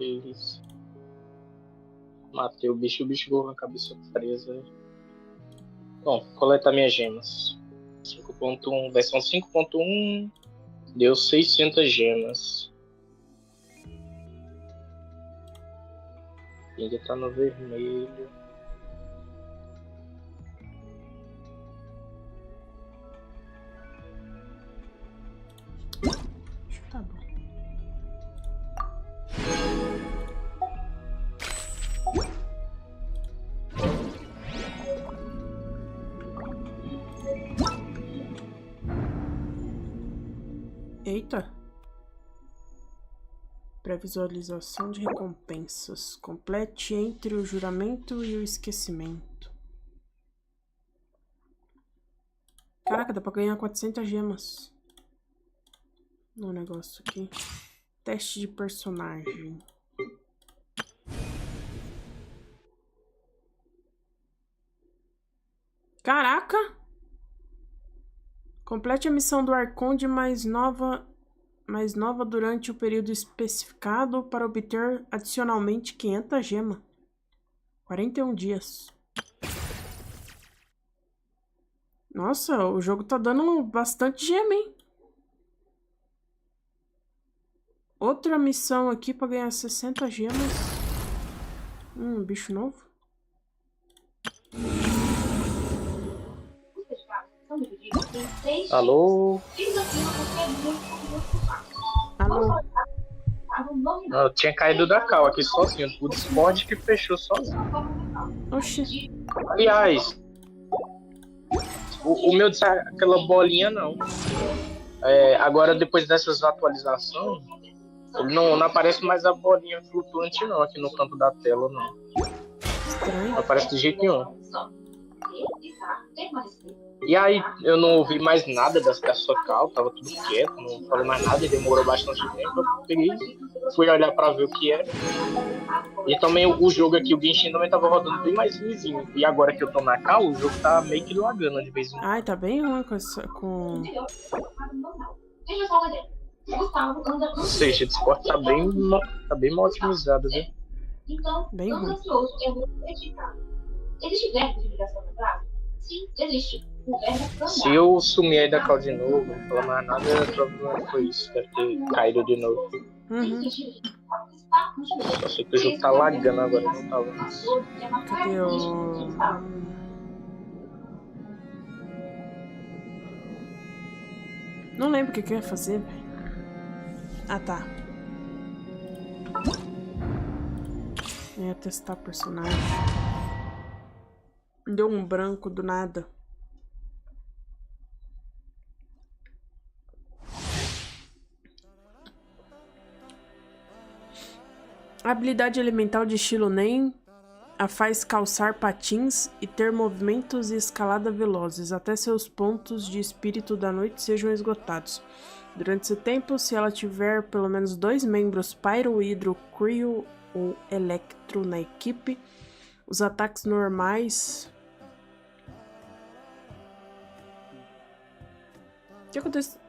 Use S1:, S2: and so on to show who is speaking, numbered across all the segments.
S1: Beleza. Matei o bicho ficou com a cabeça presa. Bom, coletar minhas gemas. 5.1, versão 5.1 deu 600 gemas. Ainda tá no vermelho.
S2: Tá bom. Eita. Pré-visualização de recompensas. Complete entre o juramento e o esquecimento. Caraca, dá pra ganhar 400 gemas. No negócio aqui. Teste de personagem. Caraca! Complete a missão do Arconde mais nova durante o período especificado para obter adicionalmente 500 gemas. 41 dias. Nossa, o jogo tá dando bastante gema, hein? Outra missão aqui pra ganhar 60 gemas. Bicho novo.
S1: Alô?
S2: Alô?
S1: Eu tinha caído da cal aqui sozinho. O Discord que fechou sozinho.
S2: Oxi.
S1: Aliás, o meu disse aquela bolinha não. Agora depois dessas atualizações, ele não aparece mais a bolinha flutuante não aqui no canto da tela não.
S2: Estranho.
S1: Não aparece de jeito nenhum. E aí eu não ouvi mais nada da sua cal, tava tudo quieto, não falei mais nada, demorou bastante tempo. Eu peguei, fui olhar pra ver o que era. E também o jogo aqui, o Genshin também tava rodando bem mais lisinho. E agora que eu tô na cal, o jogo tá meio que lagando de vez em quando.
S2: Ai, tá bem ruim com...
S1: Ou seja, o Discord tá bem mal otimizado, viu?
S2: Bem ruim.
S3: Existe verbo de ligação no prazo? Sim, existe. O verbo
S1: se eu sumir aí da cal de novo, não falar mais nada, provavelmente foi isso. Deve ter caído de novo. Só sei que o jogo tá lagando agora, não tava.
S2: Cadê o... Não lembro o que eu ia fazer, velho. Ah, tá. Eu ia testar personagem. Deu um branco do nada. A habilidade elemental de estilo NEM a faz calçar patins e ter movimentos e escalada velozes até seus pontos de espírito da noite sejam esgotados. Durante esse tempo, se ela tiver pelo menos 2 membros Pyro, Hidro, Cryo ou Electro na equipe, os ataques normais... O que acontece?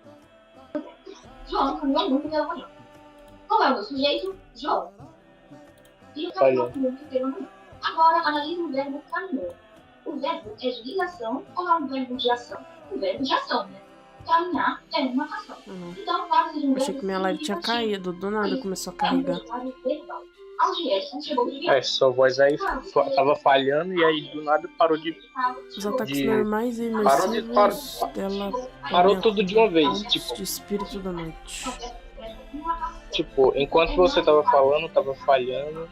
S3: João caminhou muito pela manhã. Qual é o meu sujeito? João. E o caminhou muito pela manhã. Agora, analise o verbo caminhou. O verbo é de ligação ou é um verbo de ação? O verbo de ação, né? Caminhar é uma ação. Então, trata-se de um verbo.
S2: Achei que minha live tinha caído, do nada começou a carregar.
S1: Sua voz aí tava falhando e aí do nada parou de...
S2: Os ataques normais e imersivos dela...
S1: Parou tudo de uma vez, tipo...
S2: de espírito da noite.
S1: Tipo, enquanto você tava falando, tava falhando.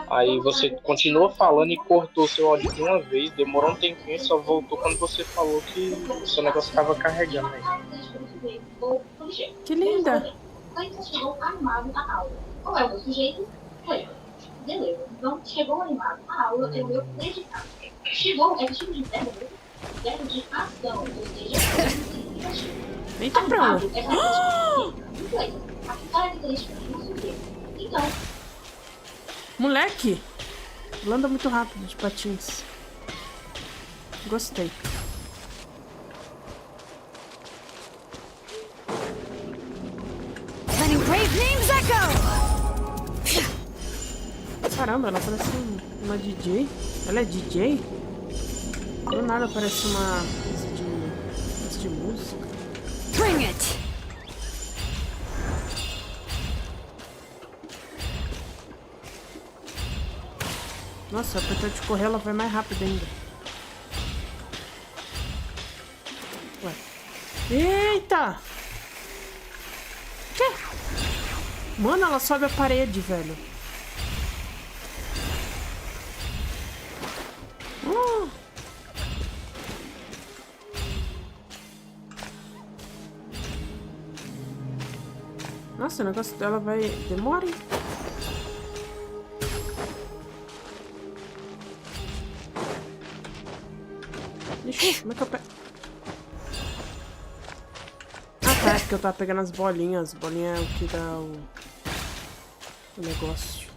S1: Aí você continuou falando e cortou seu áudio de uma vez. Demorou um tempinho e só voltou quando você falou que o seu negócio tava carregando aí.
S2: Que linda!
S3: Chegou animado à aula. Qual é o meu sujeito? Beleza. Então, chegou animado à aula é o meu predicado. Chegou é o tipo de verbo de ação, ou seja, significativo.
S2: Eita, pra lá!
S3: A característica do sujeito. Então...
S2: Moleque! Ela anda muito rápido de patins. Gostei.
S4: Letting brave names echo!
S2: Caramba, ela parece uma DJ. Ela é DJ? Do nada parece uma coisa de música.
S4: Bring it!
S2: Nossa, se apertar de correr, ela vai mais rápido ainda. Ué. Eita! Que? Mano, ela sobe a parede, velho. Nossa, o negócio dela vai... Demora, hein? Deixa eu... Como é que eu pego? Ah, tá. É porque eu tava pegando as bolinhas. As bolinhas é o que dá o negócio.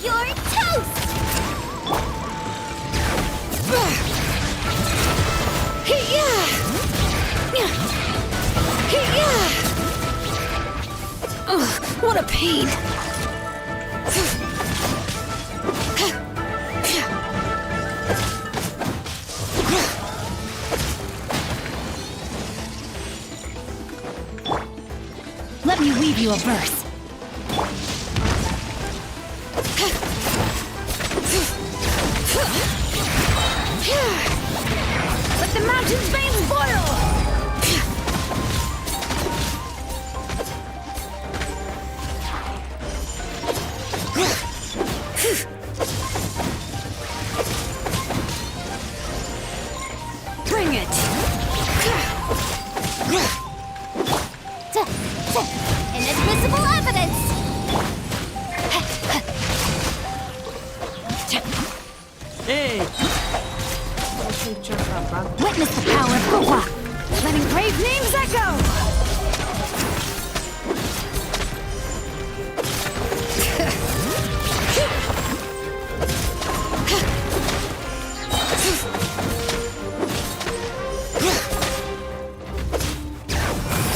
S4: You're toast! What a pain! Let me weave you a verse. Let the mountain's veins boil! Bring it! Inadmissible evidence!
S2: Ei! Eu achei que tinha acabado.
S4: Witness the power of Gua, letting brave names echo!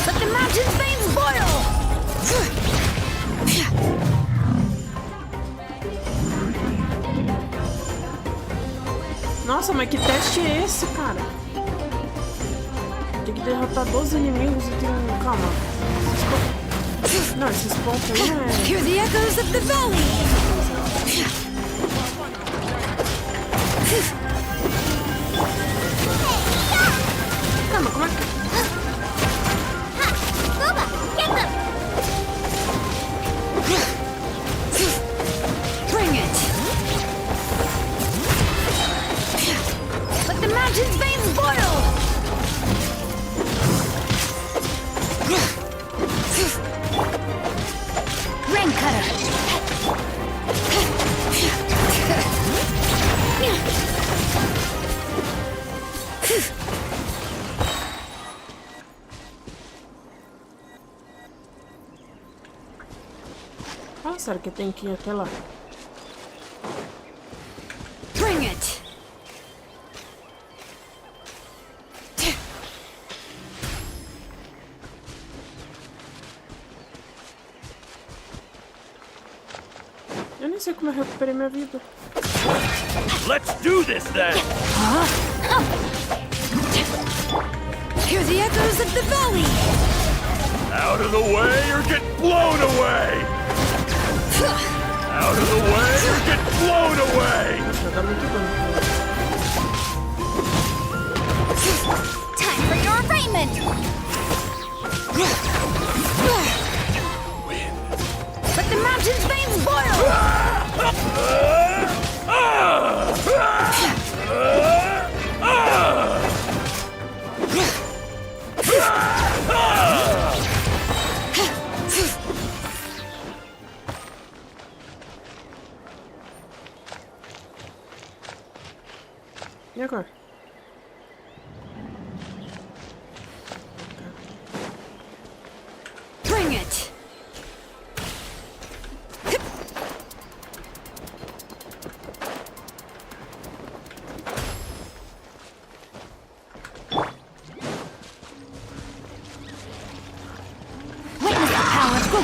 S4: Let the mountain's veins boil!
S2: Nossa, mas que teste é esse, cara? Tem que derrotar 12 inimigos e tem um... Calma. Não, esses pontos aí não é...
S4: Hear the echoes of the valley!
S2: Calma, como é que...
S4: Bring it! Let the mountain's veins boil! Rain cutter!
S2: Ah, será que tem que ir até lá?
S4: Bring it!
S2: Eu nem sei como eu recuperei minha vida.
S5: Let's do this then!
S4: Hear the echoes of the valley!
S5: Out of the way or get blown away! Out of the way or get blown away!
S2: Já dá muito dano.
S4: Time for your arraignment! Let the mountain's veins boil!
S2: E agora?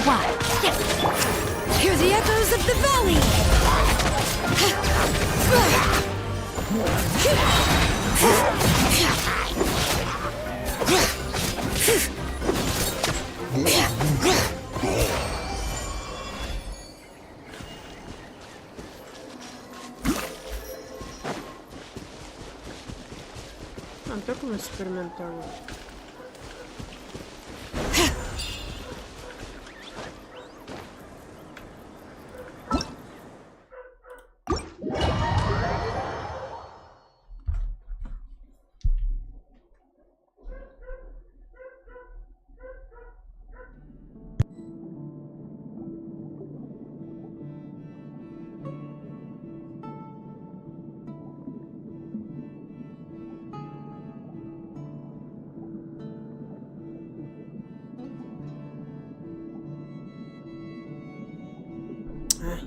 S4: Hear the echoes of the valley!
S2: Não tem como experimentar agora.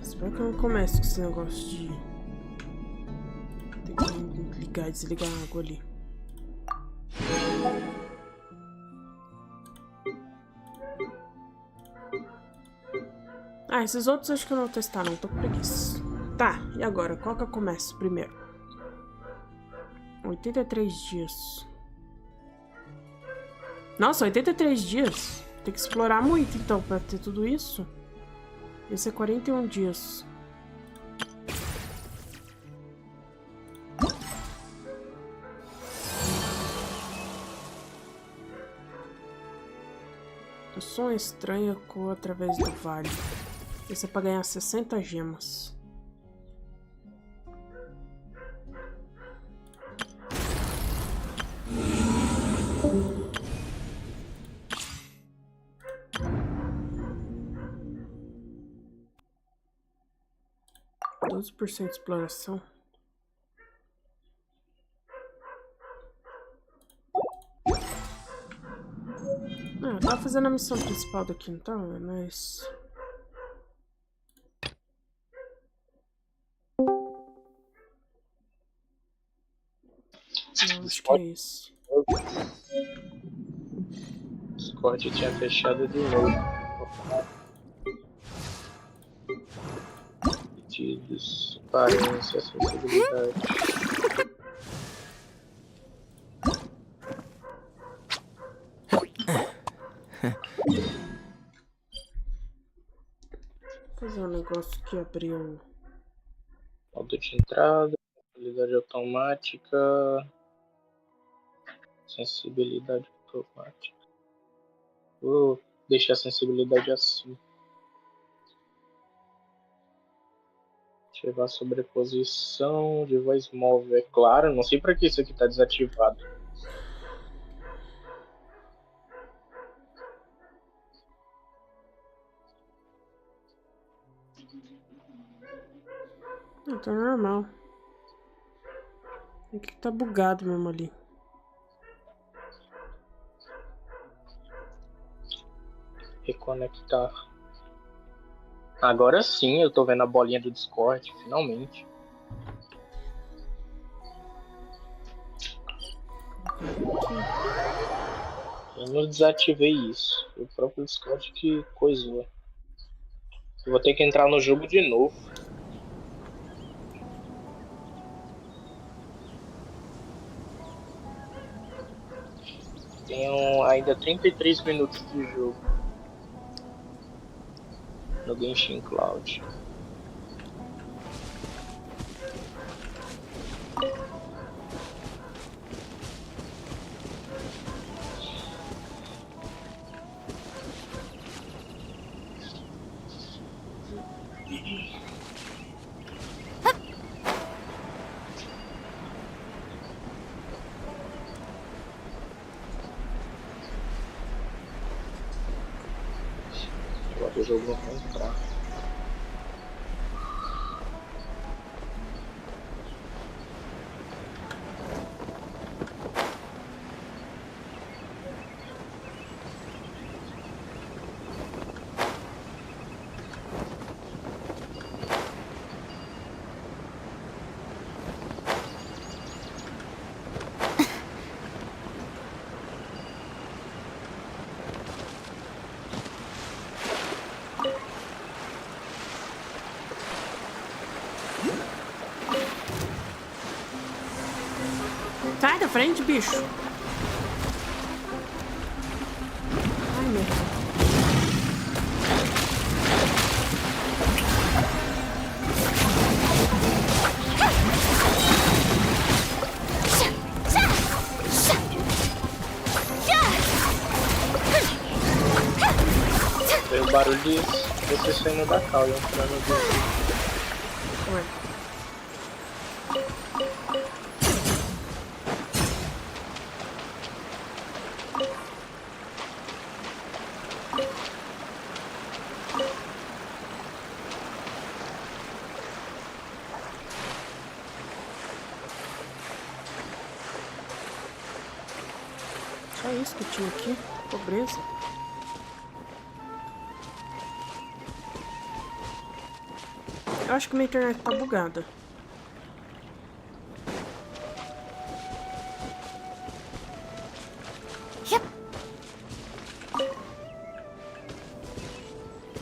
S2: Espero que eu não comece com esse negócio de ter que ligar e desligar a água ali. Ah, esses outros acho que eu não vou testar não, tô com preguiça. Tá, e agora? Qual que eu começo primeiro? 83 dias. Nossa, 83 dias? Tem que explorar muito então pra ter tudo isso. Esse é 41 dias. O som estranho ecoa através do vale. Esse é pra ganhar 60 gemas. % de exploração. Ah, eu tava fazendo a missão principal daqui, então, mas... Não, acho que é esse.
S1: O Discord tinha fechado de novo. Pedidos, aparência, acessibilidade.
S2: Vou fazer um negócio que abriu.
S1: Modo de entrada, habilidade automática, sensibilidade automática. Vou deixar a sensibilidade assim. Ativar a sobreposição de voz móvel. É claro, não sei para que isso aqui está desativado.
S2: Não, tá normal. É que tá bugado mesmo ali.
S1: Reconectar. Agora sim, eu tô vendo a bolinha do Discord, finalmente. Eu não desativei isso. Foi o próprio Discord que coisou. Eu vou ter que entrar no jogo de novo. Tenho ainda 33 minutos de jogo no Genshin Cloud. Agora o jogo não vai entrar.
S2: frente, bicho. Ai, meu Deus.
S1: Tem o barulho de você saindo da cal e entrando do...
S2: Ué. Só isso que tinha aqui. Pobreza. Eu acho que minha internet tá bugada.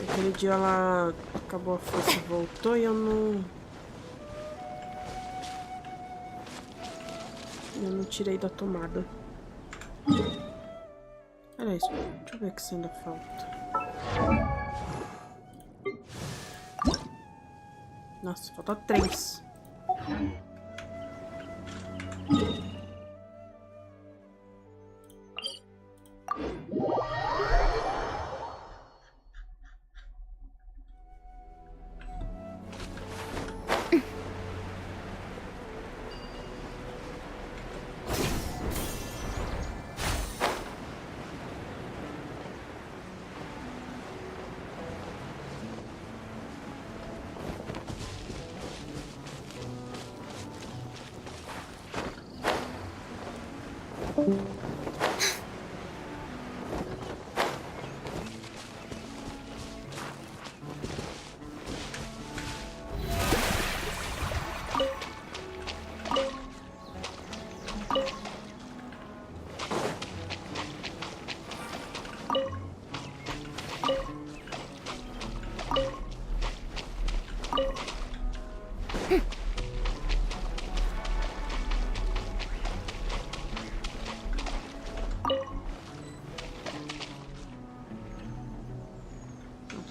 S2: Aquele dia ela acabou a força e voltou e eu não tirei da tomada. Olha isso. Deixa eu ver o que ainda falta. Nossa, falta 3.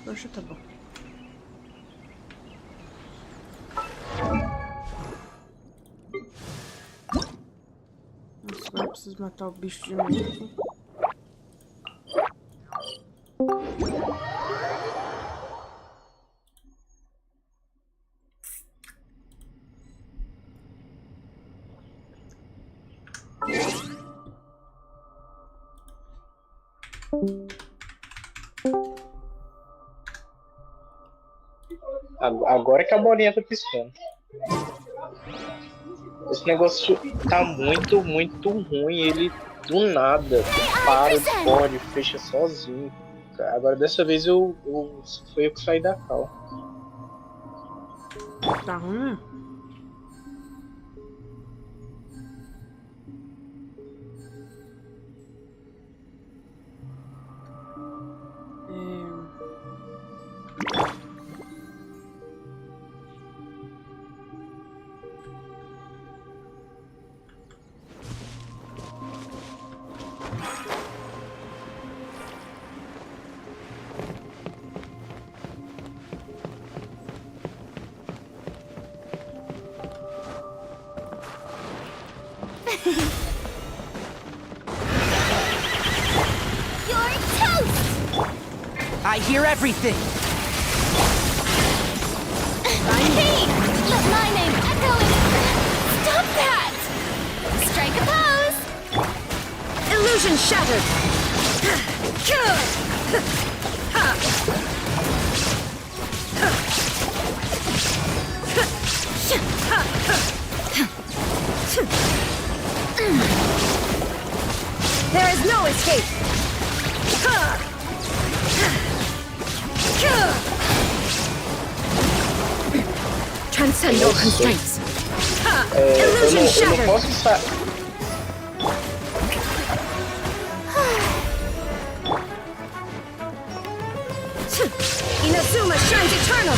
S2: Poxa, tá bom. Nossa, agora eu preciso matar o bicho de novo.
S1: Agora que a bolinha tá piscando. Esse negócio tá muito ruim. Ele do nada para, pode, fecha sozinho. Agora dessa vez foi eu que saí da cal.
S2: Tá ruim?
S6: I hear everything!
S4: Hey! Let my name echo in... Stop that! Strike a pose!
S6: Illusion shattered! There is no escape! Transcend your constraints! Illusion
S1: Eu não
S6: shattered!
S1: posso sair.
S6: Inazuma shines eternal!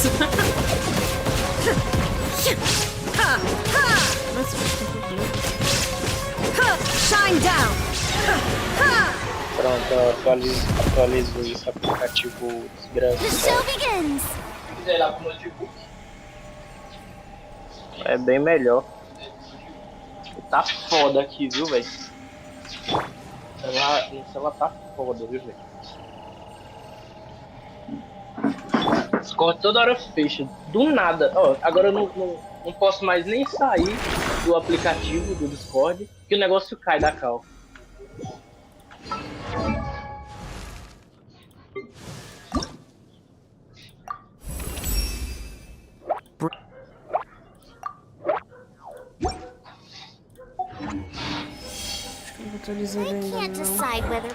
S2: Nossa.
S6: Shine down.
S1: Pronto, atualizo esse aplicativo
S4: The show
S1: desgraçado.
S4: begins.
S1: Quiser lá pro notebook. É bem melhor. Tá foda aqui, viu, velho? Ela tá foda, viu, velho? Discord toda hora fecha. Do nada. Ó, agora eu não posso mais nem sair do aplicativo do Discord, que o negócio cai da cal.
S2: Não atualizei ele ainda
S4: Can't
S2: não.
S4: decide whether.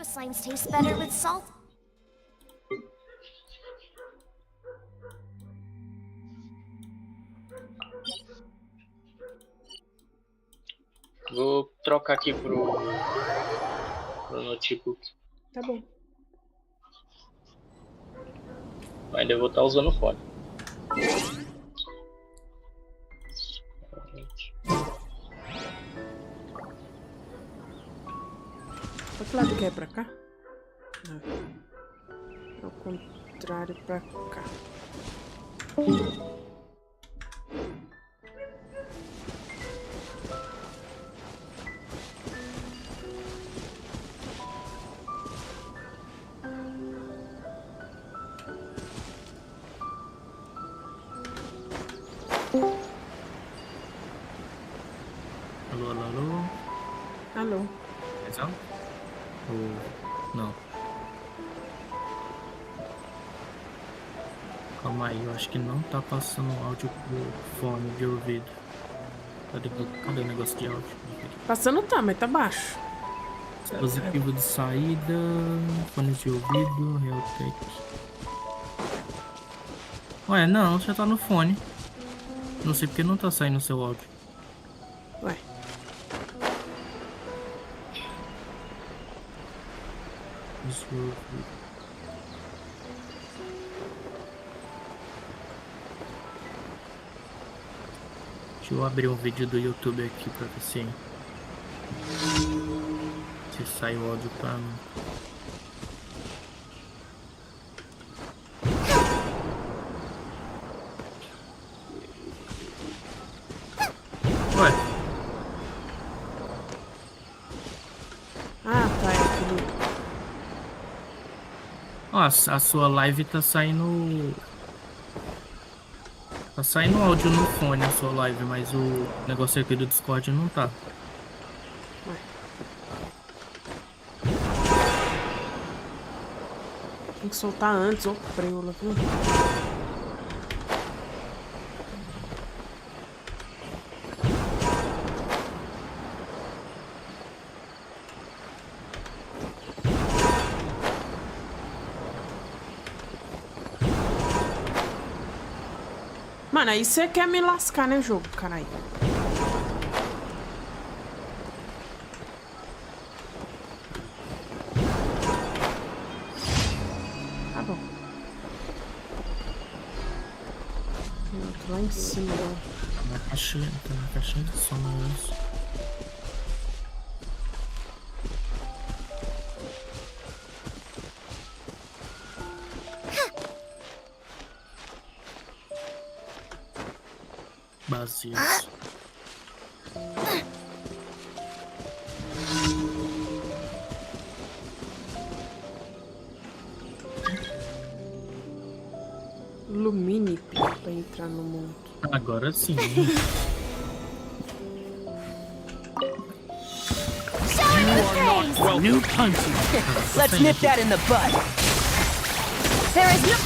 S4: Slimes taste better with salt.
S1: Vou trocar aqui pro notebook.
S2: Tá bom.
S1: Ainda vou estar usando o fone.
S2: Pra que lado que é? Pra cá? Não. É o contrário, pra cá.
S7: Alô, alô, alô.
S2: Alô.
S7: Atenção? Ou não? Calma aí, eu acho que não tá passando áudio pro fone de ouvido. Cadê o negócio de áudio?
S2: Passando tá, mas tá baixo.
S7: Dispositivo de saída, fone de ouvido, Realtek. Ué, não, já tá no fone. Não sei porque não tá saindo o seu áudio.
S2: Ué.
S7: Isso. Deixa eu abrir um vídeo do YouTube aqui pra ver se sai o áudio pra mim. Ué,
S2: Ah, tá. É aquele...
S7: ó, a sua live tá saindo. Tá saindo áudio no fone a sua live, mas o negócio aqui do Discord não tá.
S2: Tem que soltar antes, ô preula, viu? Mano, aí você quer me lascar, né, jogo, caralho? Tá bom. Eu tô lá em cima, ó.
S7: Tá na caixinha de som mesmo. Baseados.
S2: Lumine pra entrar no mundo.
S7: Agora sim.
S4: Shower me with praise.
S5: Well, new punching.
S8: Let's nip that in the bud.
S6: There is no.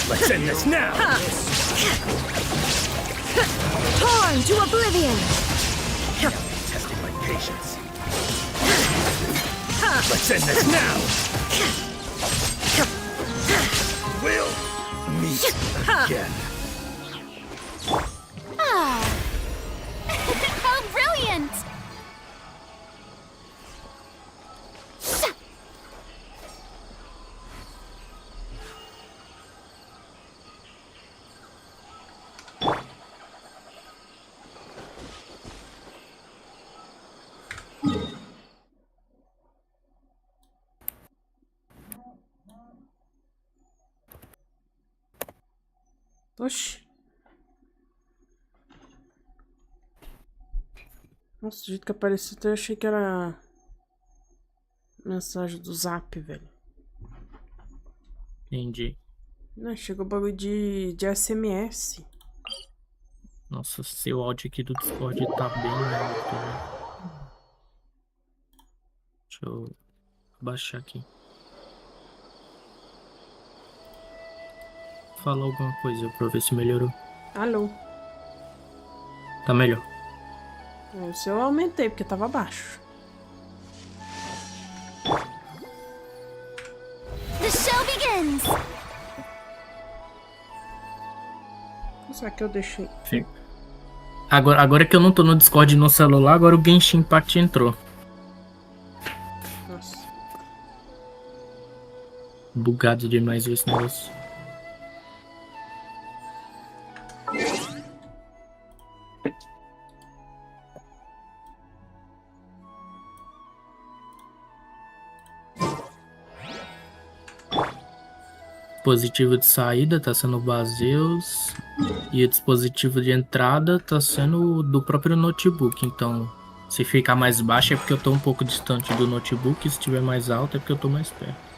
S5: Let's end this now.
S6: Torn to oblivion.
S5: Testing my patience. Let's end this now. We'll meet again.
S4: How brilliant!
S2: Oxi. Nossa, do jeito que apareceu, eu achei que era mensagem do Zap, velho.
S7: Entendi.
S2: Não, chegou bagulho de SMS.
S7: Nossa, seu áudio aqui do Discord tá bem alto, né? Deixa eu abaixar aqui. Fala alguma coisa pra ver se melhorou.
S2: Alô?
S7: Tá melhor.
S2: O seu eu aumentei, porque tava baixo.
S4: The show begins!
S2: Será que eu deixei?
S7: Sim. Agora que eu não tô no Discord no celular, agora o Genshin Impact entrou.
S2: Nossa.
S7: Bugado demais esse negócio. Dispositivo de saída tá sendo o Baseus e o dispositivo de entrada tá sendo do próprio notebook. Então, se ficar mais baixo é porque eu tô um pouco distante do notebook, e se estiver mais alto é porque eu tô mais perto.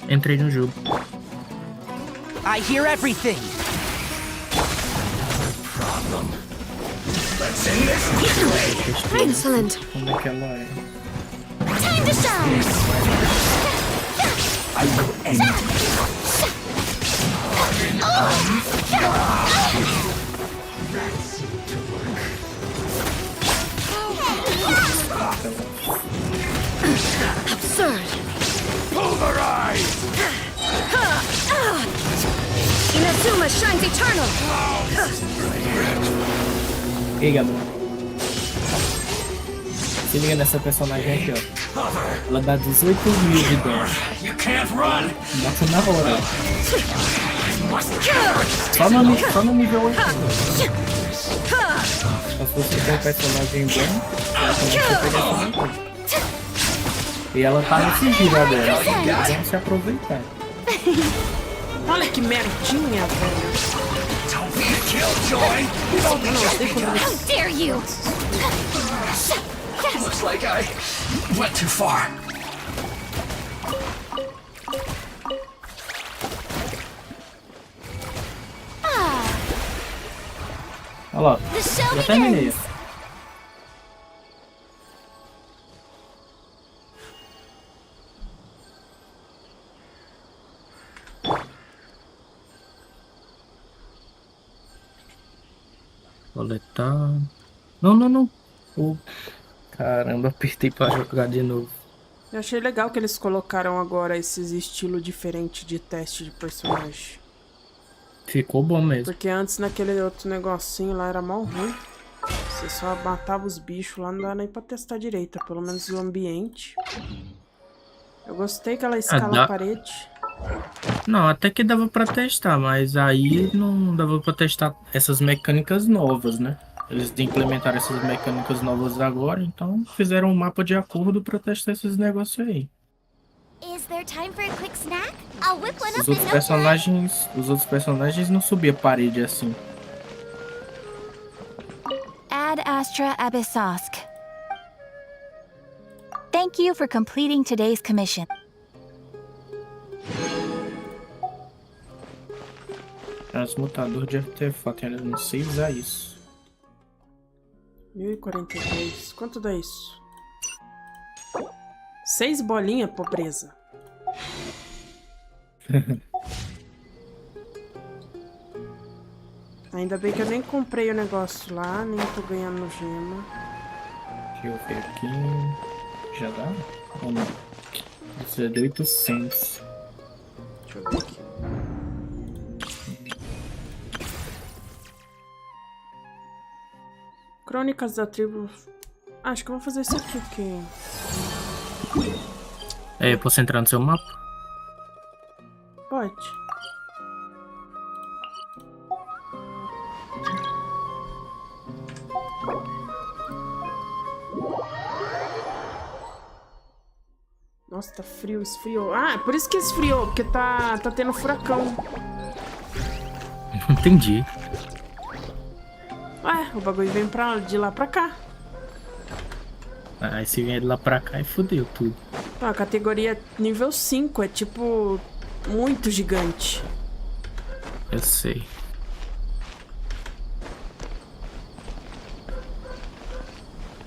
S7: Entrei no jogo.
S8: I hear everything.
S5: Let's end this this way.
S6: Excellent.
S7: Como é que ela é?
S4: Time to shine!
S5: I will end
S6: Absurd.
S5: pulverize.
S6: Inazuma shines eternal.
S7: Ei, Gabriel. Se liga nessa personagem aqui, ó. Ela dá 18 mil de dano.
S5: You can't run.
S7: Mata na hora. Só no nível 8. Mas se você tem um personagem bom, ela também você pega essa vantagem. E ela tá nesse giro dela. Vamos se aproveitar.
S2: Olha que merdinha, velho.
S5: Don't be a killjoy. Don't be just
S4: How dare you!
S5: Looks like I went too far.
S7: Olha lá.
S4: The show
S7: Já terminei.
S4: begins!
S7: Coletar. Não. Oh, caramba, apertei pra jogar de novo.
S2: Eu achei legal que eles colocaram agora esses estilos diferentes de teste de personagem.
S7: Ficou bom mesmo.
S2: Porque antes naquele outro negocinho lá era mal ruim. Você só matava os bichos lá, não dava nem pra testar direito. Pelo menos o ambiente. Eu gostei que ela escala a parede.
S7: Não, até que dava pra testar, mas aí não dava pra testar essas mecânicas novas, né? Eles implementaram essas mecânicas novas agora, então fizeram um mapa de acordo pra testar esses negócios aí.
S6: Is there time for a quick snack? I'll whip one
S7: Os
S6: up
S7: outros
S6: in no time.
S7: personagens não subiam a parede assim.
S4: Ad Astra Abyssosk. Thank you for completing today's commission.
S7: Transmutador de artefato, ainda não sei usar isso.
S2: 1042. Quanto dá isso? 6 bolinhas, pobreza. Ainda bem que eu nem comprei o negócio lá, nem tô ganhando gema.
S7: Deixa eu ver aqui. Já dá? Ou não? Isso é de 800.
S2: Deixa eu ver aqui. Crônicas da tribo. Acho que eu vou fazer isso aqui, porque...
S7: É, posso entrar no seu mapa?
S2: Pode. Nossa, tá frio, esfriou. Ah, é por isso que esfriou, porque tá tendo furacão.
S7: Entendi.
S2: Ué, o bagulho vem de lá pra cá.
S7: Aí se vier de lá pra cá e fodeu tudo.
S2: A categoria nível 5 é tipo muito gigante.
S7: Eu sei.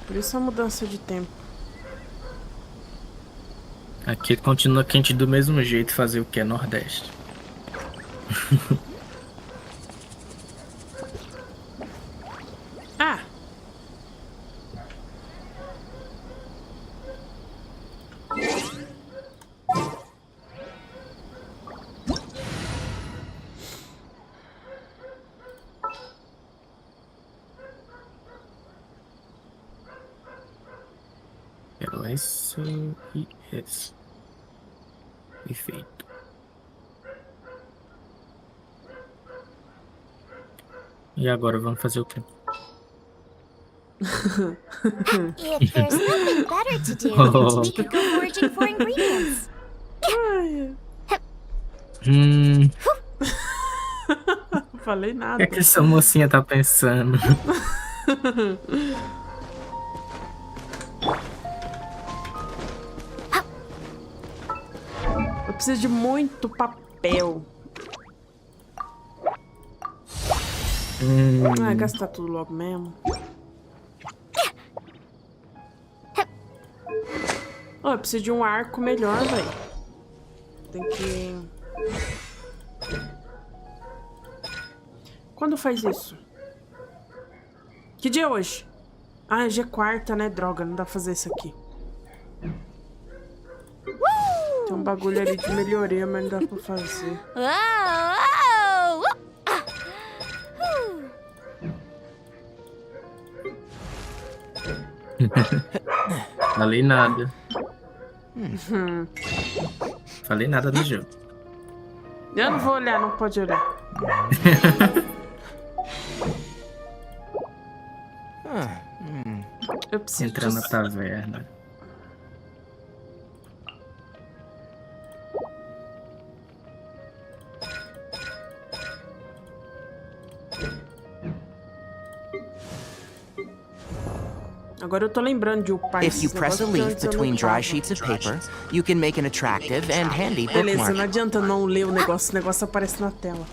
S2: Por isso a mudança de tempo.
S7: Aqui continua quente do mesmo jeito, fazer o que é Nordeste.
S2: Ah!
S7: Quero essa e essa. Perfeito. E agora vamos fazer o quê?
S6: If there's nothing better to do, we could go foraging for ingredients.
S2: Não falei
S7: O
S2: nada.
S7: que é que essa mocinha tá pensando?
S2: Eu preciso de muito papel. Ah, gastar tudo logo mesmo. Oh, eu preciso de um arco melhor, velho. Tem que... Quando faz isso? Que dia é hoje? Ah, hoje é quarta, né? Droga, não dá pra fazer isso aqui. Tem um bagulho ali de melhoria, mas não dá pra fazer.
S7: Falei nada. Falei nada do jogo.
S2: Eu não vou olhar, não pode olhar. Eu preciso
S7: Entrar na taverna.
S2: Agora eu tô lembrando de upar
S8: If you
S2: esses
S8: press a
S2: negócios que
S8: leaf
S2: antes eu não
S8: between dry
S2: upava.
S8: sheets of paper, you can make an attractive and handy
S2: Beleza, não
S8: bookmark.
S2: adianta não ler o negócio aparece na tela.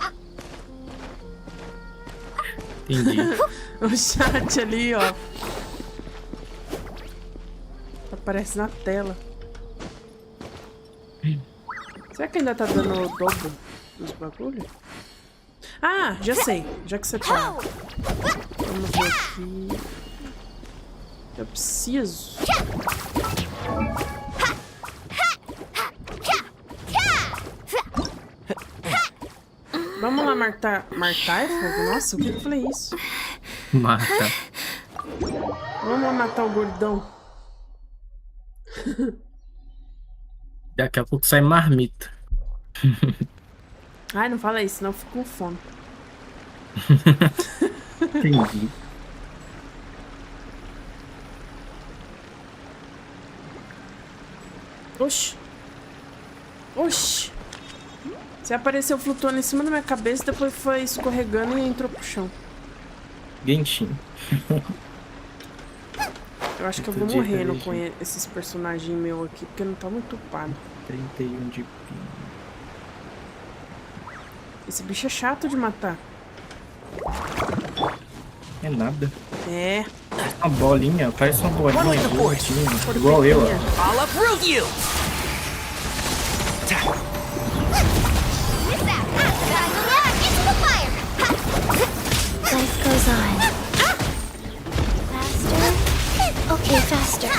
S7: Entendi.
S2: O chat ali, ó. Aparece na tela. Será que ainda tá dando o dobro dos bagulhos? Ah, já sei. Já que você tá. Vamos ver aqui. Eu preciso. Vamos lá matar é fogo? Nossa, o que eu falei isso?
S7: Mata.
S2: Vamos lá matar o gordão.
S7: Daqui a pouco sai marmita.
S2: Ai, não fala isso, senão eu fico com fome.
S7: Entendi.
S2: Oxi. Oxi. Você apareceu flutuando em cima da minha cabeça, depois foi escorregando e entrou pro chão.
S7: Genshin.
S2: Eu acho que eu vou morrendo com esses personagens meus aqui, porque não tá muito upado.
S7: 31 de ping.
S2: Esse bicho é chato de matar.
S7: É nada.
S2: É.
S7: Uma bolinha, parece uma bolinha bonitinha, igual eu, ó.
S8: I'll uproot you!
S6: Into the fire! Life goes on. Faster? Okay, faster.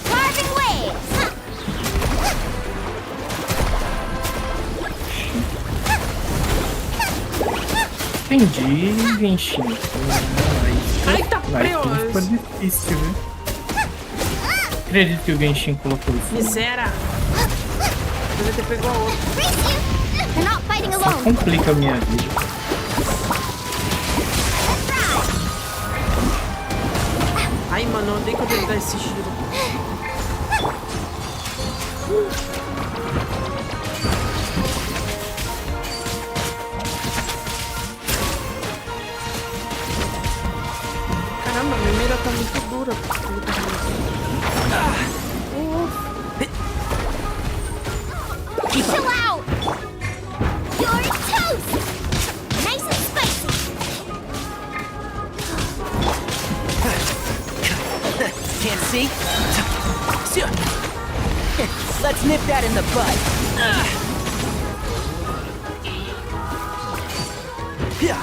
S6: Carving waves!
S7: Entendi, Genshin.
S2: Ai, tá
S7: Ficou
S2: preso.
S7: difícil, viu? Acredito que o Genshin colocou isso.
S2: Miséria. Devia ter pegado a outra.
S6: Race you! You're not fighting
S7: Só
S6: alone.
S7: complica a minha vida.
S2: Ai, mano, eu odeio quando ele dá esse giro. Caramba, a minha mira tá muito dura.
S6: Chill out! You're toast! Nice and spicy!
S8: Can't see? Let's nip that in the bud. Yeah.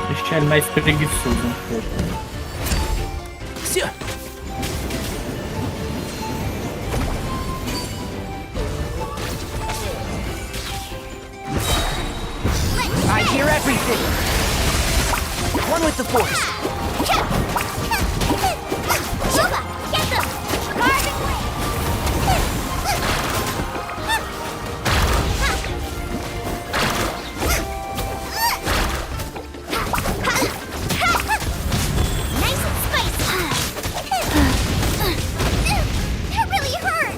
S7: Deixar ele mais preguiçoso um pouco.
S8: I hear everything. One with the force.
S6: Shuba, get them! Carving waves! Nice and spicy! That really hurt!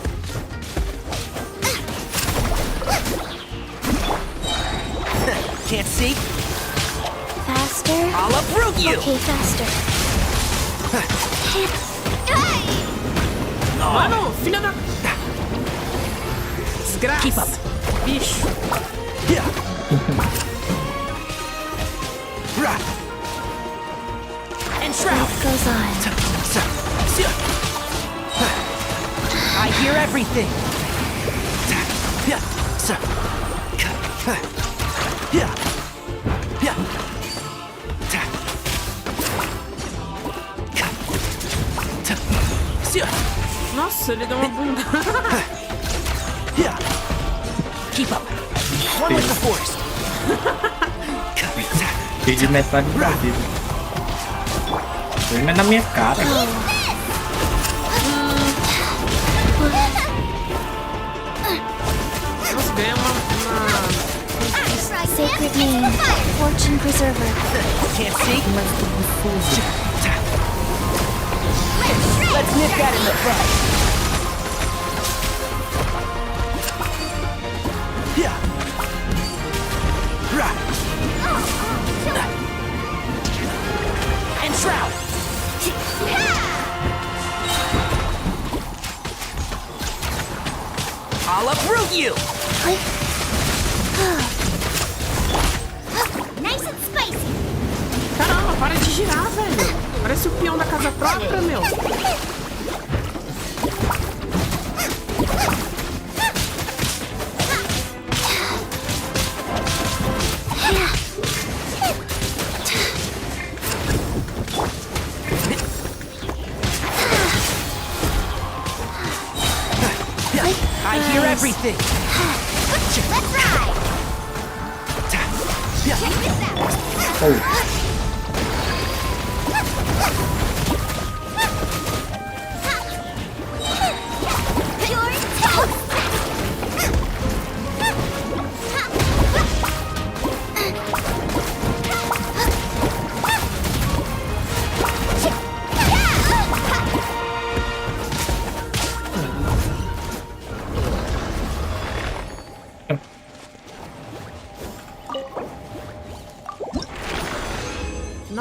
S8: Can't see?
S6: Faster?
S8: I'll uproot you!
S6: Okay, faster.
S2: Mano, filha da... Desgraça.
S8: Keep up.
S2: Bicho.
S8: Yeah. And shroud.
S6: Life goes on.
S8: I hear everything.
S2: Nossa, ele deu uma bunda.
S8: Keep up. One with the force.
S7: Perdi metade da vida. Foi na minha cara.
S2: Nossa, ganha uma...
S6: Sacred name, fortune preserver.
S8: Can't see? Let's nip that in the bud. And shroud. I'll uproot you.
S6: Nice and spicy.
S2: Caramba, para de girar, velho. Parece o peão da casa própria, meu.
S8: I hear everything.
S6: Let's ride. You're toast.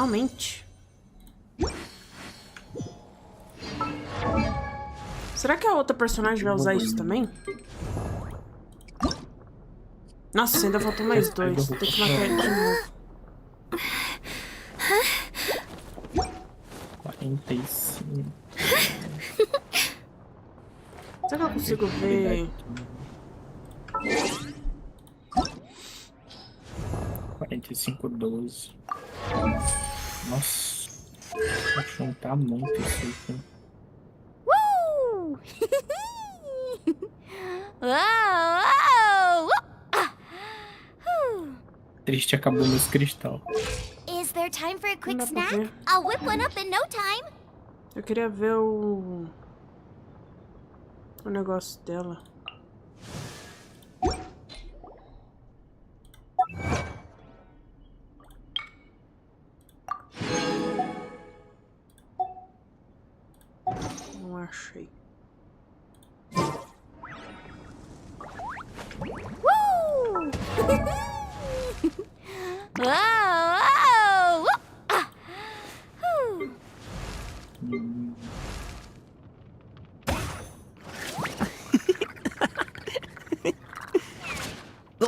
S2: Finalmente. Será que a outra personagem vai usar isso também? Nossa, ainda faltou mais 2. Tem que matar ele de novo.
S7: 45.
S2: Será que eu consigo ver?
S7: 45, 12. Nossa. Vou juntar muito isso aqui.
S6: Woo! Whoa!
S7: Triste, acabou meus cristal.
S6: Is there time for a quick
S2: Não dá pra
S6: snack?
S2: ver.
S6: I'll whip one up in no time.
S2: Eu queria ver o negócio dela. Não achei.
S6: Woo! Whoa!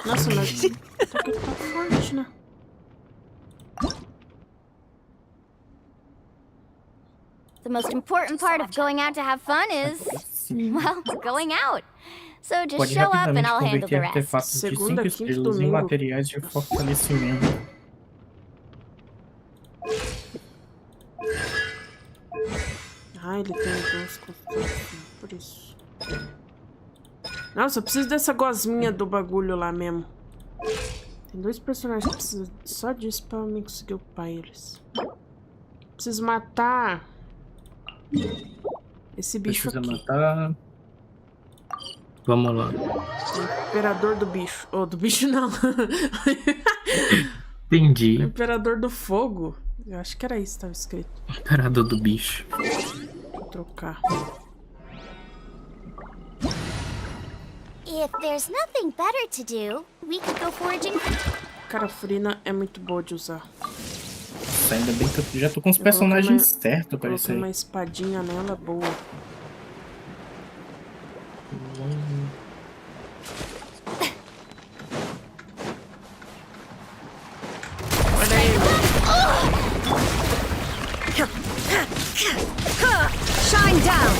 S2: Nossa, mas tá forte, né?
S6: The most important part of going out to have fun is, well, going out. So just
S7: Pode
S6: show up and
S7: rapidamente
S6: I'll handle
S7: converter
S6: the rest.
S7: artefatos de 5
S2: Segunda, quinta e
S7: estrelas em
S2: domingo.
S7: materiais de fortalecimento.
S2: Ah, ele tem 2 construções, por isso. Nossa, eu preciso dessa gosminha do bagulho lá mesmo. Tem 2 personagens que precisam só disso pra mim conseguir upar eles. Preciso matar esse bicho
S7: Precisa
S2: aqui.
S7: matar. Vamos lá.
S2: O imperador do bicho. Oh, do bicho não.
S7: Entendi.
S2: O imperador do fogo. Eu acho que era isso que estava escrito.
S7: Imperador do bicho.
S2: Vou trocar.
S6: If there's nothing better to do, we could go foraging.
S2: Cara, a Furina é muito boa de usar.
S7: Ainda bem que eu já tô com os
S2: Eu
S7: personagens
S2: coloquei
S7: certos pra isso
S2: Coloquei
S7: aí.
S2: uma espadinha nela boa. Olha aí.
S4: Shine down!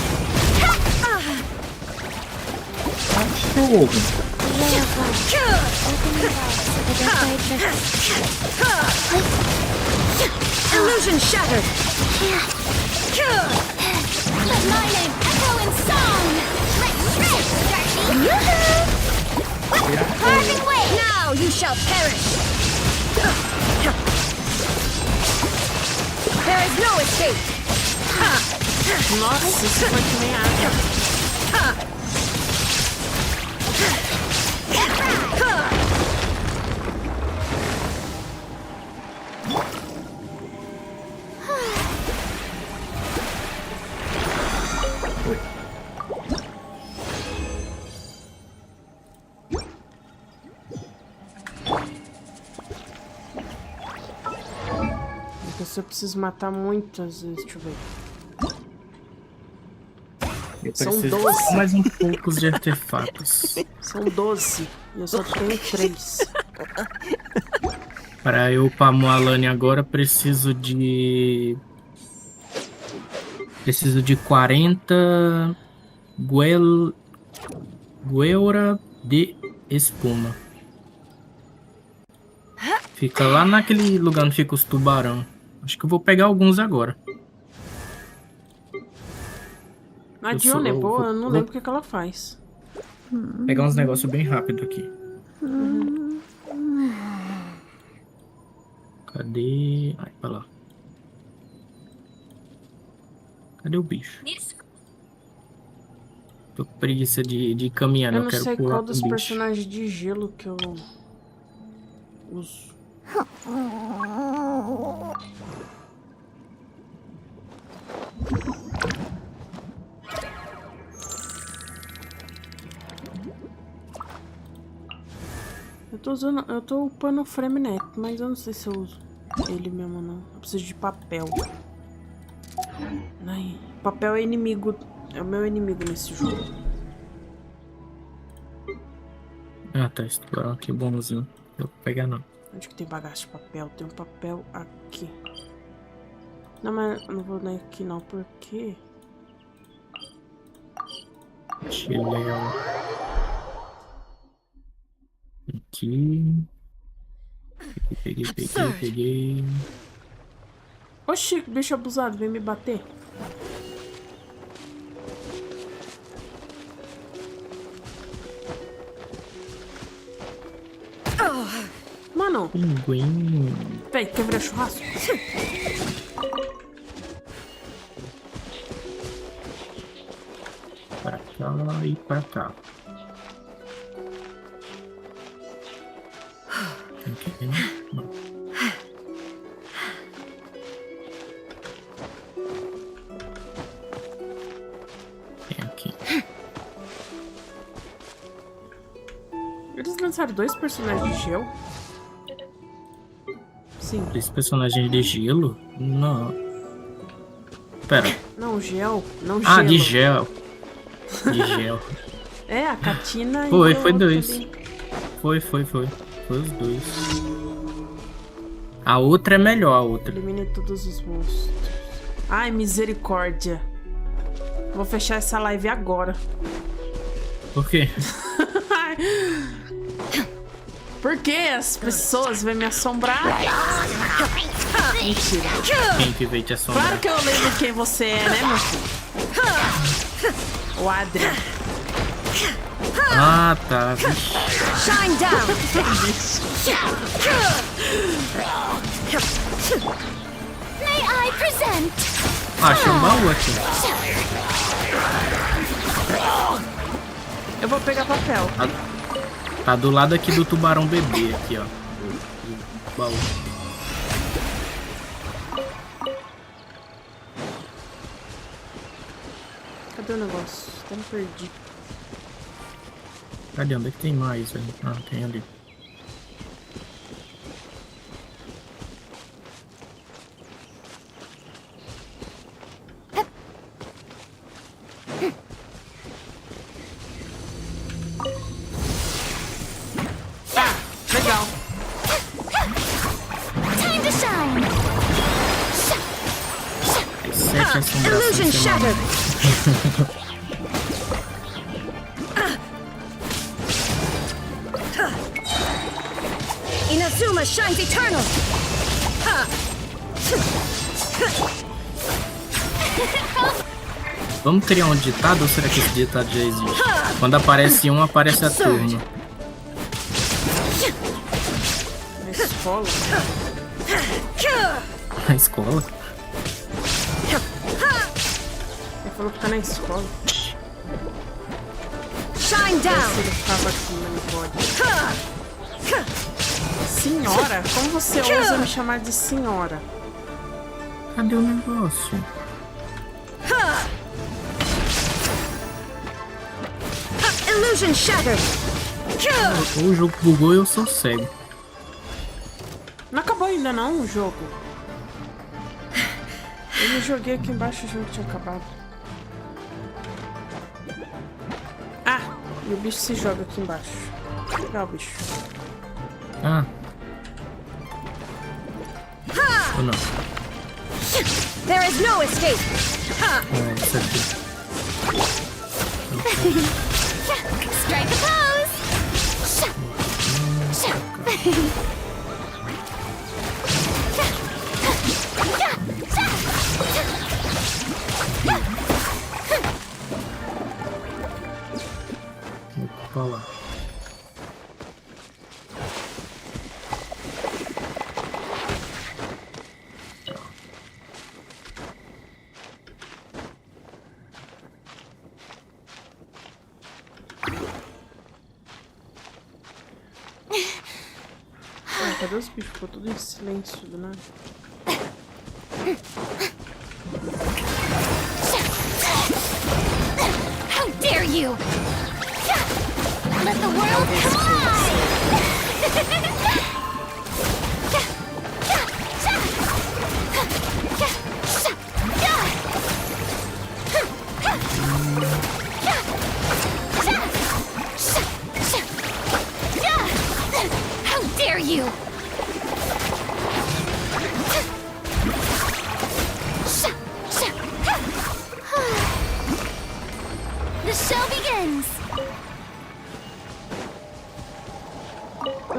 S7: Cachorro!
S4: Illusion shattered!
S6: Let my name echo in song. Let's shred, Darcy. Carving way.
S4: Now you shall perish! There is no escape!
S2: Nossa, isso foi que nem água. Eu preciso matar muitas vezes, deixa eu ver.
S7: Eu
S2: São
S7: preciso
S2: 12.
S7: só mais um poucos de artefatos.
S2: São 12 e eu só tenho 3.
S7: Para eu upar a Moalane agora, preciso de 40 Gueura de espuma. Fica lá naquele lugar onde fica os tubarão. Acho que eu vou pegar alguns agora.
S2: A Diona é boa, eu não lembro o que ela faz.
S7: Pegar uns negócios bem rápido aqui. Cadê? Ai, pra lá. Cadê o bicho? Tô com preguiça de caminhar,
S2: Eu
S7: não
S2: não
S7: quero
S2: sei
S7: pular
S2: qual
S7: com o
S2: dos
S7: bicho.
S2: personagens de gelo que eu uso. Eu tô upando o frame net, mas eu não sei se eu uso. ele mesmo, não. Eu preciso de papel. Ai, papel é inimigo. É o meu inimigo nesse jogo.
S7: Ah, tá. Estourou aqui, bonzinho. Eu vou pegar não.
S2: Onde que tem bagaço de papel? Tem um papel aqui. Não, mas eu não vou nem aqui não, porque...
S7: Chileão. Aqui. Peguei.
S2: Oxi, bicho abusado, vem me bater. Mano.
S7: Pinguim.
S2: Véi, quer virar churrasco?
S7: Pra cá e pra cá. Aqui, não. Tem aqui.
S2: Eles lançaram 2 personagens de gel? Sim.
S7: Esse personagem de gelo? Não. Pera.
S2: Não, gel. Não
S7: Ah,
S2: gelo.
S7: de gel. De gel.
S2: É, a Catina
S7: Foi,
S2: e
S7: foi
S2: o
S7: 2.
S2: ali.
S7: Foi os 2. A outra é melhor, a outra.
S2: Elimine todos os monstros. Ai, misericórdia. Vou fechar essa live agora.
S7: Por quê?
S2: Porque as pessoas vão me assombrar. Mentira.
S7: Quem que veio te assombrar?
S2: Claro que eu lembro quem você é, né, meu filho? O Adri.
S7: Ah, tá.
S4: Shine down.
S6: May I present?
S7: Achei um baú aqui.
S2: Eu vou pegar papel.
S7: Tá do lado aqui do tubarão bebê, aqui, ó. O baú.
S2: Cadê o negócio? Até me perdi.
S7: Cadê? Onde é que tem mais, velho? Ah, tem ali.
S2: Legal.
S6: Time to shine.
S7: 7 assombrações
S4: Illusion
S7: semanais.
S4: shattered. Inazuma shines eternal.
S7: Vamos criar um ditado ou será que esse ditado já existe? Quando aparece um, aparece a turma.
S2: Na escola.
S7: Na escola?
S2: Ele falou que tá na escola.
S4: Shine down.
S2: Se ele ficava aqui, não pode. Senhora? Como você ousa me chamar de senhora?
S7: Cadê o negócio?
S4: Illusion shattered.
S7: Ou o jogo bugou e eu sou cego.
S2: Não acabou ainda não o jogo. Eu me joguei aqui embaixo e o jogo tinha acabado. Ah! E o bicho se joga aqui embaixo. Legal, bicho.
S7: Ah. Ou não?
S4: There is no escape.
S7: É, isso aqui.
S6: Strike a pose.
S7: Vou lá.
S2: Ué, cadê os bichos? Ficou tudo em silêncio do nada.
S6: How dare you? Let the world fly!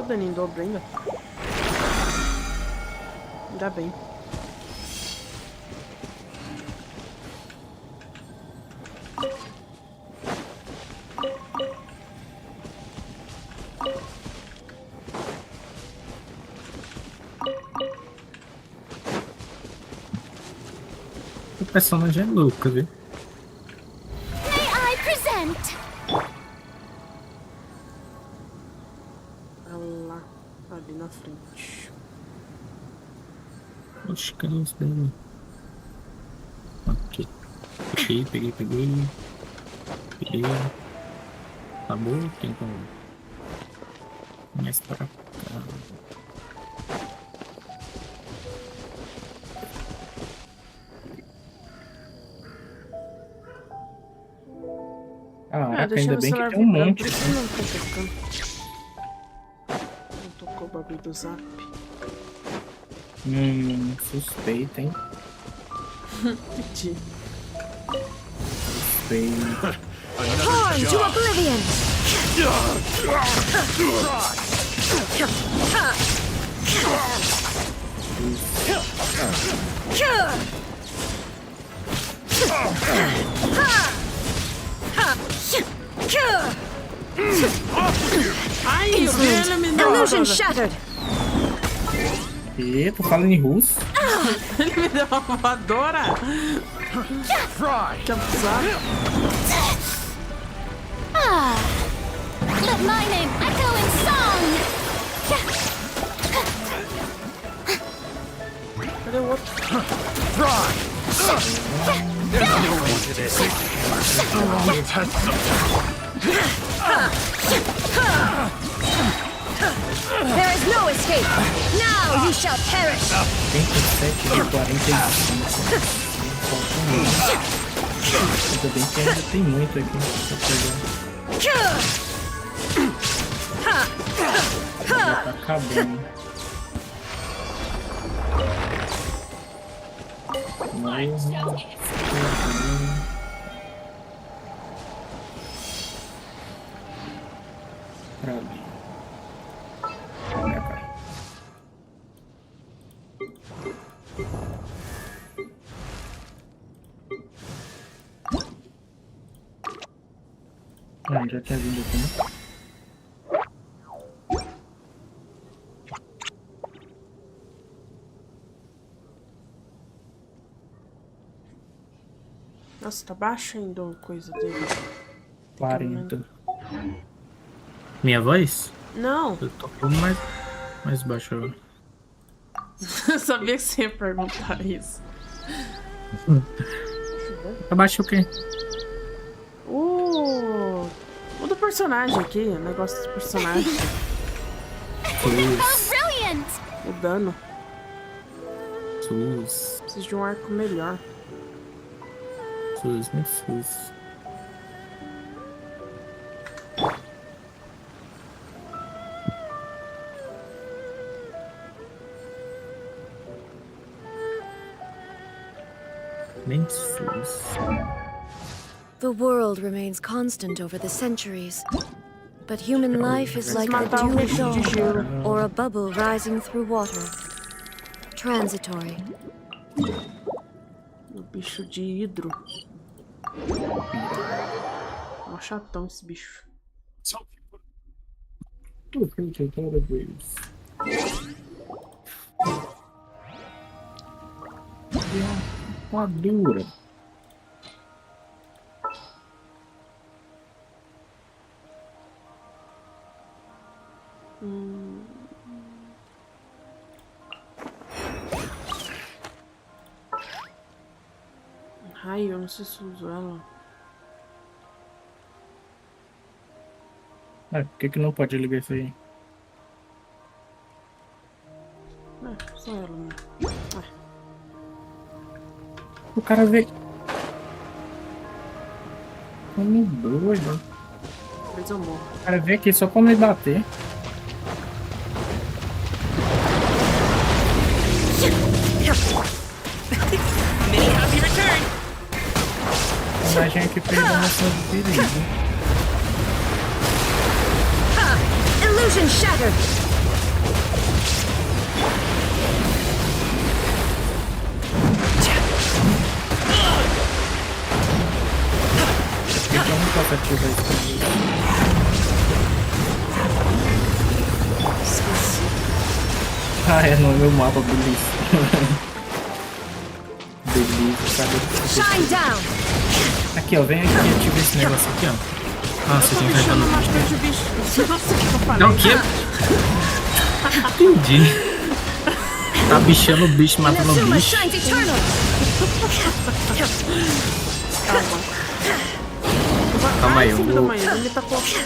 S2: dano em dobro ainda. Ainda bem.
S7: O personagem é louco, viu?
S6: May I present?
S2: Olha lá, ali na frente.
S7: Oxe, cadê os dele? Ok. Peguei. Peguei. Tá bom? Tem como. Mais pra cá. Caraca, ainda bem que tem um monte.
S2: Por isso não tá tocando. Não tocou o bagulho do zap.
S7: Suspeita, hein?
S2: Pedi.
S7: Suspeita.
S4: Torn to oblivion!
S2: Ai, o velho me deu uma
S4: Illusion
S2: voadora.
S4: shattered!
S7: Tô falando em russo?
S2: Ele me deu uma voadora. Que abusado.
S6: Let my name echo in song!
S2: Cadê o outro?
S4: There is no escape! Now you shall perish!
S7: 37 de 45. Ainda bem que ainda tem muito aqui pra pegar. Já tá acabando. Mas... pra ali. Minha cara. Já tinha vindo aqui, né?
S2: Nossa, tá baixo ainda a coisa dele.
S7: 40. Minha voz?
S2: Não.
S7: Eu tô mais baixo agora.
S2: Eu sabia que você ia perguntar isso.
S7: Abaixo o quê?
S2: O do personagem aqui, o negócio do personagem.
S6: Brilliant!
S2: O dano.
S7: SUS.
S2: Preciso de um arco melhor.
S7: SUS, muito SUS. Nem SUS.
S4: The world remains constant over the centuries. But human life is like the dew of dawn, or a bubble rising through water. Transitory.
S2: O bicho de hidro. Mó chatão esse bicho.
S7: Armadura.
S2: Ai, eu não sei se uso ela.
S7: Por que não pode ligar isso aí?
S2: Só ela, né?
S7: O cara vê. Como doido.
S2: Depois eu morro.
S7: O cara veio aqui só pra me bater. A personagem aqui perdeu noção de perigo.
S4: Illusion shattered!
S7: ativar isso também.
S2: Esqueci.
S7: Ah, é no meu mapa, beleza. Beleza, cadê?
S4: Shine down!
S7: Aqui, ó, vem aqui e ativa esse negócio aqui, ó. Ah, você tem que entrar no bicho.
S2: De bicho. Nossa, o que eu falei?
S7: É o quê? Entendi. Tá bichando o bicho, matando o
S4: Inazuma
S7: bicho.
S4: shines eternal!
S7: Calma aí, eu
S2: filho da
S7: vou.
S2: mãe, ele tá com... Esse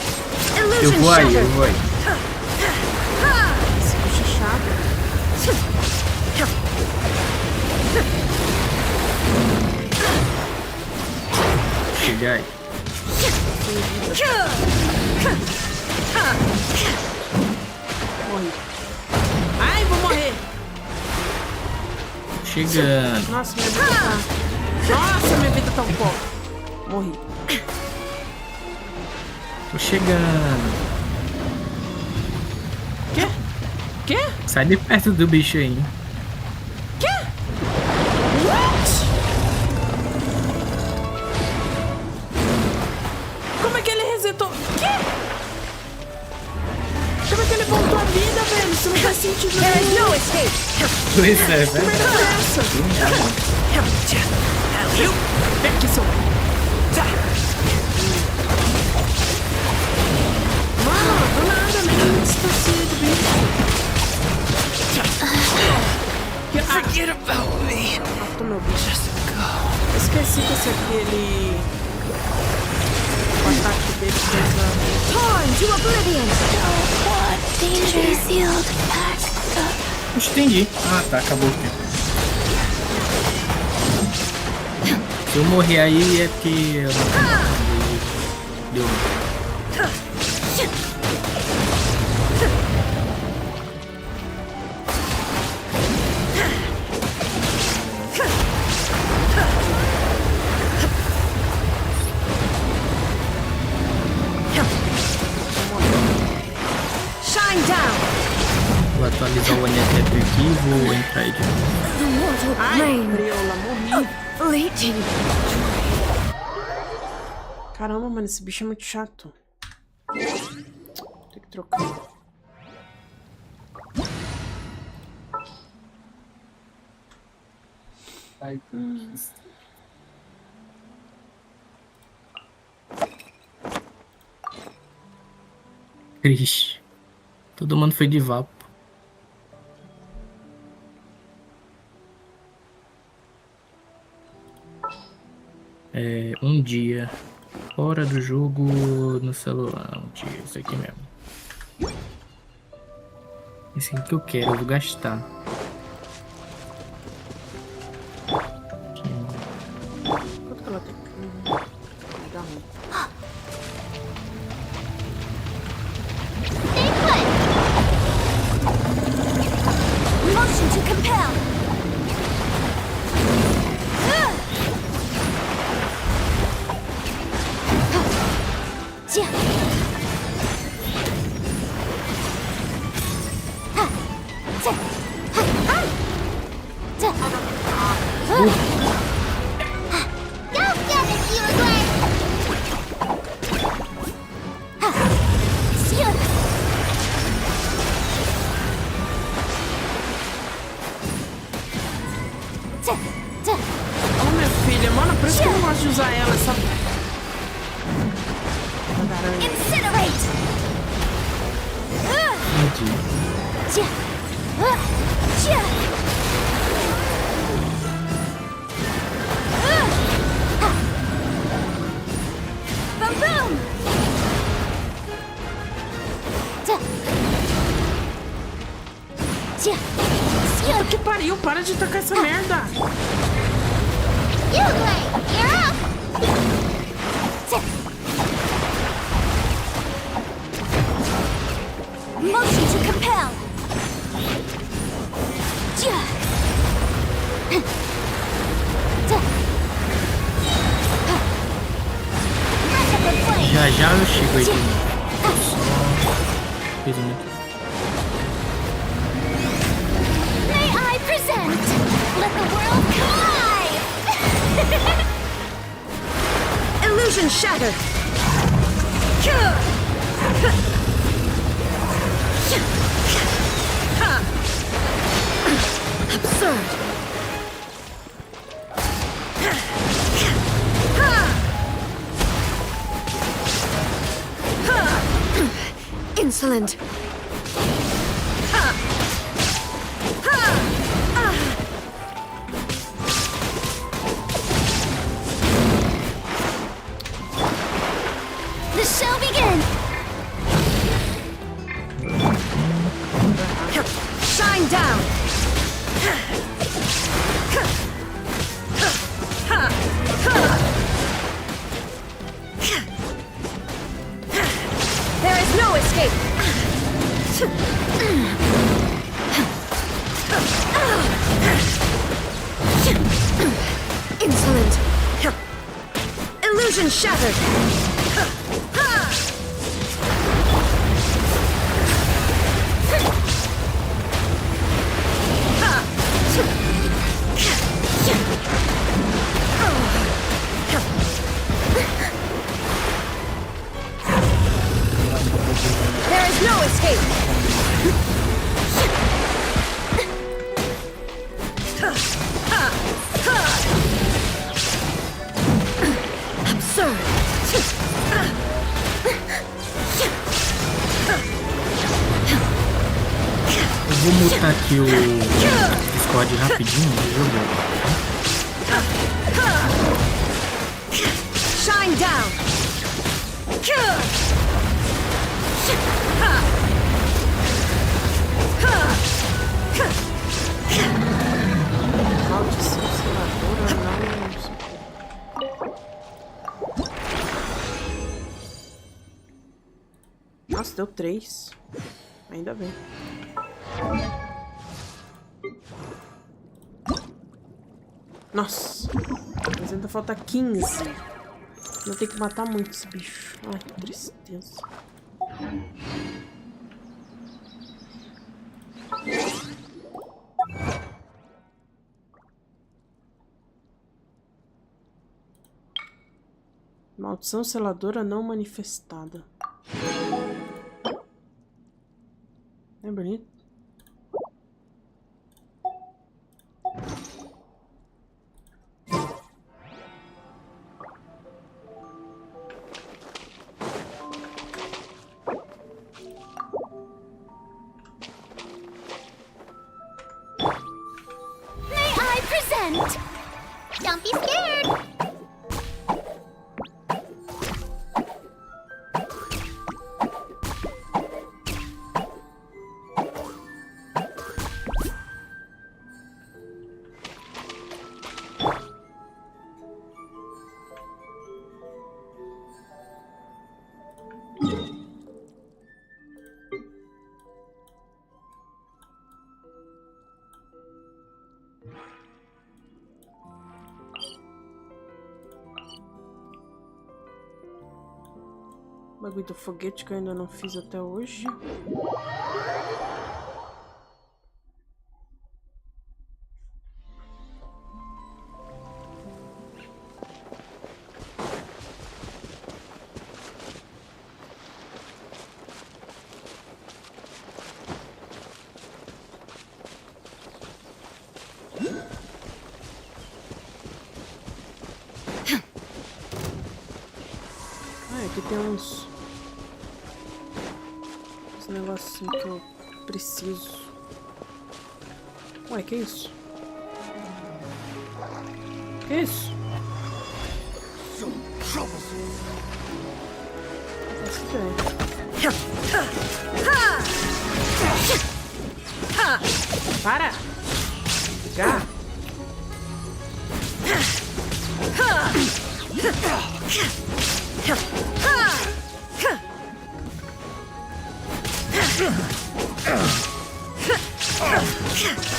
S7: Eu
S4: Illusion
S7: vou aí, eu
S4: shattered!
S7: vou aí.
S2: bicho é chato.
S7: Chega aí.
S2: Morri. Ai, vou morrer.
S7: Chegando.
S2: Nossa, minha vida tá... Nossa, minha vida tá um pouco. Morri.
S7: Tô chegando.
S2: Quê? Quê?
S7: Sai de perto do bicho aí, hein?
S2: Quê? What? Como é que ele resetou? Quê? Como é que ele voltou a vida, velho? Isso não faz sentido
S4: There is
S2: nenhum.
S4: no escape!
S7: Pois é,
S2: Que
S7: velho.
S2: merda é essa? Vem aqui, seu... Mano, do nada, nem distanciei do bicho.
S8: Forget about me.
S2: Matou meu bicho. Esqueci que esse aqui, ele... O ataque dele fez a...
S4: Torn to oblivion!
S6: Danger sealed.
S7: Entendi. Ah, tá, acabou o tempo. Se eu morrer aí é porque eu não tenho. Deu.
S4: Shine down!
S7: Vou atualizar o NTF aqui e vou entrar aí de novo.
S4: The mortal
S2: Ai,
S4: plane
S2: Briola, morri.
S4: fleeting.
S2: Caramba, mano, esse bicho é muito chato. Tem que trocar.
S7: Ai, triste. Todo mundo foi de vapo. É, um dia fora do jogo no celular. Um dia, isso aqui mesmo. Esse aqui que eu quero, eu vou gastar.
S2: Quanto que ela tem? Dá ruim.
S6: Motion to compel. Go get it, you again!
S2: Ô, minha filha, mano, por isso que eu não gosto de usar ela, essa...
S6: Incinerate! Boom boom!
S2: Puta que pariu, para de tacar essa merda!
S6: You play! You're up! Motion to compel!
S7: Já já eu chego aí de novo. Fiz muito.
S6: May I present? Let the world come alive!
S4: Illusion shattered! Insolent.
S6: The show begins!
S4: Shine down. There is no escape. Insolent. Illusion shattered. There is no escape. Absurd.
S7: Eu vou mutar aqui o Discord rapidinho e jogo.
S4: Shine down.
S2: Maldição seladora, não. Nossa, deu 3. Ainda bem. Nossa, mas ainda falta 15. Eu tenho que matar muito esse bicho. Ai, que tristeza. Maldição seladora não manifestada. É bonito.
S6: May I present? Don't be scared!
S2: Bagulho do foguete que eu ainda não fiz até hoje. Ah, aqui tem uns negocinho que eu preciso. Ué, que isso? Que isso? Faço ideia. Para! Já!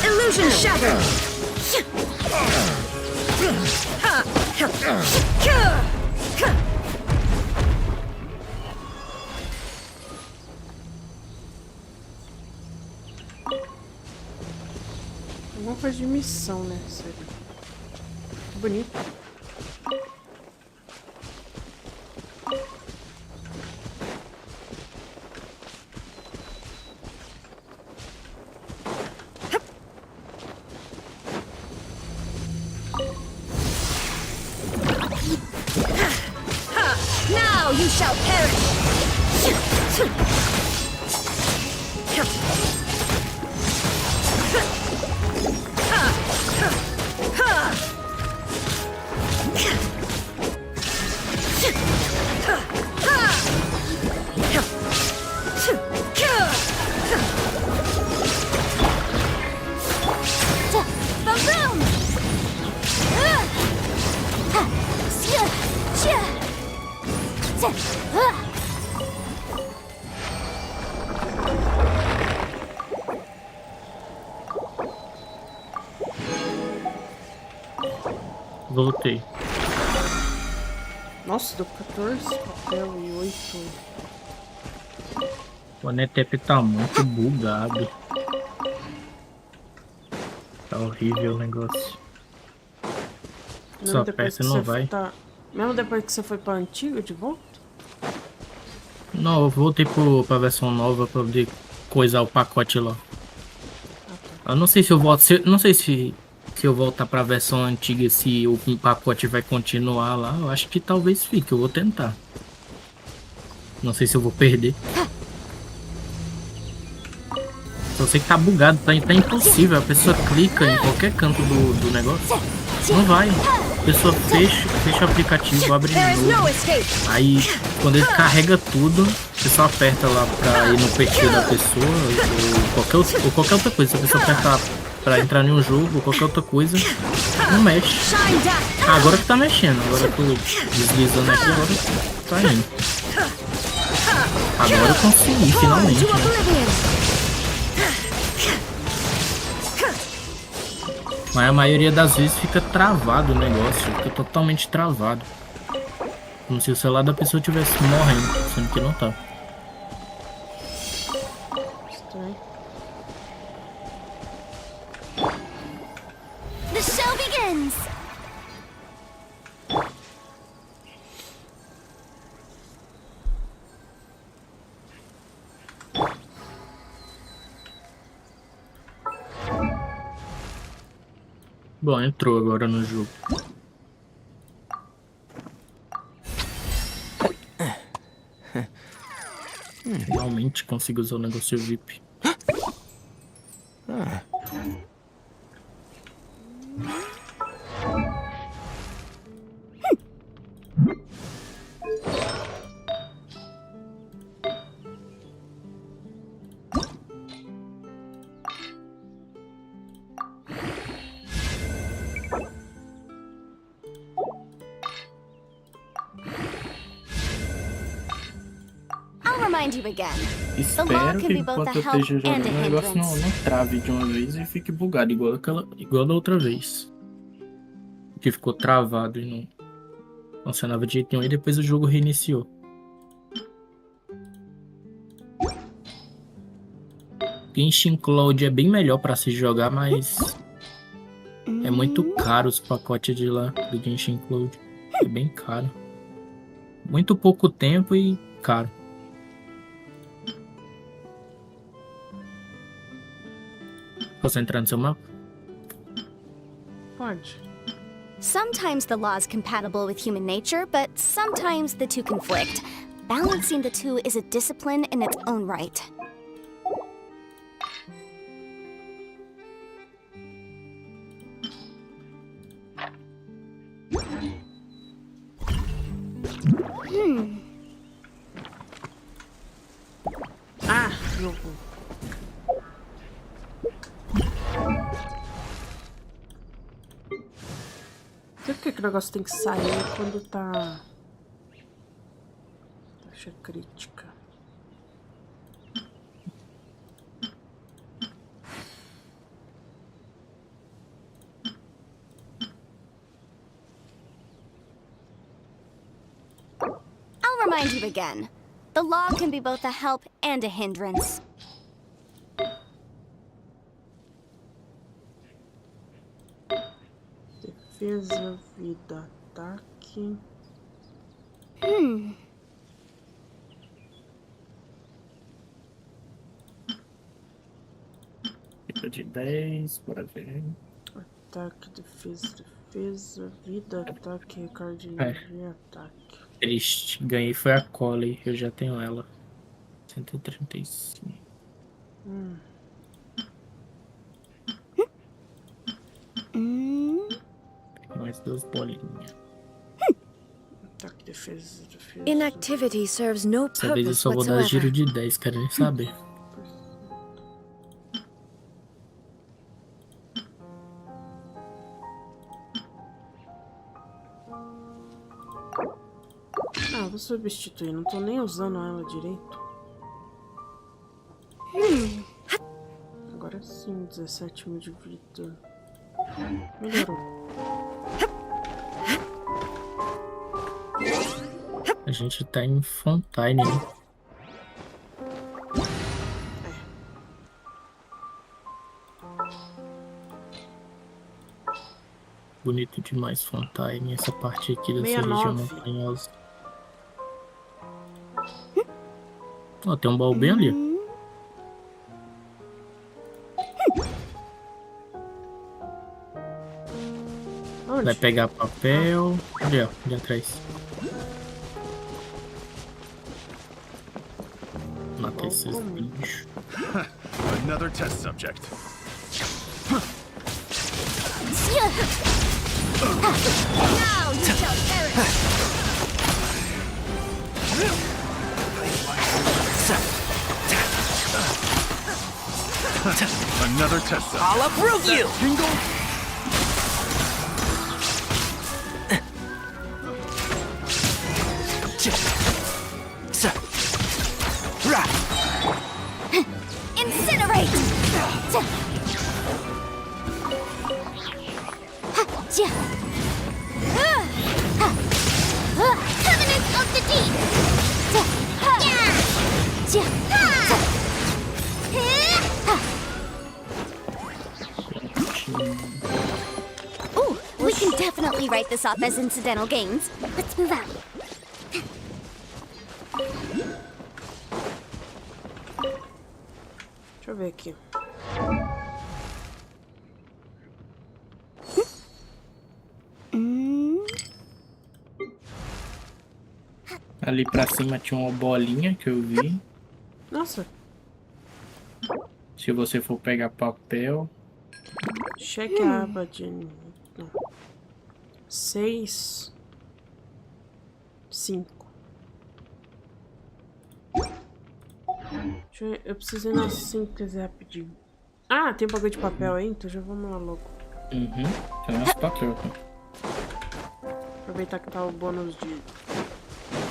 S4: Illusion shattered.
S2: Alguma coisa de missão, né? Sério. Que bonito.
S4: Now you shall perish.
S7: Voltei.
S2: Nossa, deu 14 papel e 8.
S7: O Netep tá muito bugado. Tá horrível o negócio. Só peça não vai.
S2: Mesmo depois que você foi pra antiga de volta?
S7: Não, eu voltei pra versão nova pra poder coisar o pacote lá. Eu não sei se eu volto. Não sei se eu voltar pra versão antiga, se o pacote vai continuar lá. Eu acho que talvez fique. Eu vou tentar. Não sei se eu vou perder. Só sei que tá bugado, tá impossível. A pessoa clica em qualquer canto do negócio. Não vai. A pessoa fecha o aplicativo, abre de novo. Aí, quando ele carrega tudo, a pessoa aperta lá pra ir no perfil da pessoa, ou qualquer outra coisa. Se a pessoa apertar pra entrar em um jogo, ou qualquer outra coisa, não mexe. Agora que tá mexendo. Agora eu tô deslizando aqui, agora tá indo. Agora eu consegui, finalmente. Né? Mas a maioria das vezes fica travado o negócio, fica totalmente travado. Como se o celular da pessoa estivesse morrendo, sendo que não tá.
S2: Estranho.
S6: The show begins!
S7: Bom, entrou agora no jogo. Finalmente consigo usar o negócio VIP.
S6: Remind you again.
S7: Espero que enquanto eu esteja jogando o negócio não trave de uma vez e fique bugado igual da outra vez. Que ficou travado e não funcionava de jeito nenhum e depois o jogo reiniciou. Genshin Cloud é bem melhor para se jogar, mas é muito caro os pacotes de lá do Genshin Cloud. É bem caro. Muito pouco tempo e caro. Posso entrar no seu mapa?
S2: Pode.
S6: Sometimes the law is compatible with human nature, but sometimes the two conflict. Balancing the two is a discipline in its own right.
S2: Ah, jogo. Por que o negócio tem que sair quando tá... Taxa crítica.
S6: I'll remind you again. The law can be both a help and a hindrance.
S2: Defesa, vida, ataque.
S7: Fica de 10, bora ver.
S2: Ataque, defesa, vida, ataque, recorde de energia, ataque.
S7: Triste, ganhei foi a Collie, eu já tenho ela. 135. Mais 2 bolinhas.
S2: Ataque, defesa.
S4: Inactivity serves no
S7: Dessa vez eu
S4: purpose
S7: só vou dar giro
S4: whatsoever.
S7: de 10, quero nem saber.
S2: Ah, vou substituir, não tô nem usando ela direito. Agora sim, 17 mil de vida. Melhorou.
S7: A gente tá em Fontaine, né? Bonito demais Fontaine, essa parte aqui dessa região
S2: 69.
S7: montanhosa. Ó, tem um baú bem ali.
S2: Onde?
S7: Vai pegar papel. Ali, ó, ali atrás. Mata esses bichos.
S5: Another test subject.
S6: Now you shall perish.
S5: Another test subject.
S8: I'll uproot you!
S5: Tingle.
S6: Incinerate! Covenant of the Deep! Ooh, we can definitely write this off as incidental gains. Let's move out.
S2: Deixa eu ver aqui.
S7: Ali pra cima tinha uma bolinha que eu vi.
S2: Nossa,
S7: Se você for pegar papel.
S2: cheque a aba de... Não. 6. 5. Eu preciso ir na síntese rapidinho. Ah, tem um bagulho de papel aí, então já vamos lá logo.
S7: Uhum. Tem mais papel, tá?
S2: Aproveitar que tá o bônus de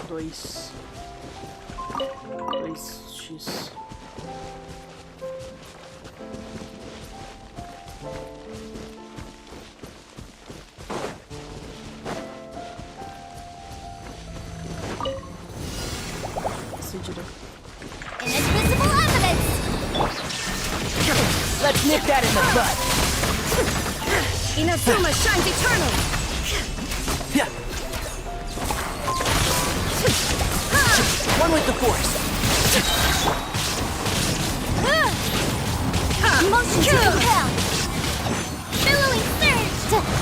S2: 2. 2x. Decidirá.
S6: Inadmissible evidence!
S8: Let's nip that in the bud.
S6: Inazuma shines eternal!
S8: One with the force.
S6: Motion to compel! Billowing surge!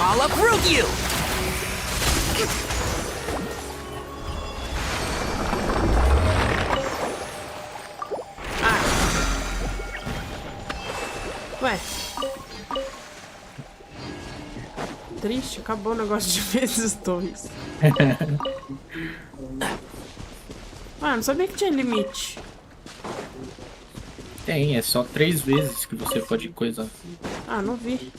S8: I'll uproot you!
S2: Ué. Triste, acabou o negócio de vezes 2. Ah, não sabia que tinha limite.
S7: Tem, é só 3 vezes que você pode coisar.
S2: Ah, não vi.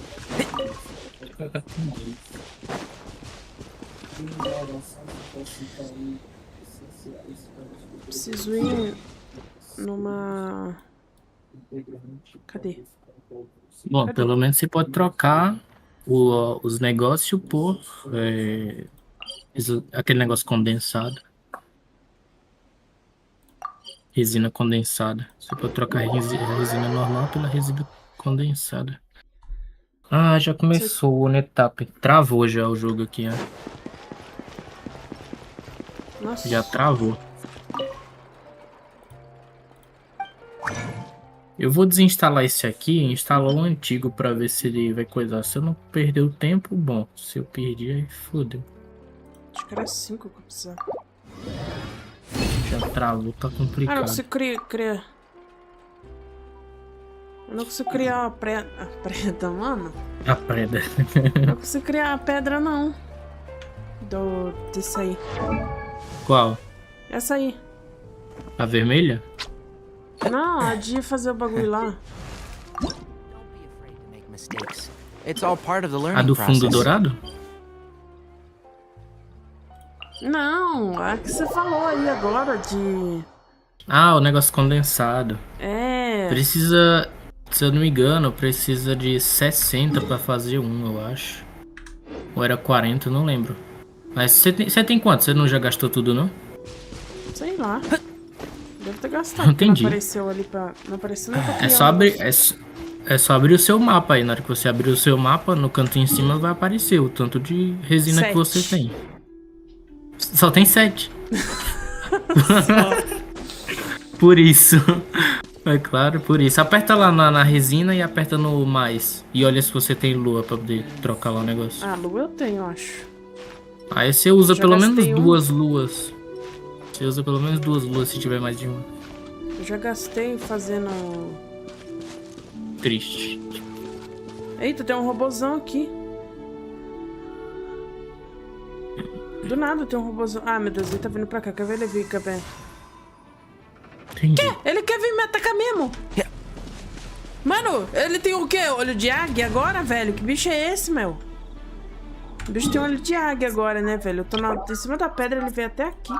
S2: Preciso ir numa... Cadê?
S7: Bom, pelo menos você pode trocar os negócios por aquele negócio condensado. Resina condensada. Você pode trocar a resina normal pela resina condensada. Ah, já começou o etapa. Travou já o jogo aqui, ó.
S2: Nossa.
S7: Já travou. Eu vou desinstalar esse aqui e instalar o antigo pra ver se ele vai coisar. Se eu não perder o tempo, bom. Se eu perder, aí fodeu.
S2: Acho que era 5 que eu precisava.
S7: Já travou, tá
S2: Ah, não
S7: complicado.
S2: consigo criar. Eu não consigo criar a pedra, mano.
S7: A preda.
S2: Eu não consigo criar a pedra, não. Desse aí.
S7: Qual?
S2: Essa aí.
S7: A vermelha?
S2: Não, a de fazer o bagulho lá.
S8: Don't be afraid to make mistakes. It's all part of the learning
S7: A do
S8: process.
S7: fundo dourado?
S2: Não, a que você falou aí agora de...
S7: Ah, o negócio condensado.
S2: É...
S7: Precisa, se eu não me engano, precisa de 60 pra fazer um, eu acho. Ou era 40, não lembro. Mas você tem quanto? Você não já gastou tudo, não?
S2: Sei lá. Deve ter gastado.
S7: Entendi.
S2: Não apareceu ali pra... Não apareceu nem pra criar
S7: É só abrir o seu mapa aí. Na hora que você abrir o seu mapa, no canto em cima vai aparecer o tanto de resina que você tem. Só tem 7. Por isso. É claro, por isso. Aperta lá na resina e aperta no mais. E olha se você tem lua pra poder trocar lá o negócio.
S2: Ah, lua eu tenho, eu acho.
S7: Aí você usa
S2: Já
S7: pelo menos
S2: gastei
S7: 2 luas. Você usa pelo menos 2 luas se tiver mais de uma.
S2: Eu já gastei fazendo...
S7: Triste.
S2: Eita, tem um robozão aqui. Do nada tem um robozão. Ah, meu Deus, ele tá vindo pra cá. Quer ver ele vir, Cabé?
S7: Entendi.
S2: Ele quer vir me atacar mesmo? Mano, ele tem o quê? Olho de águia agora, velho? Que bicho é esse, meu? O bicho tem olho de águia agora, né, velho? Eu tô em cima da pedra, ele veio até aqui.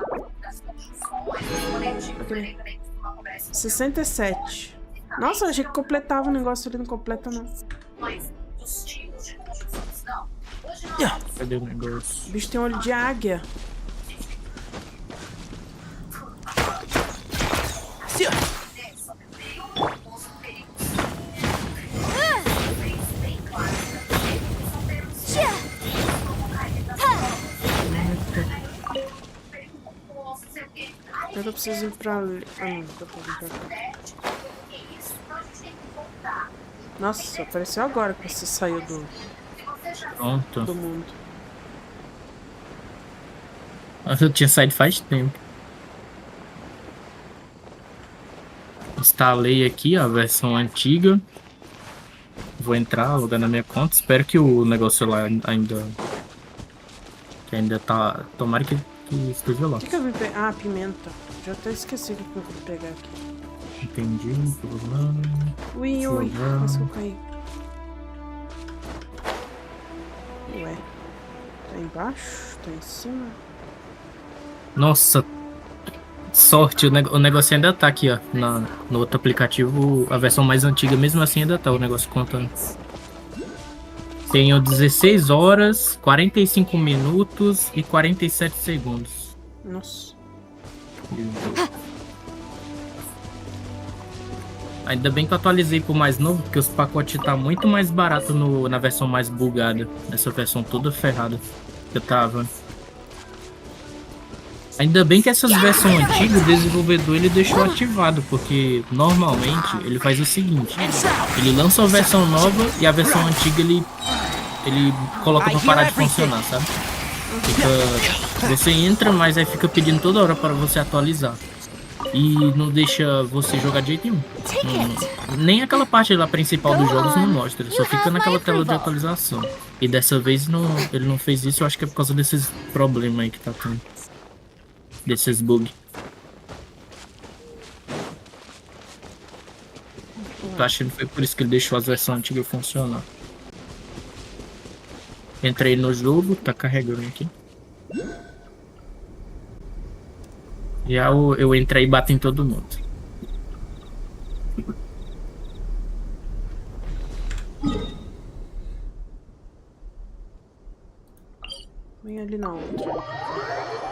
S2: 67. Nossa, eu achei que completava o negócio, ele não completa, não.
S7: Cadê o negócio?
S2: O bicho tem olho de águia. Eu preciso ir pra ali. Ah, não, tô pra cá. Nossa, apareceu agora que você saiu do mundo.
S7: Eu tinha saído faz tempo. Instalei aqui a versão antiga. Vou entrar, logar na minha conta. Espero que o negócio lá ainda tá... Tomara que esteja lá.
S2: O que eu vim pegar? Ah, pimenta. Já até esqueci o que eu vim pegar aqui.
S7: Entendi.
S2: Ui, quase que eu caí. Ué. Tá embaixo? Tá em cima?
S7: Nossa. Sorte, o negócio ainda tá aqui, ó. No outro aplicativo, a versão mais antiga, mesmo assim ainda tá o negócio contando. Tenho 16 horas, 45 minutos e 47 segundos.
S2: Nossa.
S7: Ainda bem que eu atualizei pro mais novo, porque os pacotes tá muito mais barato na versão mais bugada. Nessa versão toda ferrada que eu tava. Ainda bem que essas versões antigas, o desenvolvedor ele deixou ativado, porque normalmente ele faz o seguinte: ele lança a versão nova e a versão antiga ele coloca pra parar de funcionar, sabe? Você entra, mas aí fica pedindo toda hora para você atualizar. E não deixa você jogar de jeito nenhum. Nem aquela parte lá principal dos jogos não mostra, só fica naquela tela de atualização. E dessa vez ele não fez isso, eu acho que é por causa desses problemas aí que tá tendo. Desses bugs. Tô achando que foi por isso que ele deixou as versões antigas funcionar. Entrei no jogo, tá carregando aqui. Já eu entrei e bato em todo mundo.
S2: Vem ali na outra.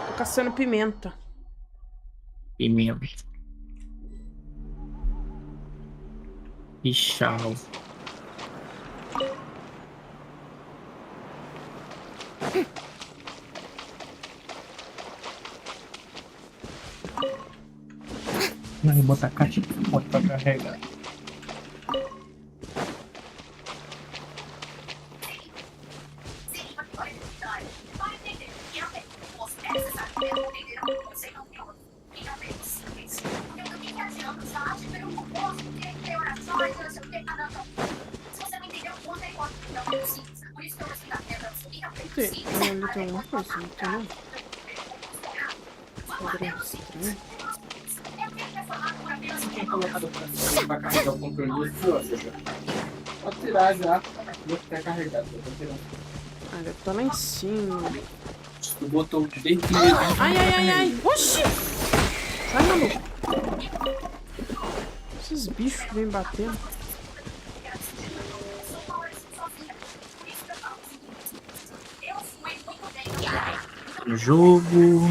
S2: Tô caçando pimenta.
S7: Pimenta. E tchau. Não, vou botar a caixa de moto pra carregar.
S2: Ali tem alguma coisa, não tem não?
S7: Tinha colocado pra carregar o controle do pode tirar já. Vou ficar carregado.
S2: Ah, deve estar lá em cima.
S7: Tu botou desde que...
S2: Ai. Oxi! Sai, maluco. Esses bichos vêm batendo.
S7: no jogo.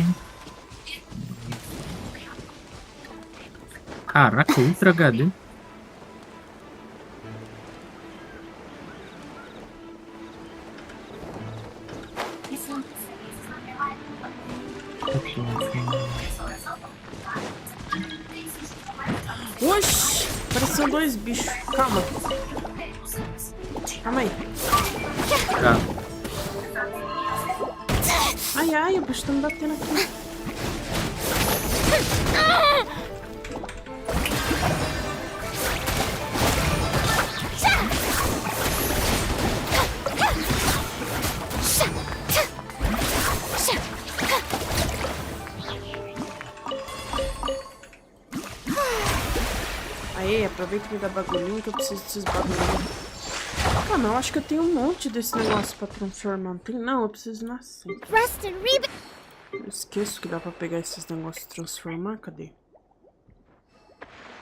S7: Caraca, Ultra HD.
S2: Oxi! Apareceu dois bichos. Calma. Calma aí.
S7: Tá.
S2: Ai, ai, o bicho tá me batendo aqui. Aê, aproveita que me dá bagulhinho que eu preciso desses bagulhinhos. Ah, não, acho que eu tenho um monte desse negócio pra transformar. Não, tem, não, eu preciso nascer. Eu esqueço que dá pra pegar esses negócios e transformar. Cadê?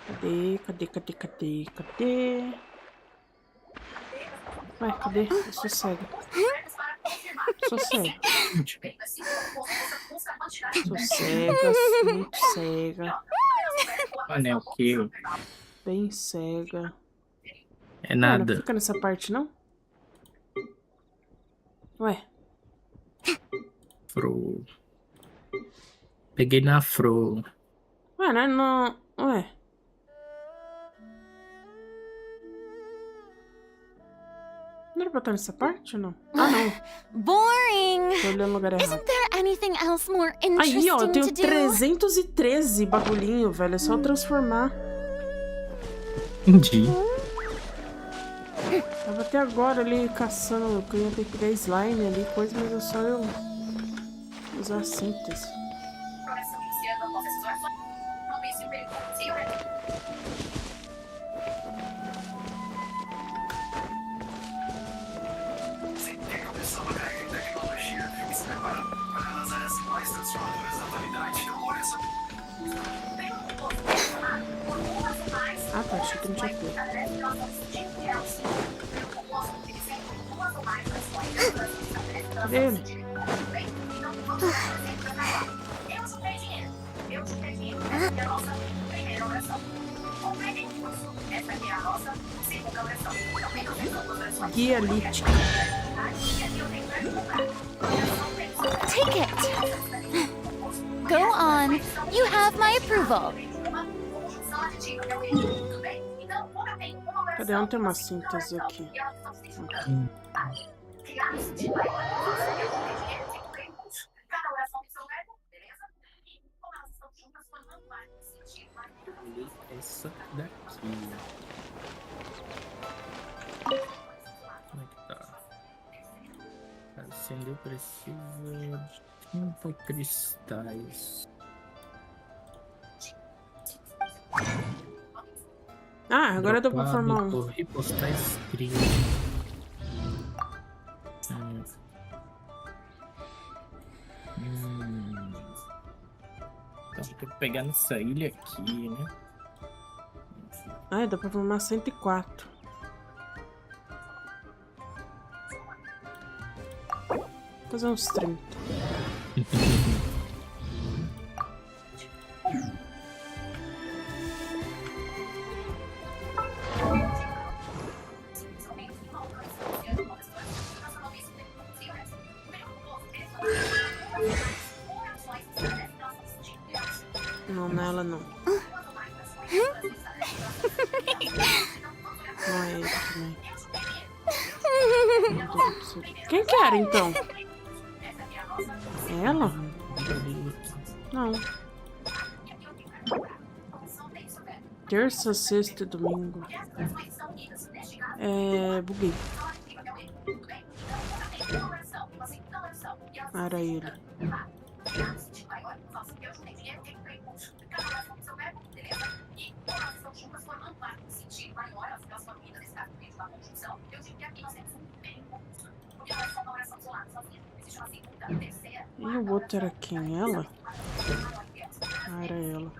S2: Cadê? Ué, cadê? Eu sou cega. Sou cega. Sou cega, muito cega.
S7: Olha, é o que?
S2: Bem cega.
S7: É
S2: Ué,
S7: nada.
S2: não fica nessa parte, não? Ué.
S7: Fro. Peguei na Fro.
S2: Ué, não. Ué. Não era pra estar nessa parte ou não? Ah, não.
S6: Boring.
S2: Tô olhando no lugar errado.
S6: Isn't there anything else more
S2: Aí, ó, eu
S6: interesting
S2: tenho
S6: to do?
S2: 313 bagulhinho, velho. É só transformar.
S7: Entendi.
S2: Tava até agora ali caçando. Que eu ia ter que pegar slime ali, coisa, mas é só eu usar a síntese. Ah, tá, achei que não tinha pego. Cadê ele? Guia lítica.
S6: Take it. Go on. You have my approval.
S2: Cadê? Não tem uma síntese aqui.
S7: Essa daqui. Como é que tá? Acender precisa de 30 cristais.
S2: Ah, agora deu pra formar um.
S7: Repostar escrito. Então tem que pegar nessa ilha aqui, né?
S2: Ah, dá pra formar 104. Vou fazer uns 30. Não, nela não. Não é ele também. Quem que era então? Ela? Não. Terça, sexta e domingo. Buguei. Era ele. E o outro era quem? Ela? Ah, era ela.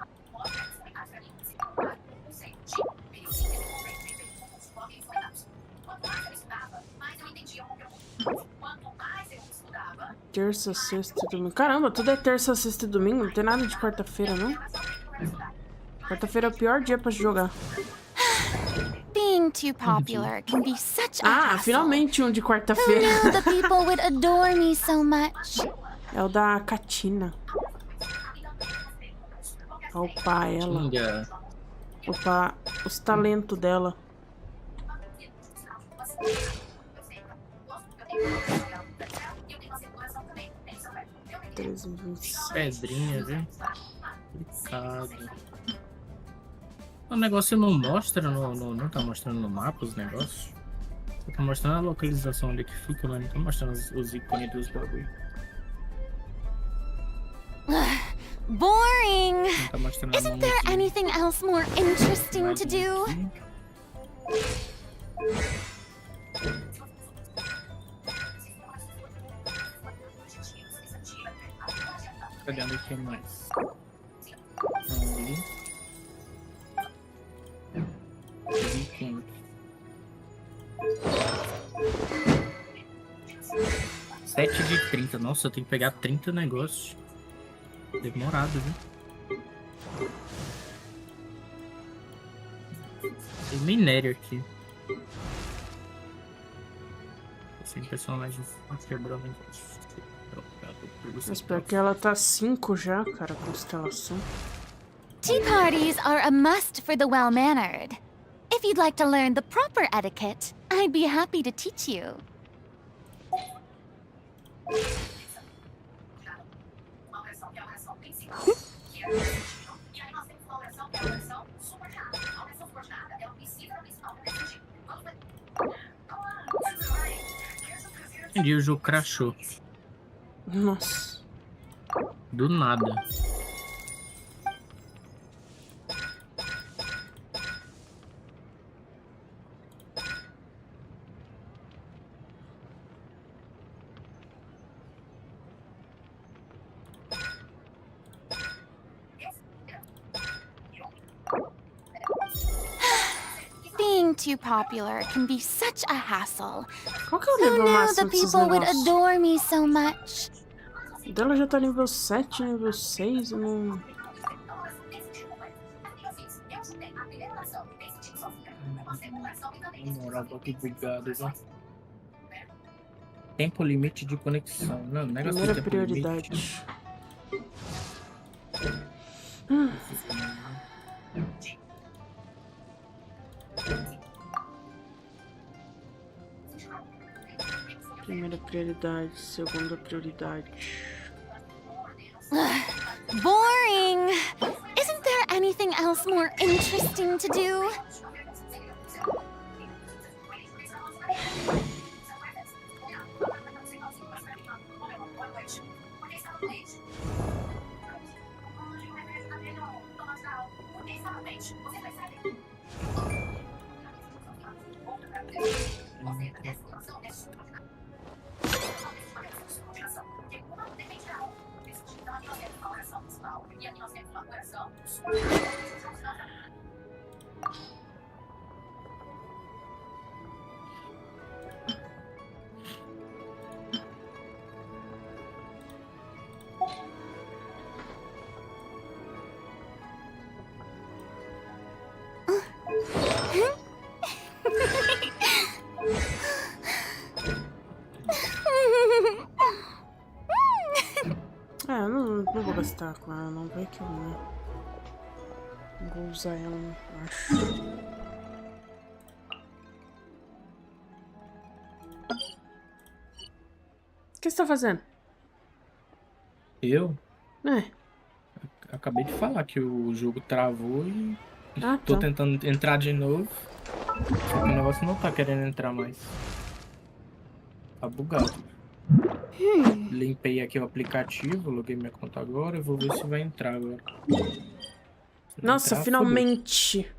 S2: terça, sexta e domingo. Caramba, tudo é terça, sexta e domingo. Não tem nada de quarta-feira, não? Quarta-feira é o pior dia pra jogar.
S6: Being too popular can be such a
S2: Ah,
S6: hassle.
S2: finalmente um de
S6: Who
S2: quarta-feira.
S6: knew the people would adore me so much?
S2: É o da Katina. Opa, ela.
S7: Tinga.
S2: Opa, os talentos dela.
S7: Pedrinha, viu? Complicado. O negócio não mostra, não tá mostrando no mapa os negócios. Só tá mostrando a localização onde que fica, mas não tá mostrando os ícones dos bagulho.
S6: Boring.
S7: Não tá mostrando a
S6: Isn't there
S7: mãozinha.
S6: anything else more interesting to do?
S7: Aqui. Cadê onde que é mais? Ali. Ícone. 7 de 30. Nossa, eu tenho que pegar 30 negócios. Demorado, viu? Tem minério aqui. Sem personagem quebrou o negócio.
S2: Eu espero que ela tá 5 já, cara, constelação.
S6: Tea parties are a must for the well-mannered. If you'd like to learn the proper etiquette, I'd be happy to teach you.
S7: Entendi, o jogo crashou.
S2: Nossa.
S7: Do nada.
S6: Being too popular can be such a hassle.
S2: Qual que é o
S6: Who
S2: nível
S6: knew the
S2: máximo desses
S6: people would
S2: negócios?
S6: adore me so much?
S2: O dela já tá nível 7, nível 6, eu não...
S7: Na moral, tô aqui bugado, viu? Tempo limite de conexão. Não, negócio de
S2: Primeira
S7: tempo
S2: prioridade.
S7: limite.
S2: Primeira prioridade, segunda prioridade.
S6: Boring. Isn't there anything else more interesting to do?
S2: É, não vou gastar com ela, não. Vai que eu não vou usar ela, não acho. O que você tá fazendo?
S7: Eu
S2: É.
S7: acabei de falar que o jogo travou e
S2: Ah,
S7: tô
S2: tá.
S7: tentando entrar de novo. Só que o negócio não tá querendo entrar mais. Tá bugado. Limpei aqui o aplicativo, loguei minha conta agora. Eu vou ver se vai entrar agora. Se não
S2: Nossa,
S7: entrar,
S2: finalmente.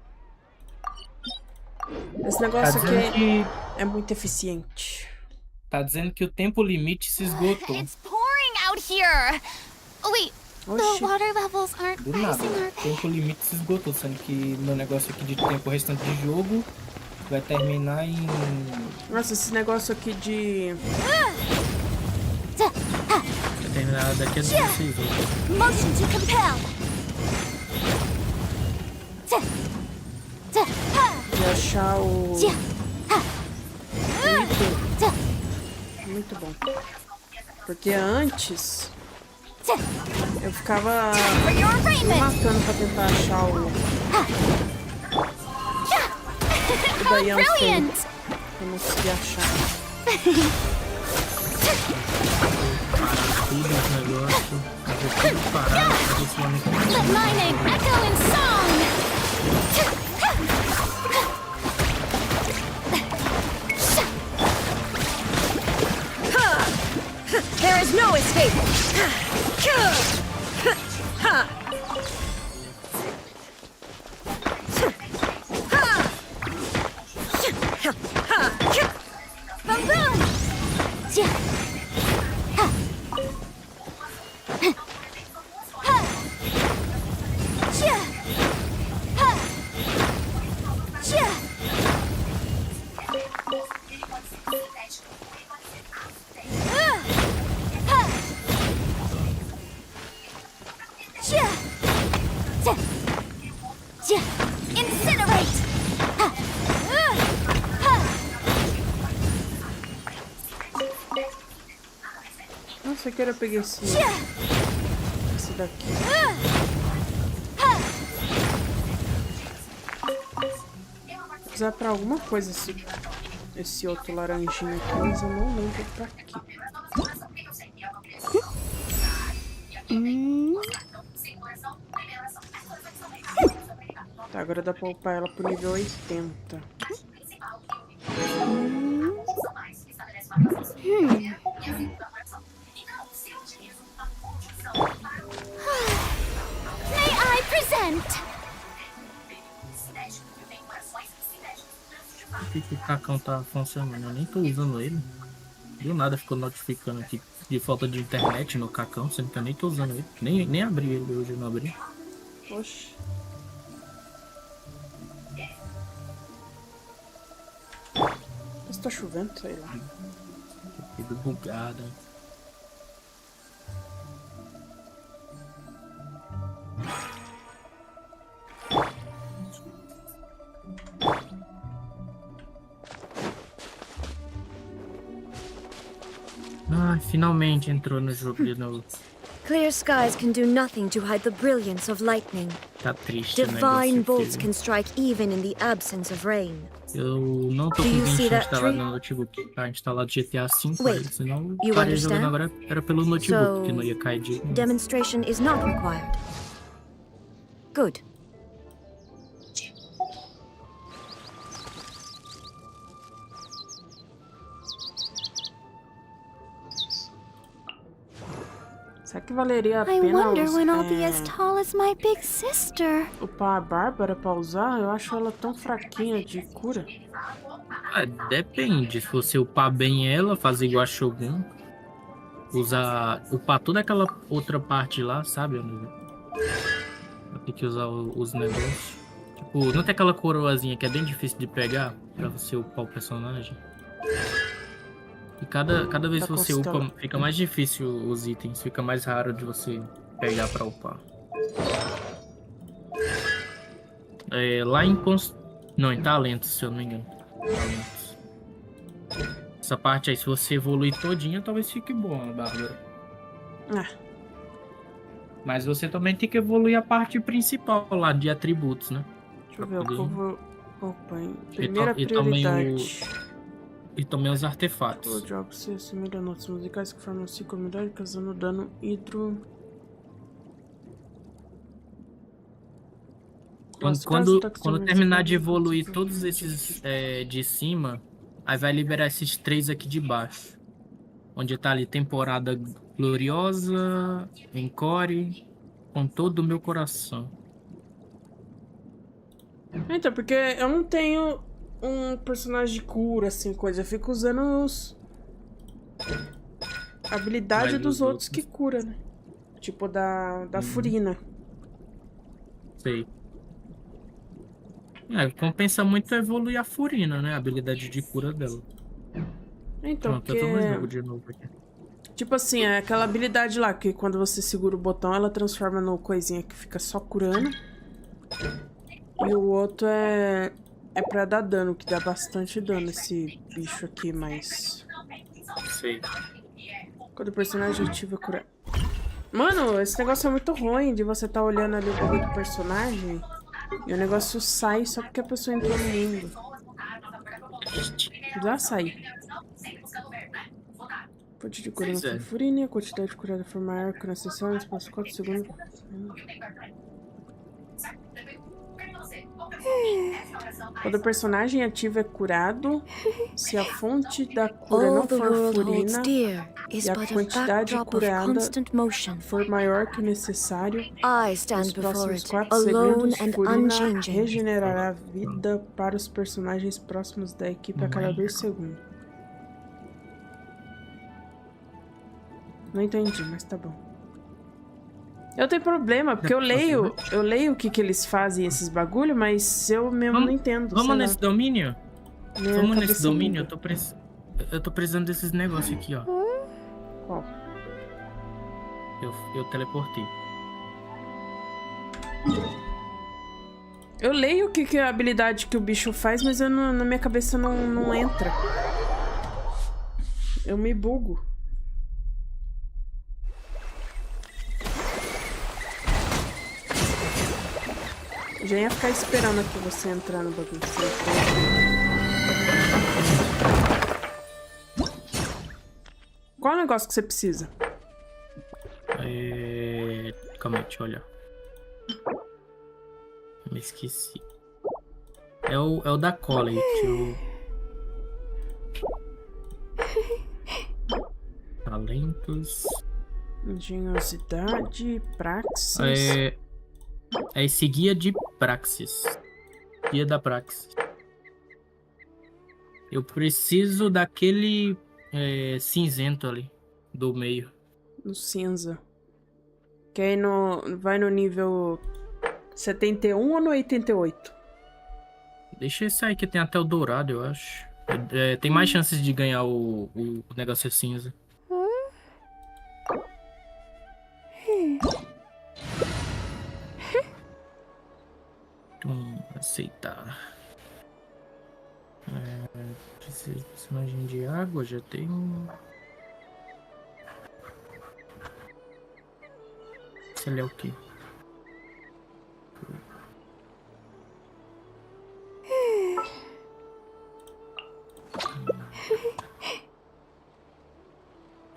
S2: Esse
S7: fodeu.
S2: negócio
S7: Tá
S2: aqui
S7: dizendo que,
S2: é muito eficiente.
S7: tá dizendo que o tempo limite se esgotou.
S6: It's pouring out here. Oh, wait,
S2: Oxi.
S6: the water levels aren't
S7: Do nada.
S6: rising, are
S7: O
S6: they?
S7: tempo limite se esgotou, sendo que meu negócio aqui de tempo restante de jogo vai terminar em...
S2: Nossa, esse negócio aqui de...
S7: Daqui a 16 horas.
S6: Motion to compel.
S2: E achar o item. Muito bom. Porque antes eu ficava me matando pra tentar achar o daí eu não consegui achar.
S7: Tudo os negócios. Eu vou tudo parar pra ver se eu não encontro.
S6: Let my name echo in song.
S4: There is no escape!
S6: Boom boom. Incinerate!
S2: Nossa, eu quero pegar esse daqui. Vou usar pra alguma coisa esse outro laranjinho aqui, mas eu não lembro pra quê. Tá, agora dá pra upar ela pro nível 80.
S6: May I present?
S7: Por que o cacão tá funcionando? Eu nem tô usando ele. Do nada ficou notificando aqui de falta de internet no cacão, sendo que eu nem tô usando ele. Nem abri ele hoje, eu não abri.
S2: Oxi. Mas tá chovendo, sei lá.
S7: Tudo bugado. Ah, finalmente entrou no jogo de novo.
S4: Clear skies can do nothing to hide the brilliance of lightning.
S7: Tá triste, né?
S4: Divine bolts can strike even in the absence of rain.
S7: Eu não tô com o Genshin instalado no notebook. Tá instalado GTA V,
S4: Wait,
S7: senão
S4: you
S7: parei jogando
S4: understand?
S7: agora. Era pelo notebook que não ia cair de...
S4: Demonstration is not required. Good.
S2: Será que valeria a
S6: I
S2: pena
S6: wonder when I'll be as tall as my big sister.
S2: upar a Bárbara pra usar? Eu acho ela tão fraquinha de cura.
S7: Ah, depende. Se você upar bem ela, fazer igual a Shogun, upar toda aquela outra parte lá, sabe? Tem que usar os negócios. Tipo, não tem aquela coroazinha que é bem difícil de pegar pra você upar o personagem? E cada vez que você upa, fica mais difícil os itens, fica mais raro de você pegar pra upar. Lá em não, em talentos, se eu não me engano. Talentos. Essa parte aí, se você evoluir todinha, talvez fique bom, Bárbara. Mas você também tem que evoluir a parte principal lá de atributos, né?
S2: Deixa eu ver, o povo... Opa, hein? Primeira prioridade.
S7: E também os artefatos.
S2: Os jogos se assemelham a notas musicais que formam psicomelódicas, causando dano hidro...
S7: Quando terminar de evoluir todos esses de cima, aí vai liberar esses 3 aqui de baixo. Onde tá ali temporada gloriosa, Encore, com todo o meu coração.
S2: Então, porque eu não tenho um personagem de cura, assim, coisa. Eu fico usando a habilidade dos outros que cura, né? Tipo da Furina.
S7: Sei. Compensa muito evoluir a Furina, né? A habilidade de cura dela.
S2: Então,
S7: pronto, eu tô no jogo de novo aqui.
S2: Tipo assim, é aquela habilidade lá que quando você segura o botão, ela transforma no coisinha que fica só curando. E o outro é pra dar dano, que dá bastante dano esse bicho aqui, mas...
S7: Sei.
S2: Quando o personagem ativa curar... Mano, esse negócio é muito ruim de você tá olhando ali o bagulho do personagem e o negócio sai só porque a pessoa entrou no mundo. Já sai. Ponte de cura na furfurina, a quantidade de curada for maior que na sessão, no espaço 4 segundos. Quando o personagem ativo é curado, se a fonte da cura não for furina e a quantidade curada for maior que o necessário, nos próximos 4 segundos, furina regenerará vida para os personagens próximos da equipe a cada 2 segundos. Não entendi, mas tá bom. Eu tenho problema, porque eu leio o que eles fazem, esses bagulho, mas eu mesmo não entendo.
S7: Vamos nesse domínio? Vamos nesse domínio? Eu tô precisando desses negócios aqui, ó.
S2: Qual?
S7: Eu teleportei.
S2: Eu leio o que é a habilidade que o bicho faz, mas eu na minha cabeça não entra. Eu me bugo. Já ia ficar esperando aqui você entrar no bagulho. Qual é o negócio que você precisa?
S7: Calma aí, deixa eu olhar. Me esqueci. É o da College. Talentos.
S2: Engenhosidade, praxis.
S7: É esse guia de praxis. Guia da praxis. Eu preciso daquele cinzento ali, do meio.
S2: No cinza. Que aí vai no nível 71 ou no 88?
S7: Deixa esse aí que tem até o dourado, eu acho. Tem mais chances de ganhar o negócio cinza. Aceitar. Preciso de personagem de água, já tenho. Esse ali é o quê?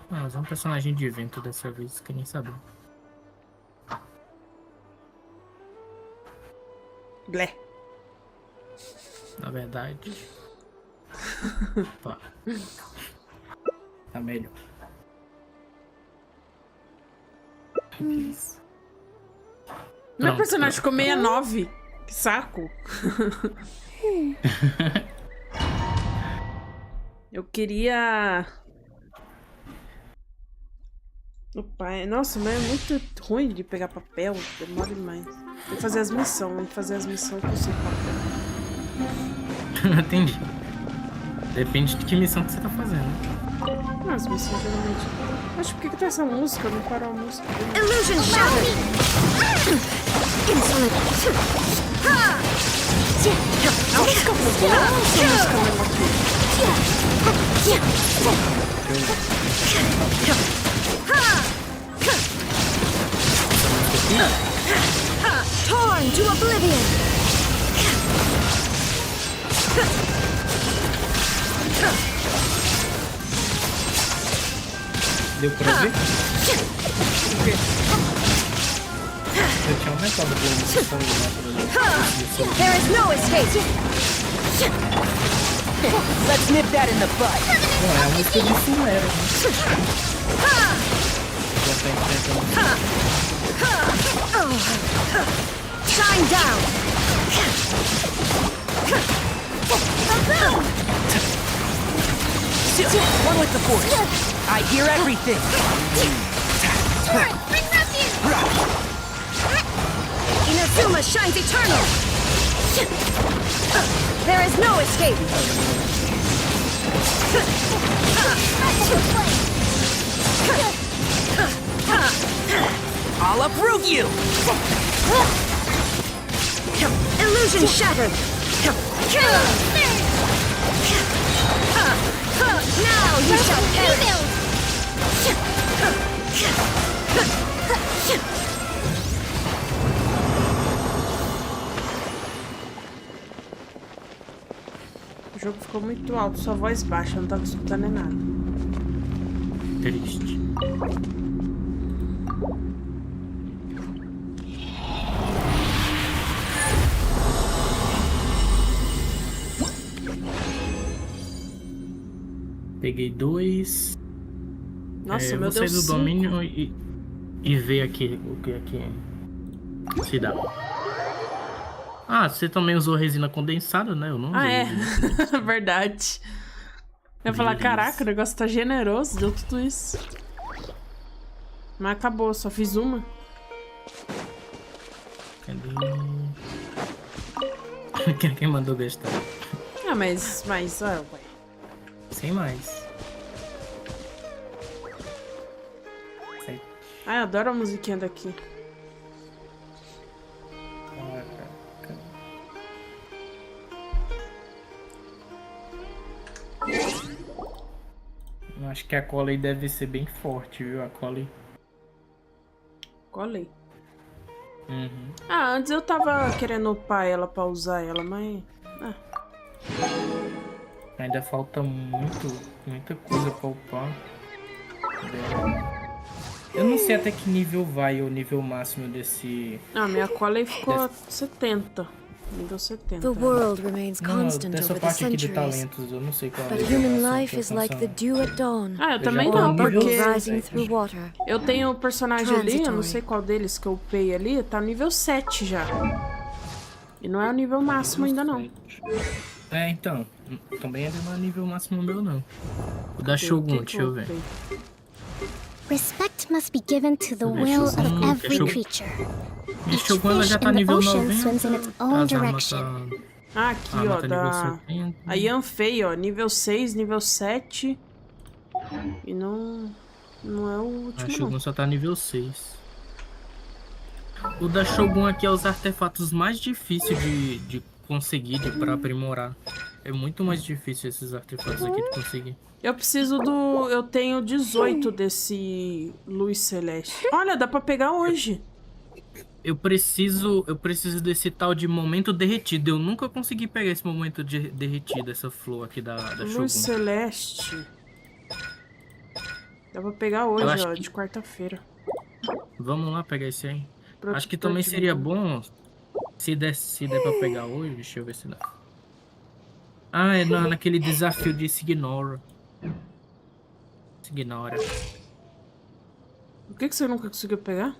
S7: Mas é um personagem de vento dessa vez, que nem saber.
S2: Blé.
S7: Na verdade. Pá. Tá melhor.
S2: Meu personagem ficou 69. Que saco. Eu queria... Opa, nossa, mas é muito ruim de pegar papel. Demora demais. Tem que fazer as missões. Tem que fazer as missões com o seu papel.
S7: Entendi. Depende de que missão que você tá fazendo.
S2: As missões geralmente... Acho que tá essa música? Não parou a música.
S4: Illusion shattered! Insolent!
S2: A música foi boa ou essa música mesmo aqui?
S4: Torn to oblivion!
S7: Deu pra ver? O quê? Eu tinha aumentado a posição do mapa.
S4: There is no escape!
S8: Let's nip that in the bud.
S7: Não, é a música de Fumero, né? Já tá enfrentando.
S4: Shine down!
S8: One with the force. I hear everything.
S4: Inazuma shines eternal! There is no escape!
S8: I'll uproot you!
S4: Illusion shattered! Now you shall perish!
S2: O jogo ficou muito alto, sua voz baixa, eu não tava escutando nem nada.
S7: Triste. Peguei 2.
S2: Nossa, meu
S7: vou sair
S2: Deus,
S7: do domínio e ver aqui o que aqui se dá. Ah, você também usou resina condensada, né? Eu não usei.
S2: Ah, é?
S7: resina.
S2: Verdade. Eu ia falar,
S7: Beleza.
S2: caraca, o negócio tá generoso, deu tudo isso. Mas acabou, só fiz uma.
S7: Cadê? Quem mandou gastar?
S2: Ah, mas, ué.
S7: Sem mais.
S2: Ah, eu adoro a musiquinha daqui.
S7: Eu acho que a cola aí deve ser bem forte, viu? A cola aí.
S2: Colei.
S7: Uhum.
S2: Ah, antes eu tava querendo upar ela pra usar ela, mas... Ah.
S7: Ainda falta muita coisa pra upar. Eu não sei até que nível vai o nível máximo desse...
S2: Ah, minha cola aí ficou 70. Nível 70.
S4: The world remains
S7: Não,
S4: constant
S7: dessa
S4: over the
S7: parte aqui de
S4: centuries.
S7: talentos, eu não sei qual é.
S4: But
S7: a nível
S4: human
S7: máximo
S4: life
S7: que
S4: is
S7: eu
S4: like the
S7: alcançar.
S4: dew at dawn.
S2: Ah, eu também
S7: já tô
S2: não,
S7: no nível
S2: porque...
S4: Rising through water.
S2: Eu tenho o personagem ali, eu não
S4: Transitory.
S2: sei qual deles que eu upei ali, tá nível 7 já. E não é o nível máximo ainda não.
S7: É, então. Também ainda não é nível máximo meu, não. O da Shogun, deixa eu ver.
S6: Respect must be given to the
S7: Deixa
S6: will
S7: eu
S6: of
S7: ver.
S6: every
S7: Deixa eu-
S6: creature.
S7: Minha
S6: Each
S7: Shogun ela
S6: fish
S7: já tá
S6: in the
S7: nível
S6: ocean
S7: 90.
S6: swims in its own
S7: As armas
S6: direction.
S7: tá...
S2: Ah, aqui,
S7: arma
S2: ó,
S7: tá
S2: da...
S7: nível 70.
S2: A Yanfei, ó, nível 6, nível 7. E não é o
S7: A
S2: último, não.
S7: Shogun só tá nível 6. O da Shogun aqui é os artefatos mais difíceis de conseguir, pra aprimorar. É muito mais difícil esses artefatos aqui de conseguir.
S2: Eu preciso do... Eu tenho 18 desse Luz Celeste. Olha, dá pra pegar hoje.
S7: Eu preciso desse tal de momento derretido. Eu nunca consegui pegar esse momento derretido, essa flor aqui da Shogun.
S2: Luz Celeste. Dá pra pegar hoje,
S7: acho
S2: ó,
S7: que-
S2: de quarta-feira.
S7: Vamos lá pegar esse aí.
S2: Protetor
S7: Acho que também
S2: de
S7: seria
S2: mão.
S7: bom se der pra pegar hoje. Deixa eu ver se dá. Ah, é naquele desafio de Signora.
S2: Por que você nunca conseguiu pegar?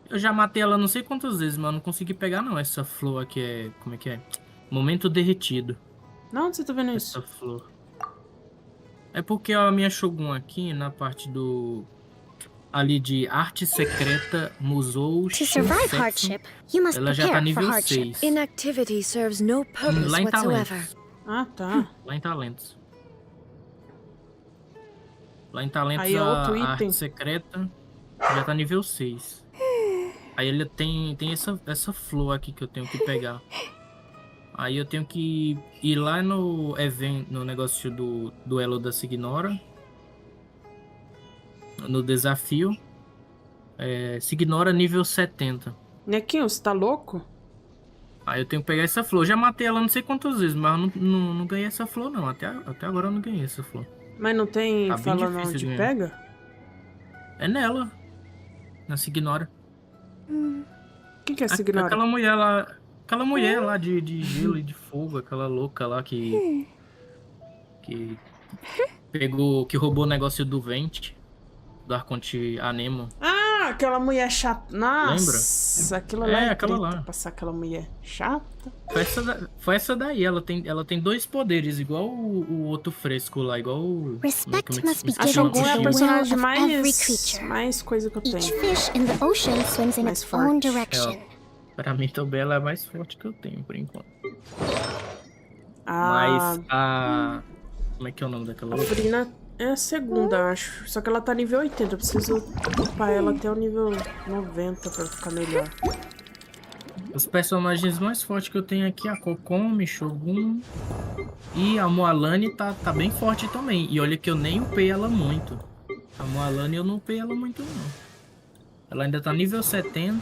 S7: Eu já matei ela não sei quantas vezes, mas eu não consegui pegar não. Essa flor aqui é... Como é que é? Momento derretido.
S2: Não, onde você tá vendo
S7: Essa
S2: isso?
S7: flor. É porque a minha Shogun aqui, na parte do... Ali de arte secreta, musou...
S6: To survive hardship, you must
S7: Ela já tá
S6: prepare for
S7: nível
S6: hardship.
S7: 6.
S4: Inactivity serves no purpose
S7: Lá em
S4: whatsoever.
S7: talentos.
S2: Ah, tá.
S7: Lá em talentos. Lá em talentos
S2: Aí é outro
S7: a
S2: item.
S7: arte secreta já tá nível 6. Aí ele tem essa flor aqui que eu tenho que pegar. Aí eu tenho que ir lá no evento, no negócio do duelo da Signora. No desafio. Signora nível 70.
S2: Nequinho, você tá louco?
S7: Aí eu tenho que pegar essa flor. Já matei ela não sei quantas vezes, mas eu não ganhei essa flor não. Até agora eu não ganhei essa flor.
S2: Mas não tem
S7: Tá bem
S2: falando
S7: difícil
S2: onde
S7: de ganhar.
S2: pega?
S7: É nela. Na Signora.
S2: Quem que é essa ignora?
S7: Aquela mulher lá. Aquela mulher lá de gelo e de fogo. Aquela louca lá que pegou. Que roubou o negócio do Vente. Do Arconte Anemo.
S2: Ah, aquela mulher chata. Nossa, aquilo lá é
S7: aquela
S2: treta,
S7: lá.
S2: passar aquela mulher chata.
S7: Foi essa daí. Ela tem 2 poderes, igual o outro fresco lá. Igual o.
S6: Respect must be
S2: A
S6: given
S2: Shogun
S6: to
S2: é a
S6: the will
S2: personagem
S6: of every
S2: mais
S6: creature.
S2: coisa que eu
S6: Each
S2: tenho.
S6: fish in the ocean swims in
S2: Mais
S6: its own
S2: forte.
S6: direction.
S7: Pra mim também ela é a mais forte que eu tenho, por enquanto.
S2: Ah,
S7: Mas a. Como é que é o nome daquela
S2: a
S7: outra?
S2: Frina É a segunda, acho. Só que ela tá nível 80. Eu preciso upar ela até o nível 90 pra ficar melhor.
S7: Os personagens mais fortes que eu tenho aqui é a Kokomi, Shogun e a Moalani tá bem forte também. E olha que eu nem upei ela muito. A Moalani eu não upei ela muito não. Ela ainda tá nível 70.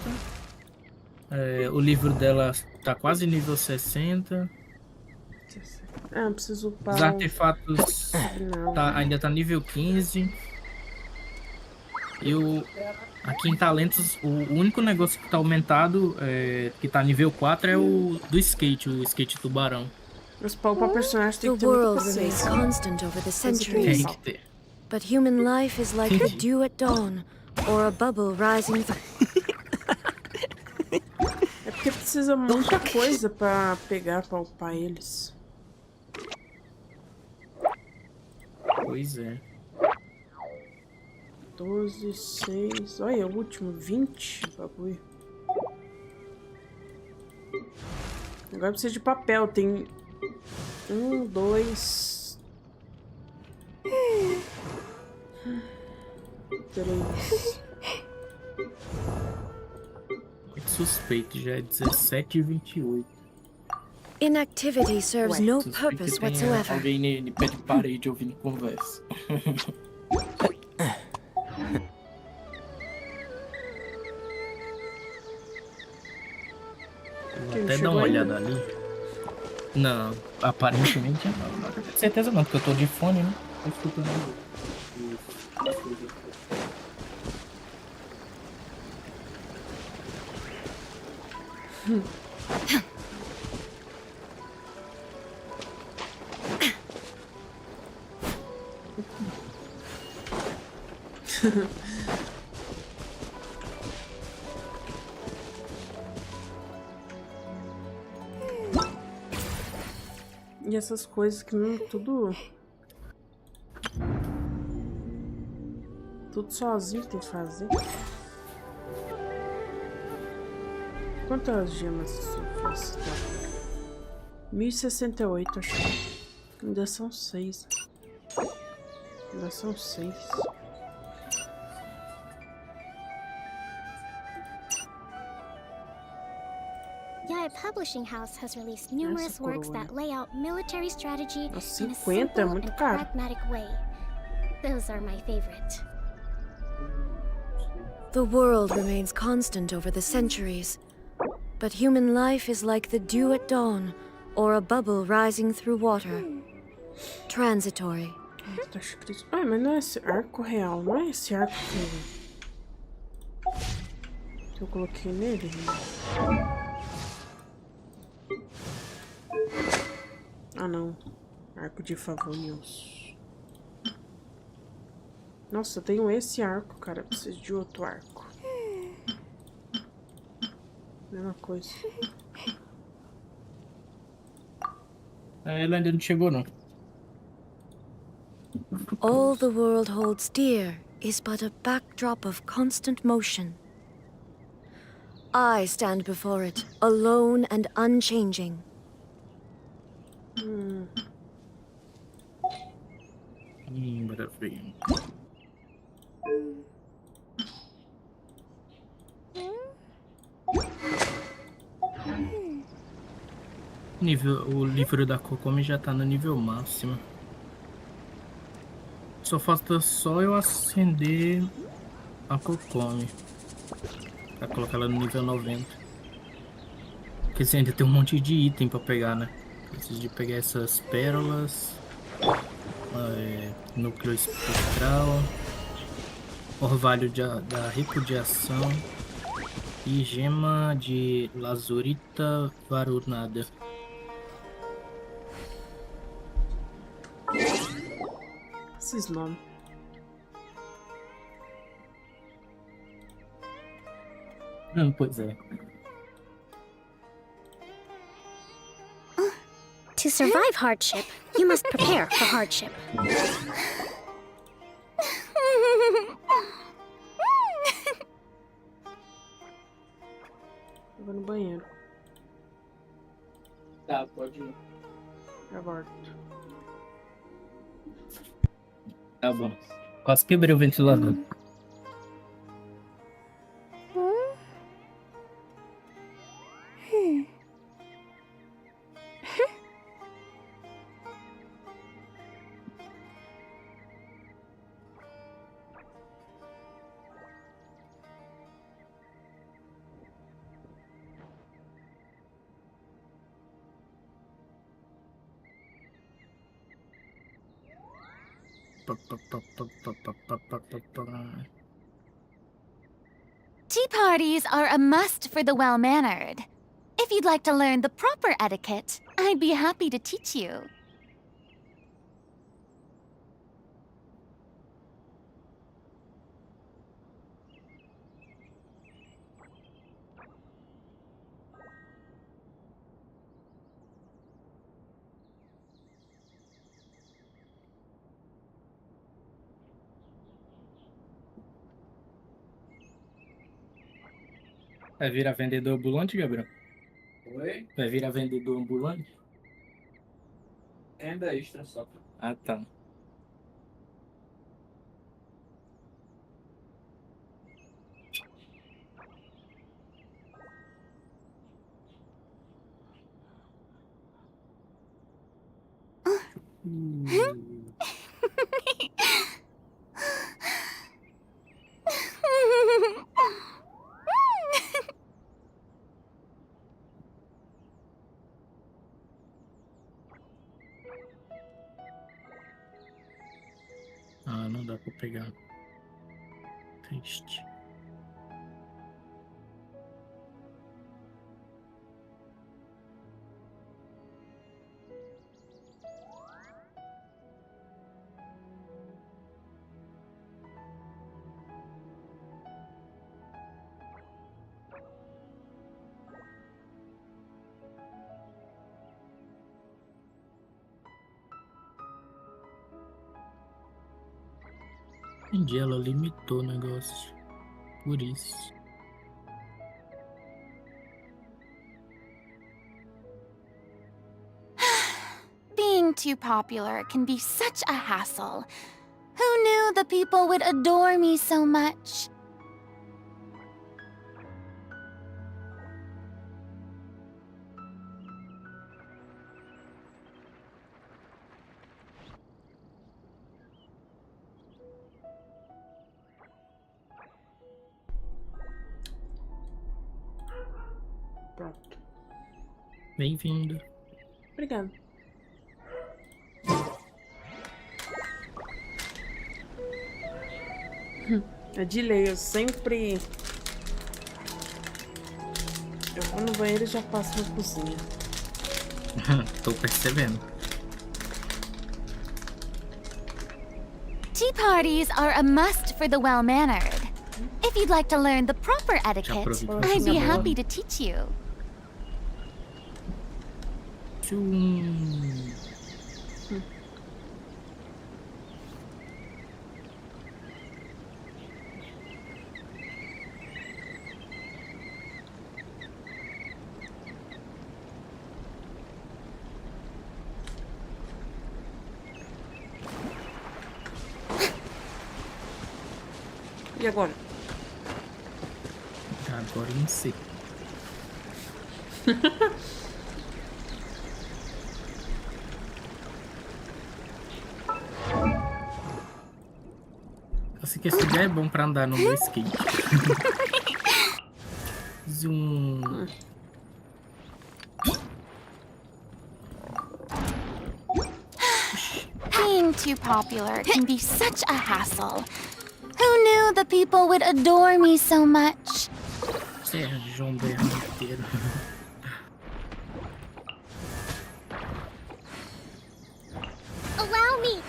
S7: O livro dela tá quase nível 60.
S2: É, eu preciso upar
S7: Os artefatos
S2: Não.
S7: ainda tá nível 15. Aqui em talentos, o único negócio que tá aumentado, que tá nível 4, é o skate, o skate tubarão.
S2: Os pau pra personagem tem
S4: The
S2: que ter muita
S4: world remains
S2: paciência.
S4: constant over the
S7: Tem
S4: centuries,
S7: que ter.
S4: but human life is like the dew at dawn, or a bubble rising through.
S2: É porque precisa muita coisa pra pegar, pra upar eles.
S7: Pois é.
S2: 12, 6... Olha, o último, 20. Bagulho. Agora precisa de papel. Tem... 1, 2... 3...
S7: Muito suspeito, já é 17h28.
S4: Inactivity serves no
S7: Suspeito
S4: purpose
S7: que tem
S4: whatsoever.
S7: alguém de pé de parede ouvindo conversa. Vou até dar uma olhada ali. Não, aparentemente não. Não tenho certeza não, porque eu tô de fone, né? Tô escutando as coisas.
S2: E essas coisas que não... Tudo sozinho tem que fazer. Quantas gemas isso faz? 1068, acho. Ainda são 6. Ainda são 6.
S6: Yaya Publishing House has released numerous works that lay out military strategy in a
S2: 50 é
S6: simple
S2: muito
S6: and
S2: caro.
S6: pragmatic way. Those are my favorite.
S4: The world remains constant over the centuries, but human life is like the dew at dawn, or a bubble rising through water. Transitory.
S2: Tá escrito... Ah, mas não é esse arco real. Não é esse arco que eu coloquei nele. Ah, não. Arco de Favonius. Nossa, eu tenho esse arco, cara. Eu preciso de outro arco. Mesma coisa.
S7: Ela ainda não chegou, não.
S4: All the world holds dear is but a backdrop of constant motion. I stand before it, alone and unchanging.
S7: Maravilha. O livro da Kokomi já tá no nível máximo. Só falta eu acender a Kokomi pra colocar ela no nível 90. Porque você ainda tem um monte de item pra pegar, né? Preciso de pegar essas pérolas, núcleo espectral, orvalho da repudiação e gema de lazurita varunada.
S2: Esses nomes.
S7: Pois é.
S6: To survive hardship, you must prepare for hardship.
S2: Eu vou no banheiro.
S7: Tá, pode ir.
S2: Já volto.
S7: Tá bom. Quase quebrei o ventilador.
S6: Tea parties are a must for the well-mannered. If you'd like to learn the proper etiquette, I'd be happy to teach you.
S7: Vai virar vendedor ambulante, Gabriel?
S9: Oi?
S7: Vai virar vendedor ambulante?
S9: Renda extra só.
S7: Ah, tá. Ah, não dá pra pegar. Triste. Entendi, ela limitou o negócio. Por isso.
S6: Being too popular can be such a hassle. Who knew the people would adore me so much?
S2: Pronto.
S7: Bem-vindo.
S2: Obrigado. É de lei, eu sempre... Eu vou no banheiro e já passo na cozinha.
S7: Tô percebendo.
S6: Tea parties are a must for the well-mannered. If you'd like to learn the proper etiquette, I'd be happy to teach you.
S2: E agora?
S7: Agora eu não sei. Esse aqui é bom pra andar no meu skate. Zoom.
S6: Being too popular can be such a hassle. Who knew the people would adore me so much?
S7: João Berno inteiro.
S6: Allow me.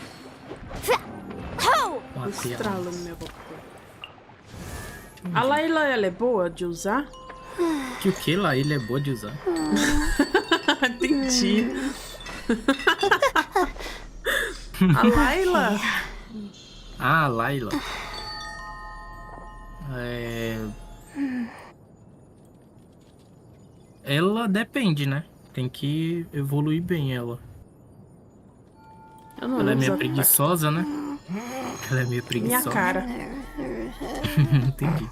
S6: Ho!
S2: Estralo no meu boca. A Layla, ela é boa de usar?
S7: Que o que lá? Ele é boa de usar?
S2: Entendi. A Layla?
S7: Ah, a Layla. Ela depende, né? Tem que evoluir bem ela.
S2: Eu não
S7: Ela é
S2: uso
S7: meio
S2: ataque.
S7: preguiçosa, né? Ela é meio
S2: Minha
S7: preguiçosa.
S2: cara.
S7: Entendi.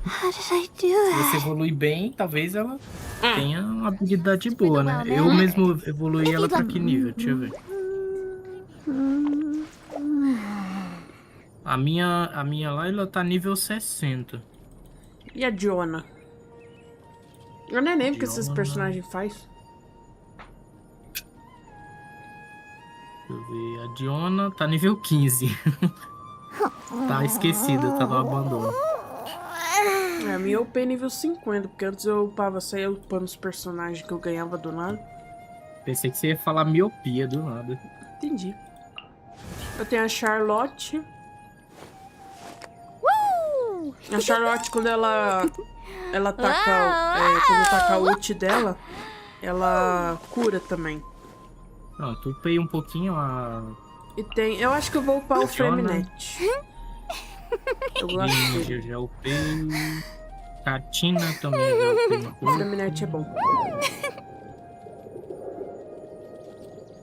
S6: How did I do
S7: Se
S6: that?
S7: você evolui bem, talvez ela tenha uma habilidade boa, né? Eu mesmo evoluí ela pra que nível? Deixa eu ver. A minha lá, ela tá nível 60.
S2: E a Diona? Eu nem lembro o que esses
S7: Diona.
S2: personagens faz.
S7: Deixa eu ver. A Diona tá nível 15. Tá esquecida, tá no abandono.
S2: A minha eu upei nível 50, porque antes eu upava, saía upando os personagens que eu ganhava do nada.
S7: Pensei que você ia falar miopia do nada.
S2: Entendi. Eu tenho a Charlotte. A Charlotte, quando ela taca, quando taca a ult dela, ela cura também.
S7: Pronto, upei um pouquinho a...
S2: E tem, eu acho que eu vou upar o
S7: Diona.
S2: Framenet. Eu gosto
S7: Ninja,
S2: dele.
S7: já upei. Katina também já upei um
S2: O
S7: pouco.
S2: Framenet é bom.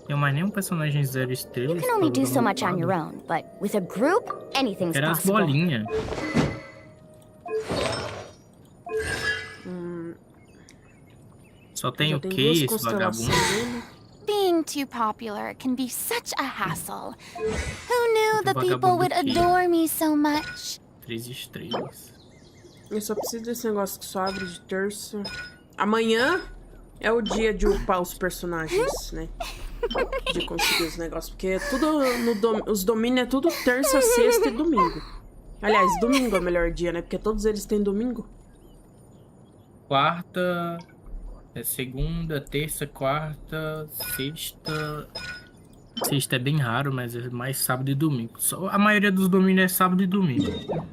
S7: Tem mais nenhum personagem 0
S6: You
S7: estrelas.
S6: can only
S7: pra
S6: do
S7: dar
S6: so
S7: uma
S6: much on your
S7: upada.
S6: own, but with a group, anything's
S7: Era as
S6: possible.
S7: bolinhas. Só tem
S2: Já
S7: o
S2: tem
S7: que
S2: duas
S7: esse
S2: constelações
S7: vagabundo?
S2: dele.
S9: Being too popular can be such a hassle. Who knew the
S7: Vagabundo
S9: people would
S7: que-
S9: adore me so much?
S7: 3 estrelas.
S2: Eu só preciso desse negócio que só abre de terça. Amanhã é o dia de upar os personagens, né? De conseguir os negócios. Porque é tudo os domínios é tudo terça, sexta e domingo. Aliás, domingo é o melhor dia, né? Porque todos eles têm domingo.
S7: Quarta, segunda, terça, quarta, sexta. Sexta é bem raro, mas é mais sábado e domingo. A maioria dos domínios é sábado e domingo.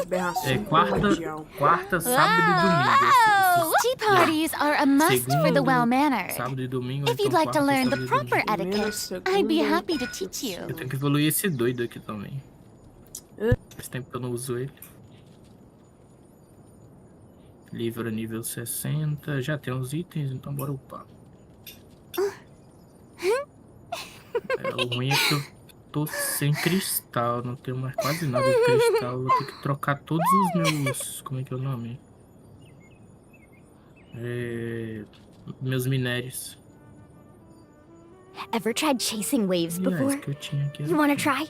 S2: Aberração
S7: É
S2: primordial.
S7: quarta, sábado e domingo.
S9: Tea parties are a must for the
S7: Segunda,
S9: well-mannered.
S7: sábado e domingo.
S9: If you'd
S7: então
S9: like to
S7: quarta,
S9: learn the
S7: sábado e
S9: proper
S7: domingo.
S2: Primeira,
S9: etiquette, I'd be
S2: segunda,
S9: happy to teach you.
S7: Eu tenho que evoluir esse doido aqui também. Faz tempo que eu não uso ele. Livro nível 60. Já tem uns itens, então bora upar. O ruim é que eu tô sem cristal. Não tenho mais quase nada de cristal. Vou ter que trocar todos os meus... Como é que é o nome? Meus minérios.
S6: Ever tried chasing waves
S7: Aliás,
S6: before?
S7: que eu tinha aqui.
S6: You wanna try?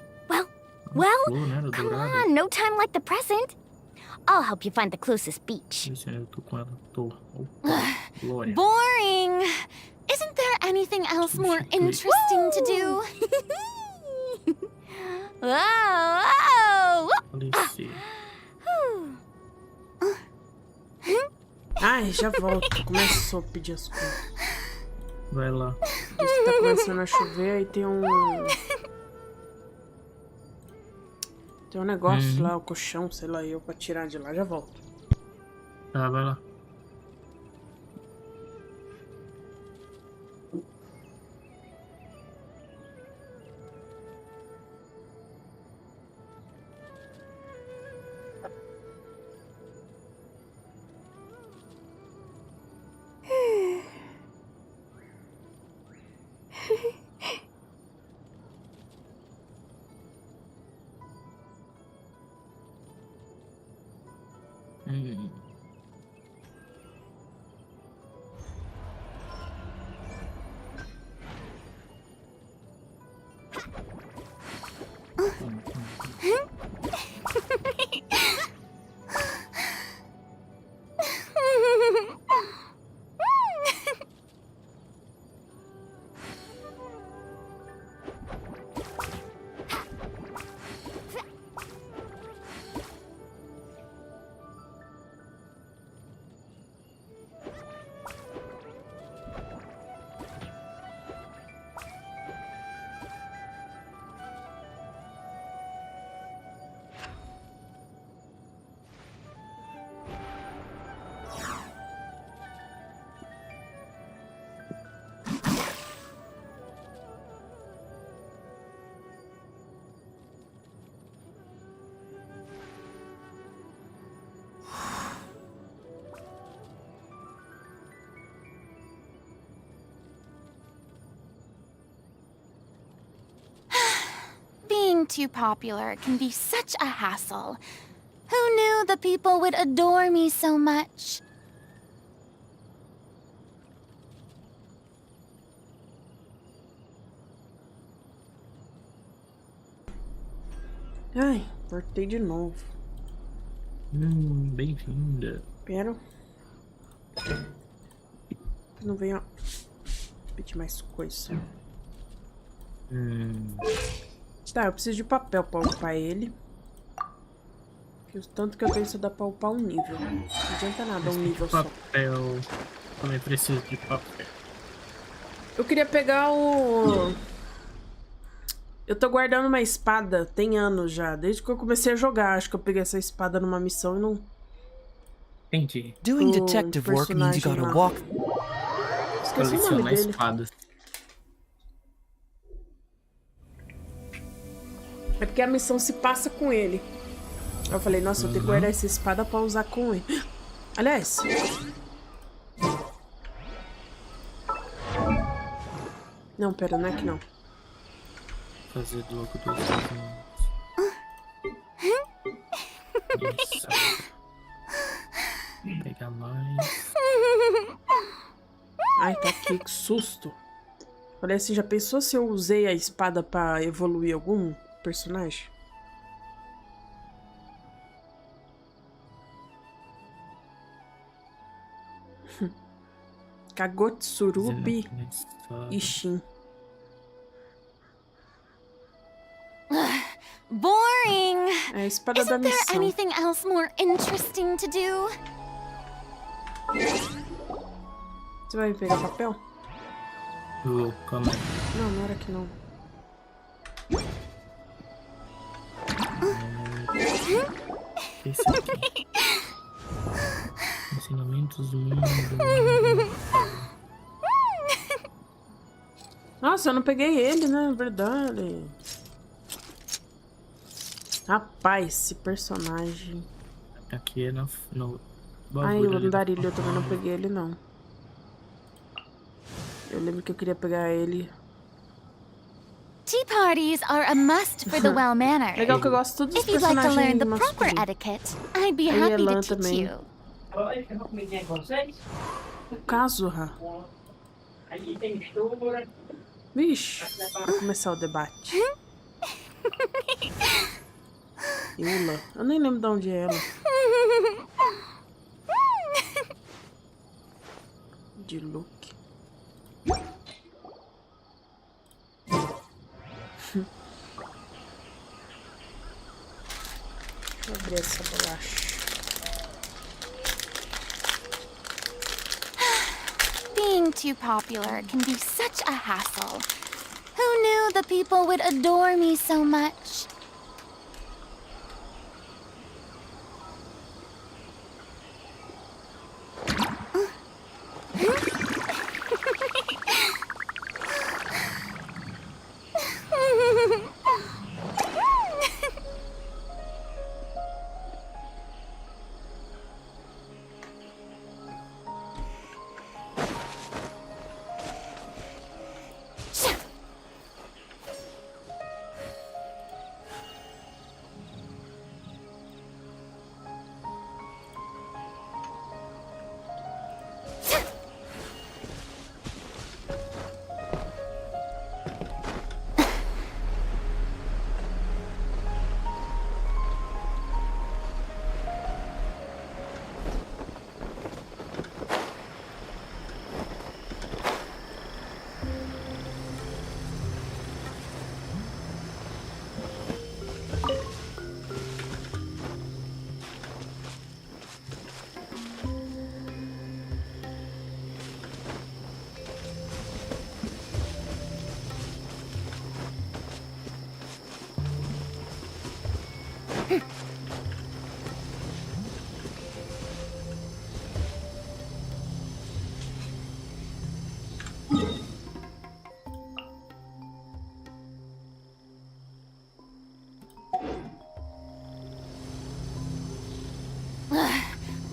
S6: Well,
S7: Flor, né?
S6: come
S7: Dourada.
S6: on, no time like the present. I'll help you find the closest beach.
S7: Esse eu tô com ela. Tô. Opa, glória.
S9: Boring. Isn't there anything else more interesting to do? Whoa,
S7: Falecer.
S2: Ai, já volto. Começou a pedir as coisas.
S7: Vai lá.
S2: Diz que tá começando a chover, aí tem um... Tem um negócio lá, o colchão, sei lá, eu pra tirar de lá, já volto.
S7: Tá, vai lá.
S9: Being too popular can be such a hassle. Who knew the people would adore me so much?
S2: Ai, voltei de novo.
S7: Bem-vinda.
S2: Espero. Não venha pedir mais coisa. Tá, eu preciso de papel pra upar ele. Porque o tanto que eu tenho só dá pra upar um nível. Não adianta nada um nível só.
S7: Papel. Também preciso de papel.
S2: Eu queria pegar o... Eu tô guardando uma espada, tem anos já. Desde que eu comecei a jogar, acho que eu peguei essa espada numa missão e não...
S7: Entendi.
S8: Doing detective work means you gotta walk.
S2: Esqueci o nome dele.
S7: Espadas.
S2: É porque a missão se passa com ele. Eu falei, nossa, eu tenho que guardar essa espada pra usar com ele. Aliás... Não, pera, não é que não.
S7: Fazer logo 2 segundos. Isso. Vou pegar mais.
S2: Ai, tá aqui, que susto. Falei assim, já pensou se eu usei a espada pra evoluir algum personagem? Kagotsurubi Ishin.
S9: Boring!
S2: É a espada da
S9: Isn't there
S2: missão.
S9: anything else more interesting to do?
S2: Você vai pegar papel?
S7: Calma aí.
S2: Não, não era aqui não.
S7: Esse aqui. Ensinamentos do mundo.
S2: Nossa, eu não peguei ele, né? Verdade. Rapaz, esse personagem.
S7: Aqui é no
S2: Ai,
S7: bagulho
S2: o
S7: ali.
S2: andarilho, eu também não peguei ele, não. Eu lembro que eu queria pegar ele.
S6: Tea parties are a must for the well-mannered.
S2: Legal que eu gosto dos
S6: If you'd like to learn
S2: personagens
S6: the proper
S2: masculinos.
S6: etiquette, I'd be
S2: Aí
S6: happy
S2: Elan
S6: to teach
S2: também.
S6: you.
S2: O Kazuha. Vixe, vai começar o debate. Eula. Eu nem lembro de onde é ela. De look. Deixa eu abrir essa bolacha.
S9: Being too popular can be such a hassle. Who knew the people would adore me so much?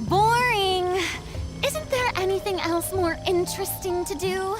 S6: Boring! Isn't there anything else more interesting to do?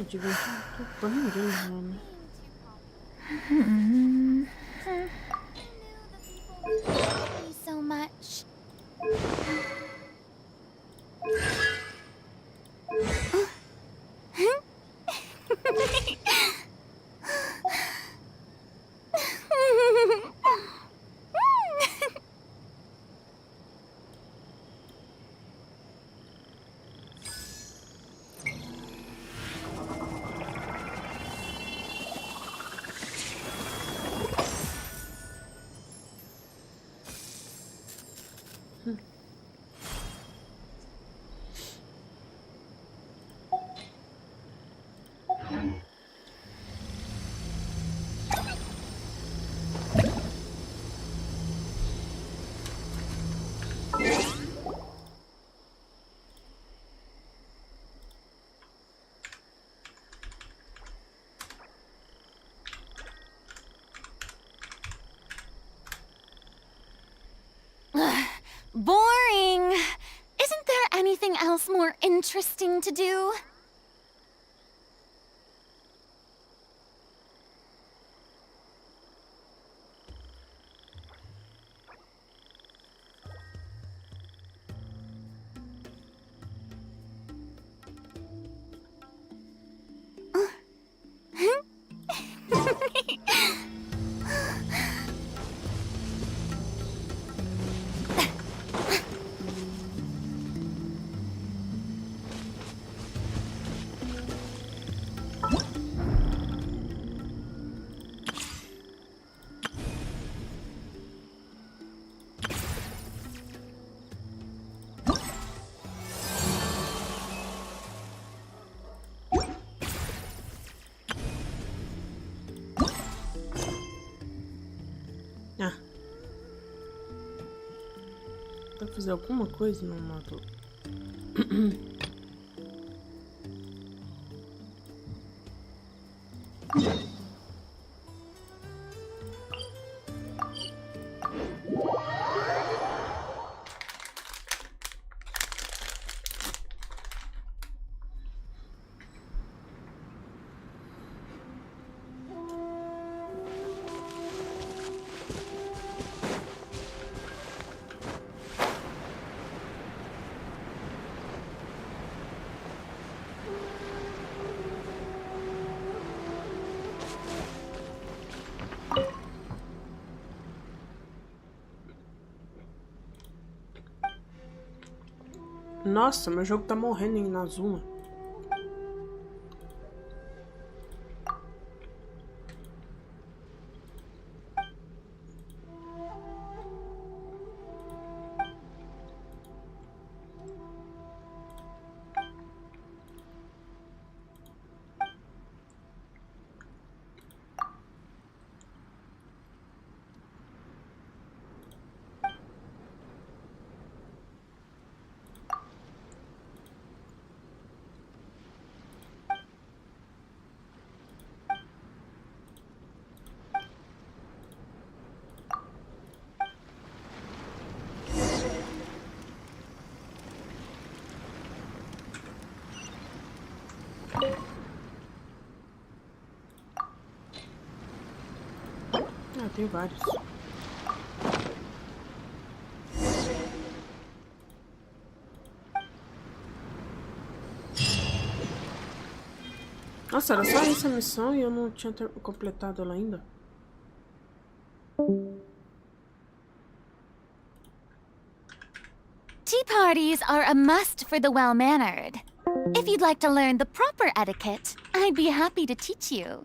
S2: divertido pra ninguém, mano.
S9: So much. Boring. Isn't there anything else more interesting to do?
S2: Ah. Pra fazer alguma coisa no modo. Nossa, meu jogo tá morrendo em Nazuma. Ah, tem vários. Nossa, era só essa missão e eu não tinha completado ela ainda.
S9: Tea parties are a must for the well-mannered. If you'd like to learn the proper etiquette, I'd be happy to teach you.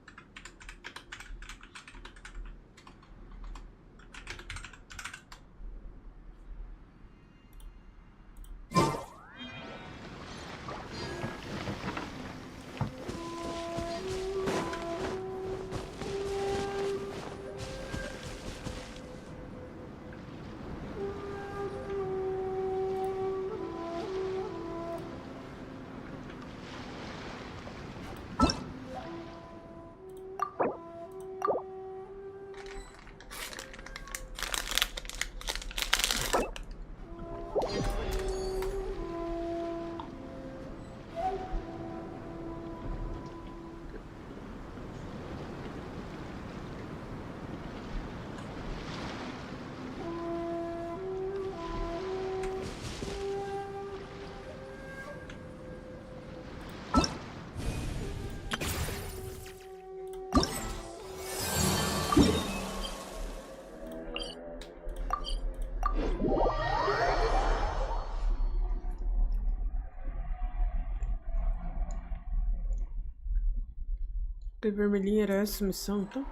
S2: Que vermelhinha era essa missão, então?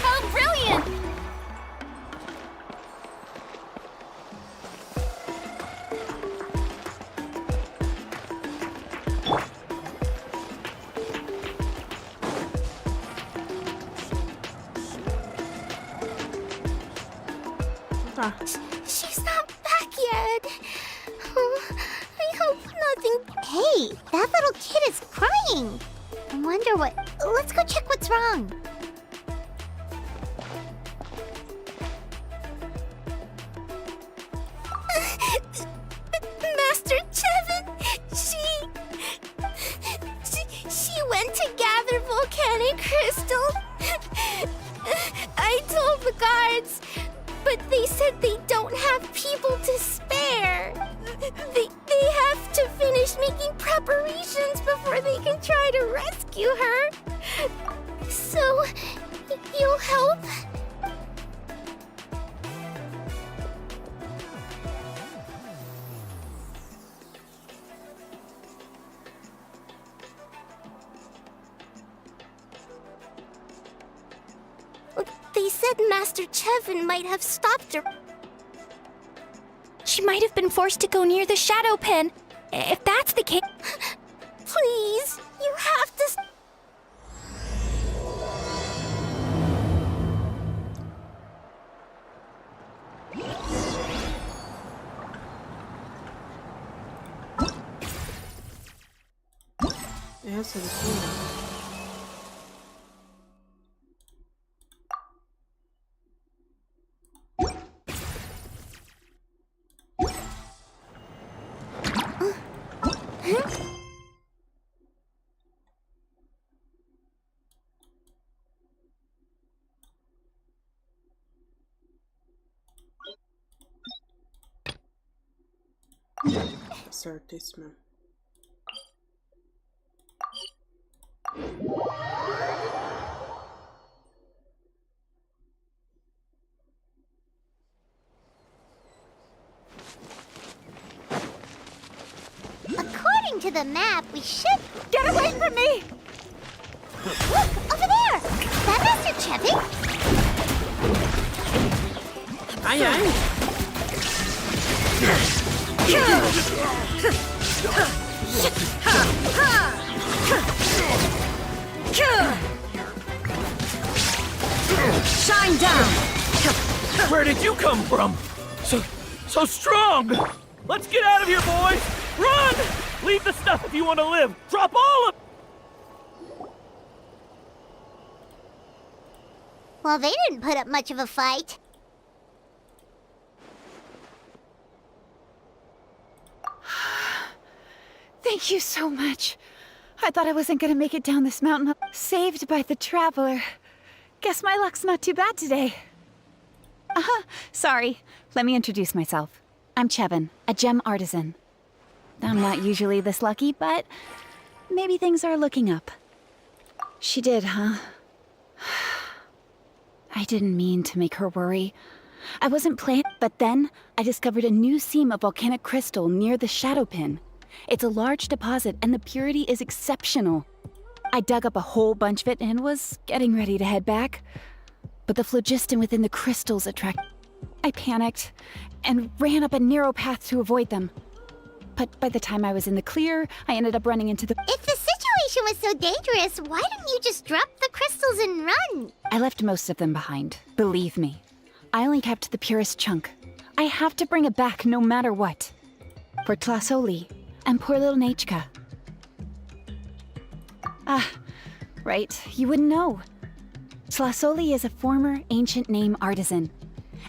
S9: How brilliant!
S2: Tá.
S6: She's not back yet. Oh, I hope nothing. Hey, that little kid is crying. I wonder what. Let's go check what's wrong. Master Chevin, she went to gather volcanic crystal. I told the guards, but they said they don't have people to spare. They have to finish making preparations before they can try to rescue her. So, you'll help? They said Master Chevin might have stopped her.
S9: She might have been forced to go near the shadow pin. If that's the case...
S6: Please, you have to...
S2: Essa daqui. Tá certo, esse mesmo.
S6: According to the map, we should... Get away from me! Look, over there! Is that Master Chevin?
S2: Ai, ai!
S8: Shine down!
S5: Where did you come from? So strong! Let's get out of here, boys! Run! Leave the stuff if you want to live! Drop all of...
S6: Well, they didn't put up much of a fight.
S8: Thank you so much. I thought I wasn't gonna make it down this mountain. Saved by the traveler. Guess my luck's not too bad today. Sorry. Let me introduce myself. I'm Chevin, a gem artisan. I'm not usually this lucky, but maybe things are looking up. She did, huh? I didn't mean to make her worry. I wasn't planning, but then I discovered a new seam of volcanic crystal near the shadow pin. It's a large deposit and the purity is exceptional. I dug up a whole bunch of it and was getting ready to head back. But the phlogiston within the crystals attracted. I panicked and ran up a narrow path to avoid them. But by the time I was in the clear, I ended up running into the...
S6: If the situation was so dangerous, why didn't you just drop the crystals and run?
S8: I left most of them behind, believe me. I only kept the purest chunk. I have to bring it back no matter what. For Tlasoli and poor little Nechka. Ah, right, you wouldn't know. Tlasoli is a former ancient name artisan,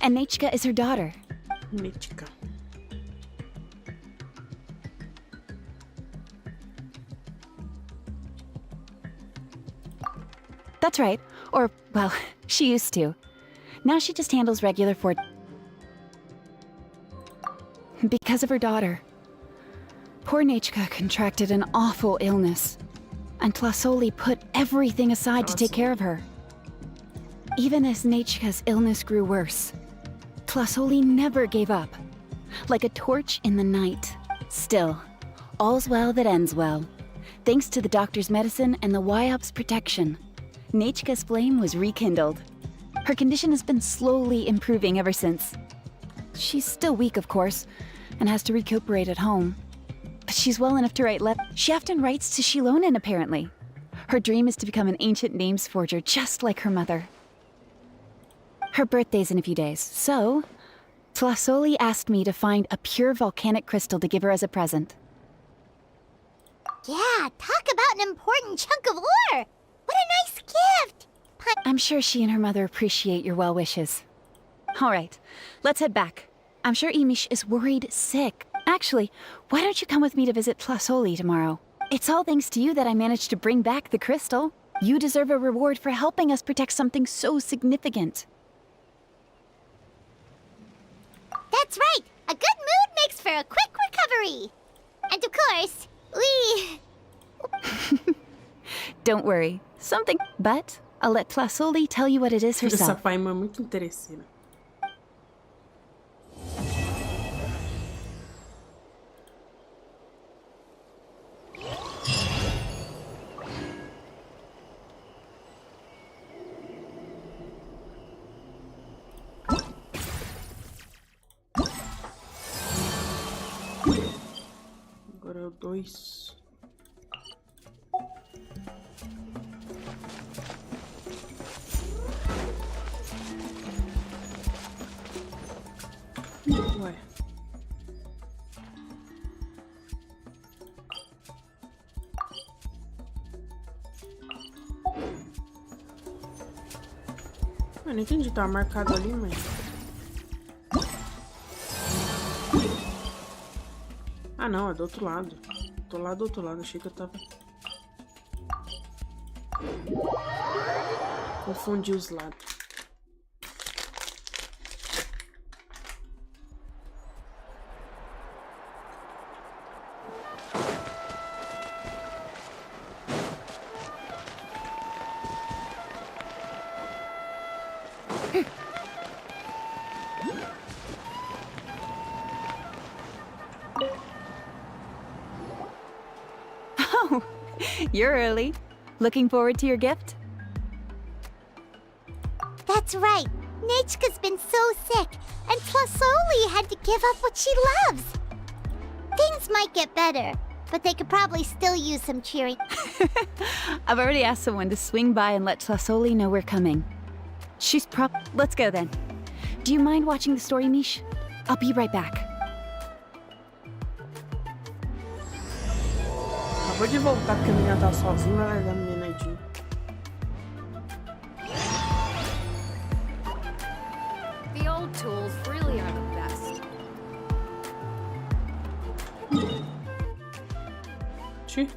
S8: and Nechka is her daughter.
S2: Mítica.
S8: That's right. Or, well, she used to. Now she just handles regular fort. Because of her daughter. Poor Nechka contracted an awful illness. And Tlasoli put everything aside to take care of her. Even as Nechka's illness grew worse, Tlasoli never gave up. Like a torch in the night, Still, all's well that ends well. Thanks to the doctor's medicine and the YOP's protection, Nechka's flame was rekindled. Her condition has been slowly improving ever since. She's still weak, of course, and has to recuperate at home. But she's well enough to write She often writes to Shilonen, apparently. Her dream is to become an ancient names forger, just like her mother. Her birthday's in a few days, so Tlasoli asked me to find a pure volcanic crystal to give her as a present.
S6: Yeah, talk about an important chunk of ore! What a nice gift!
S8: I'm sure she and her mother appreciate your well wishes. All right, let's head back. I'm sure Imish is worried sick. Actually, why don't you come with me to visit Tlasoli tomorrow? It's all thanks to you that I managed to bring back the crystal. You deserve a reward for helping us protect something so significant.
S6: That's right! A good mood makes for a quick recovery! And of course, we...
S8: Don't worry, something... But I'll let Tlasoli tell you what it is
S2: Essa
S8: herself.
S2: pai é muito interesseira. Agora é o 2. Ué. Eu não entendi, tava marcado ali, mas... Ah não, é do outro lado. Tô lá do outro lado, achei que eu tava... Confundi os lados.
S8: Oh, you're early. Looking forward to your gift?
S6: That's right. Nechka's been so sick, and Tlasoli had to give up what she loves. Things might get better, but they could probably still use some cheering.
S8: I've already asked someone to swing by and let Tlasoli know we're coming. She's Let's go then. Do you mind watching the story, Mish? I'll be right back.
S2: Acabou de voltar porque a menina tá sozinha, vai largar a menina aí de...
S10: The old tools really are the best.
S2: Xi.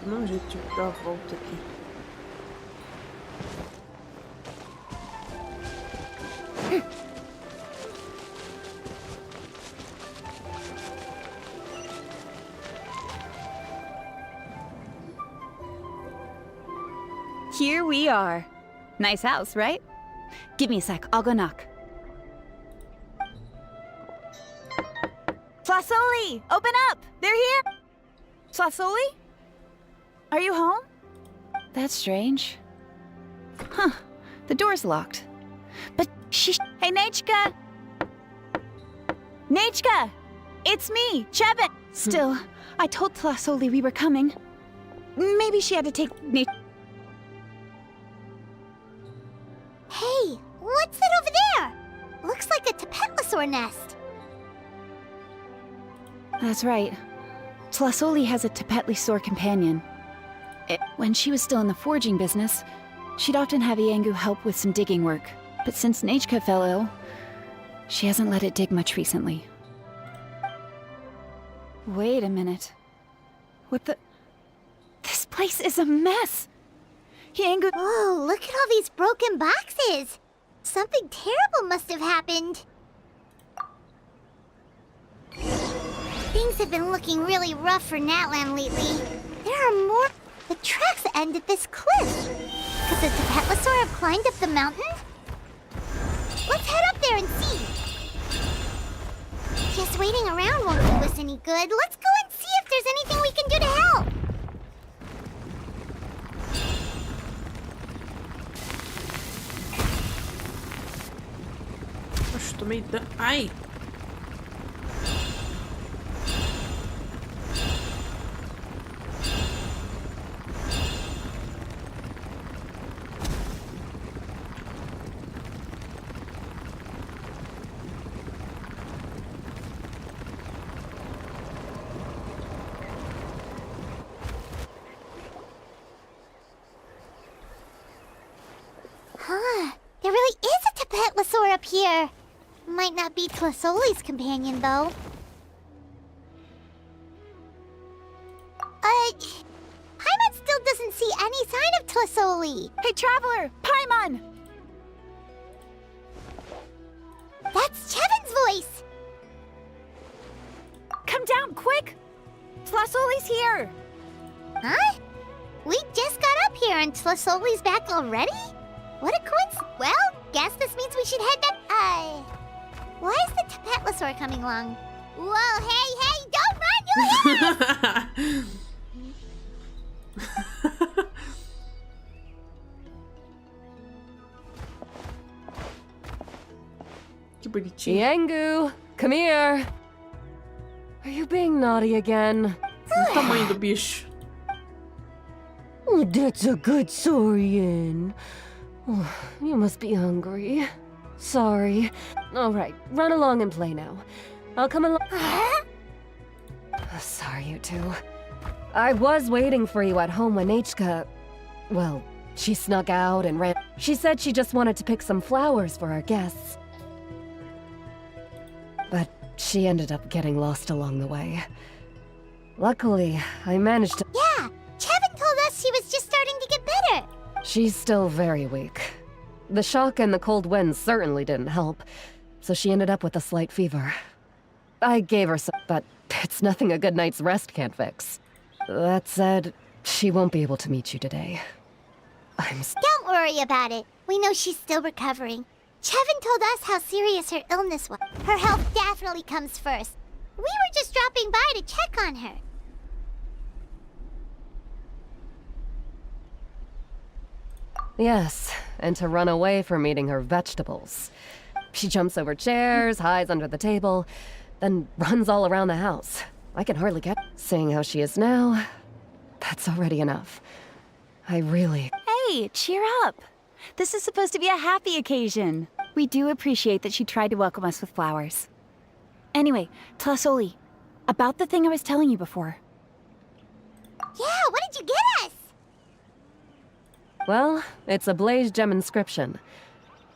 S2: Não, jeito de dar a volta aqui.
S8: Here we are. Nice house, right? Give me a sec, I'll go knock. Tlasoli, open up! They're here! Tlasoli? Are you home? That's strange. Huh, the door's locked. But Hey, Nechka! Nechka! It's me, Chevin! Still, I told Tlasoli we were coming. Maybe she had to take
S6: Hey, what's that over there? Looks like a Tapetlosaur nest.
S8: That's right. Tlasoli has a Tapetlosaur companion. When she was still in the forging business, she'd often have Iangu help with some digging work. But since Nechka fell ill, she hasn't let it dig much recently. Wait a minute. What the... This place is a mess! Yangu...
S6: Oh, look at all these broken boxes! Something terrible must have happened. Things have been looking really rough for Natlan lately. There are more... The tracks end at this cliff. Could the Tapetlosaur have climbed up the mountain? Let's head up there and see. Just waiting around won't do us any good. Let's go and see if there's anything we can do to help.
S2: Oxe, tomei dano. Ai!
S6: Huh. There really is a Tapetlosaur up here. Might not be Tlasoli's companion, though. Paimon still doesn't see any sign of Tlasoli.
S8: Hey, Traveler! Paimon!
S6: That's Chevin's voice!
S8: Come down, quick! Tlasoli's here!
S6: Huh? We just got up here and Tlasoli's back already? What a coincidence. Well, guess this means we should head back. Why is the Tapetlosaur coming along? Whoa, hey, don't run, you'll hit us!
S2: Que bonitinho.
S10: Yangu, come here. Are you being naughty again?
S2: Olha o tamanho do bicho.
S10: Oh, that's a good saurian. Oh, you must be hungry. Sorry. All right, run along and play now. I'll come along. Sorry, you two. I was waiting for you at home when Hka... Well, she snuck out and ran. She said she just wanted to pick some flowers for our guests. But she ended up getting lost along the way. Luckily, I managed to...
S6: Yeah, Chevin told us she was just starting to get better.
S10: She's still very weak. The shock and the cold winds certainly didn't help, so she ended up with a slight fever. I gave her some, but it's nothing a good night's rest can't fix. That said, she won't be able to meet you today.
S6: Don't worry about it. We know she's still recovering. Chevin told us how serious her illness was. Her health definitely comes first. We were just dropping by to check on her.
S10: Yes, and to run away from eating her vegetables. She jumps over chairs, hides under the table, then runs all around the house. I can hardly get... Seeing how she is now, that's already enough. I really...
S8: Hey, cheer up! This is supposed to be a happy occasion. We do appreciate that she tried to welcome us with flowers. Anyway, Tlasoli, about the thing I was telling you before.
S6: Yeah, what did you get us?
S10: Well, it's a blaze gem inscription.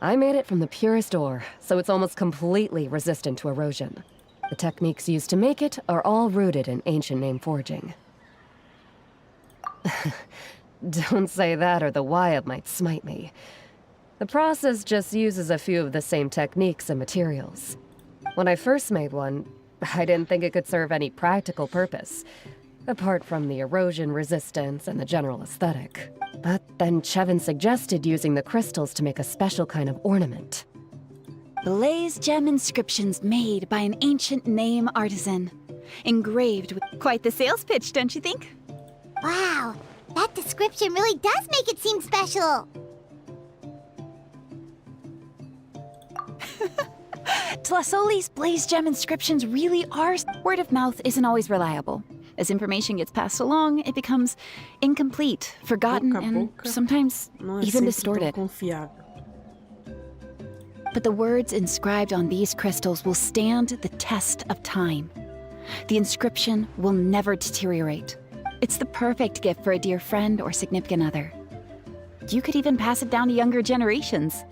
S10: I made it from the purest ore, so it's almost completely resistant to erosion. The techniques used to make it are all rooted in ancient name forging. Don't say that or the Wyatt might smite me. The process just uses a few of the same techniques and materials. When I first made one, I didn't think it could serve any practical purpose, apart from the erosion resistance and the general aesthetic. But then Chevin suggested using the crystals to make a special kind of ornament.
S8: Blaze gem inscriptions made by an ancient name artisan. Engraved with... Quite the sales pitch, don't you think?
S6: Wow, that description really does make it seem special.
S8: Tlasoli's blaze gem inscriptions really are... Word of mouth isn't always reliable. As information gets passed along, it becomes incomplete, forgotten,
S2: Boca a
S8: and
S2: boca
S8: sometimes
S2: não é
S8: even
S2: sempre tão
S8: distorted.
S2: confiável.
S8: But the words inscribed on these crystals will stand the test of time. The inscription will never deteriorate. It's the perfect gift for a dear friend or significant other. You could even pass it down to younger generations.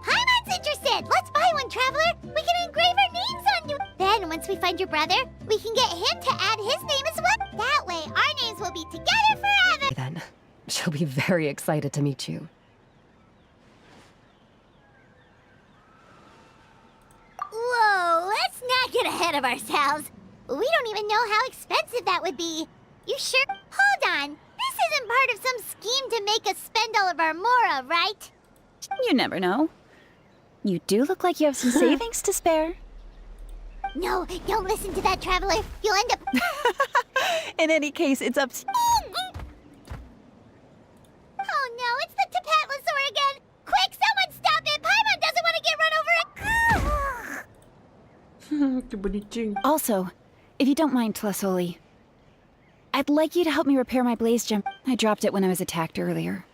S6: Paimon's interested! Let's buy one, Traveler! We can engrave our names on you! Then And once we find your brother, we can get him to add his name as well. That way, our names will be together forever.
S10: Then, she'll be very excited to meet you.
S6: Whoa, let's not get ahead of ourselves. We don't even know how expensive that would be. You sure? Hold on. This isn't part of some scheme to make us spend all of our mora, right?
S8: You never know. You do look like you have some savings to spare.
S6: No, don't listen to that traveler. You'll end up...
S8: In any case, it's up to...
S6: Oh no, it's the Tapatlosaur again! Quick, someone stop it! Paimon doesn't want to get run over.
S2: Que bonitinho.
S8: Also, if you don't mind, Tlasoli, I'd like you to help me repair my blaze gem. I dropped it when I was attacked earlier.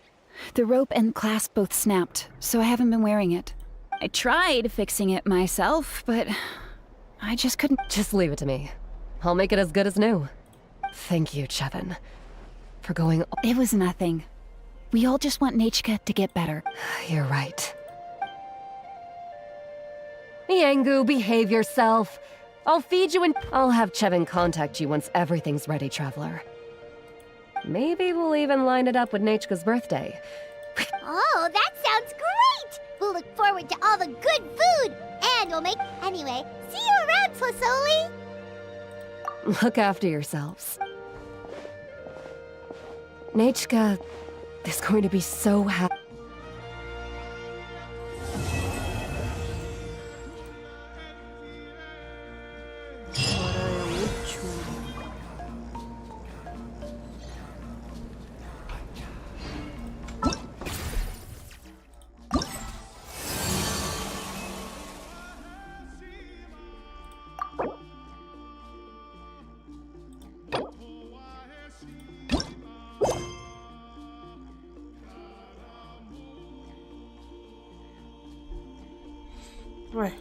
S8: The rope and clasp both snapped, so I haven't been wearing it. I tried fixing it myself, but I just couldn't.
S10: Just leave it to me. I'll make it as good as new. Thank you, Chevin, for going...
S8: It was nothing. We all just want Nechka to get better.
S10: You're right. Yangu, behave yourself. I'll feed you and I'll have Chevin contact you once everything's ready, Traveler. Maybe we'll even line it up with Nechka's birthday.
S6: Oh, that sounds great! We'll look forward to all the good food, and we'll make... Anyway, see you around, Tlasoli!
S10: Look after yourselves. Nechka is going to be so happy.
S2: Ué.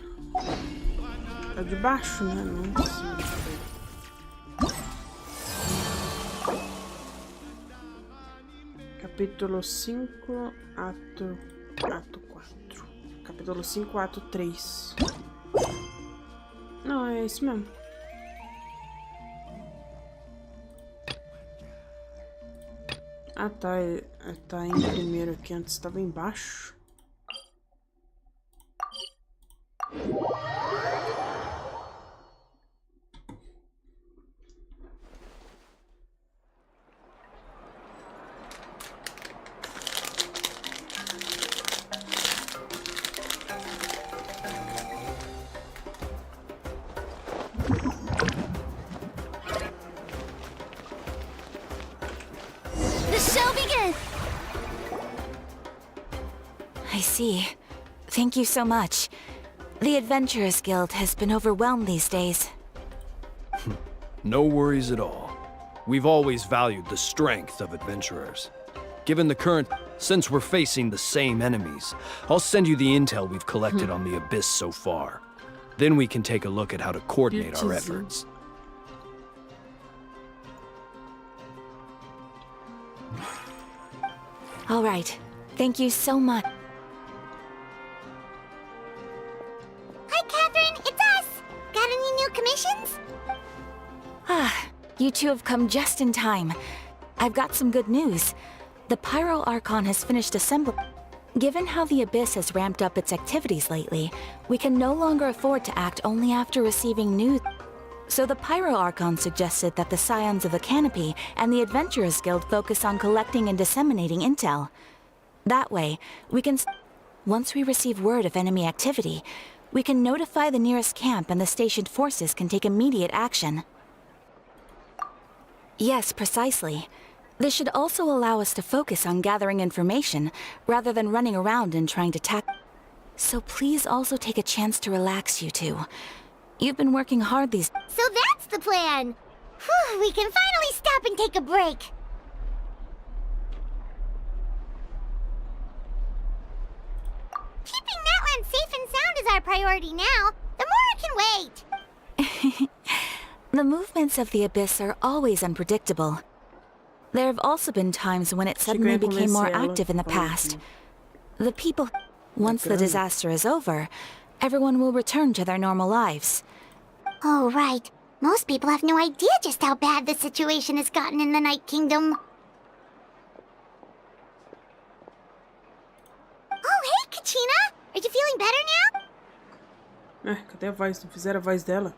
S2: É de baixo, né? Não de cima. Capítulo 5, ato 4. Capítulo 5, ato 3. Não, é isso mesmo. Ah, tá. Tá em primeiro aqui, antes estava embaixo.
S6: The show begins!
S11: I see. Thank you so much. The Adventurers Guild has been overwhelmed these days.
S12: No worries at all. We've always valued the strength of adventurers. Given the current... Since we're facing the same enemies, I'll send you the intel we've collected on the Abyss so far. Then we can take a look at how to coordinate our efforts.
S11: All right. Thank you so much.
S6: Hi, Catherine, it's us! Got any new commissions?
S11: Ah, you two have come just in time. I've got some good news. The Pyro Archon has finished assembling. Given how the Abyss has ramped up its activities lately, we can no longer afford to act only after receiving news. So the Pyro Archon suggested that the Scions of the Canopy and the Adventurers Guild focus on collecting and disseminating intel. That way, we can... Once we receive word of enemy activity, we can notify the nearest camp and the stationed forces can take immediate action. Yes, precisely. This should also allow us to focus on gathering information, rather than running around and trying to So please also take a chance to relax, you two. You've been working hard these...
S6: So that's the plan! Whew, we can finally stop and take a break! Keeping that land safe and sound is our priority now. The more can wait!
S11: The movements of the Abyss are always unpredictable. There have also been times when it suddenly became more active in the past. The people... Once the disaster is over, everyone will return to their normal lives.
S6: Oh, right. Most people have no idea just how bad the situation has gotten in the Night Kingdom. Oh, hey, Kachina! Are you feeling better now?
S2: Cadê a voz? Não fizeram a voz dela?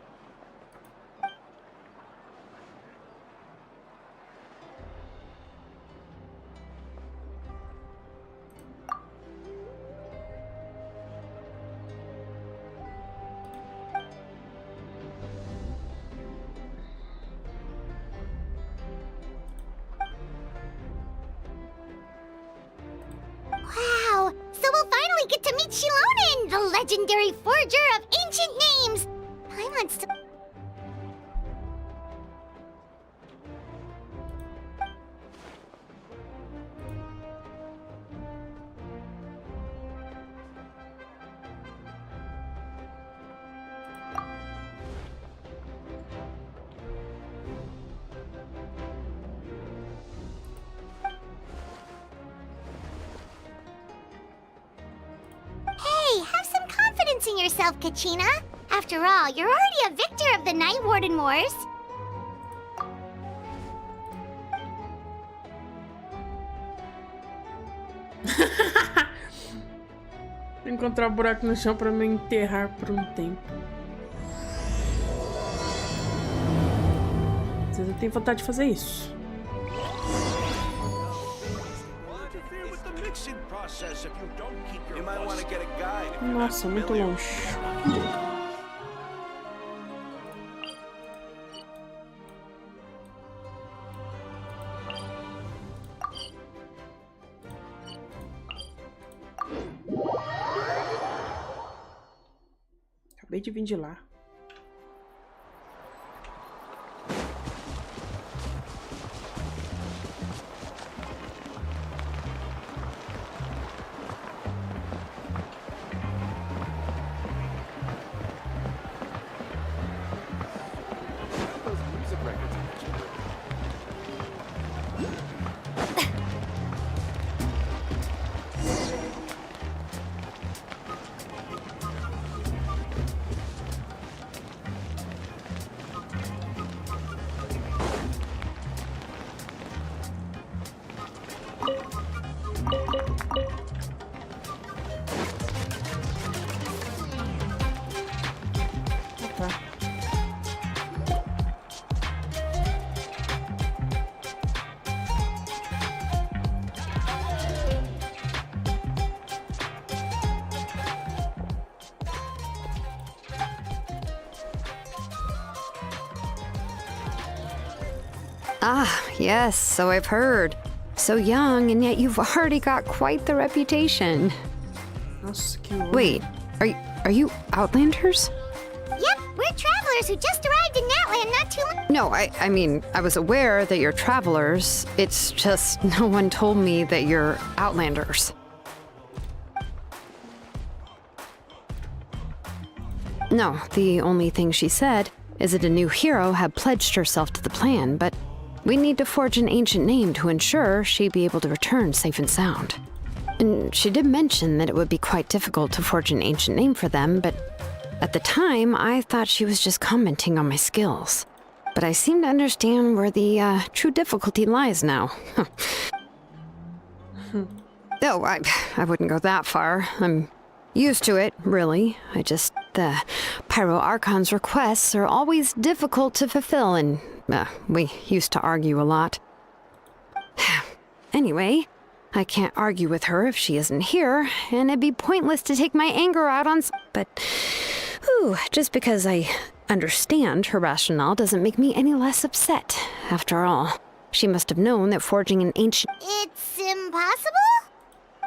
S6: Wow! So we'll finally get to meet Shilonen, the legendary forger of ancient names! I want to... Hey, have some confidence in yourself, Kachina. After all, you're already a victor of the Night Warden Wars.
S2: Encontrar um buraco no chão pra me enterrar por um tempo. Vocês têm vontade de fazer isso? Nossa, muito longe. Acabei de vir de lá.
S13: Ah, yes, so I've heard. So young, and yet you've already got quite the reputation. Wait, are you Outlanders?
S6: Yep, we're travelers who just arrived in Natland not too long.
S13: No, I mean, I was aware that you're travelers. It's just no one told me that you're Outlanders. No, the only thing she said is that a new hero had pledged herself to the plan, but we need to forge an ancient name to ensure she'd be able to return safe and sound. And she did mention that it would be quite difficult to forge an ancient name for them, but at the time, I thought she was just commenting on my skills. But I seem to understand where the true difficulty lies now. Oh, I wouldn't go that far. I'm used to it, really. The Pyro Archon's requests are always difficult to fulfill, and we used to argue a lot. Anyway, I can't argue with her if she isn't here, and it'd be pointless to take my anger out on but just because I understand her rationale doesn't make me any less upset. After all, she must have known that forging an ancient...
S6: It's impossible?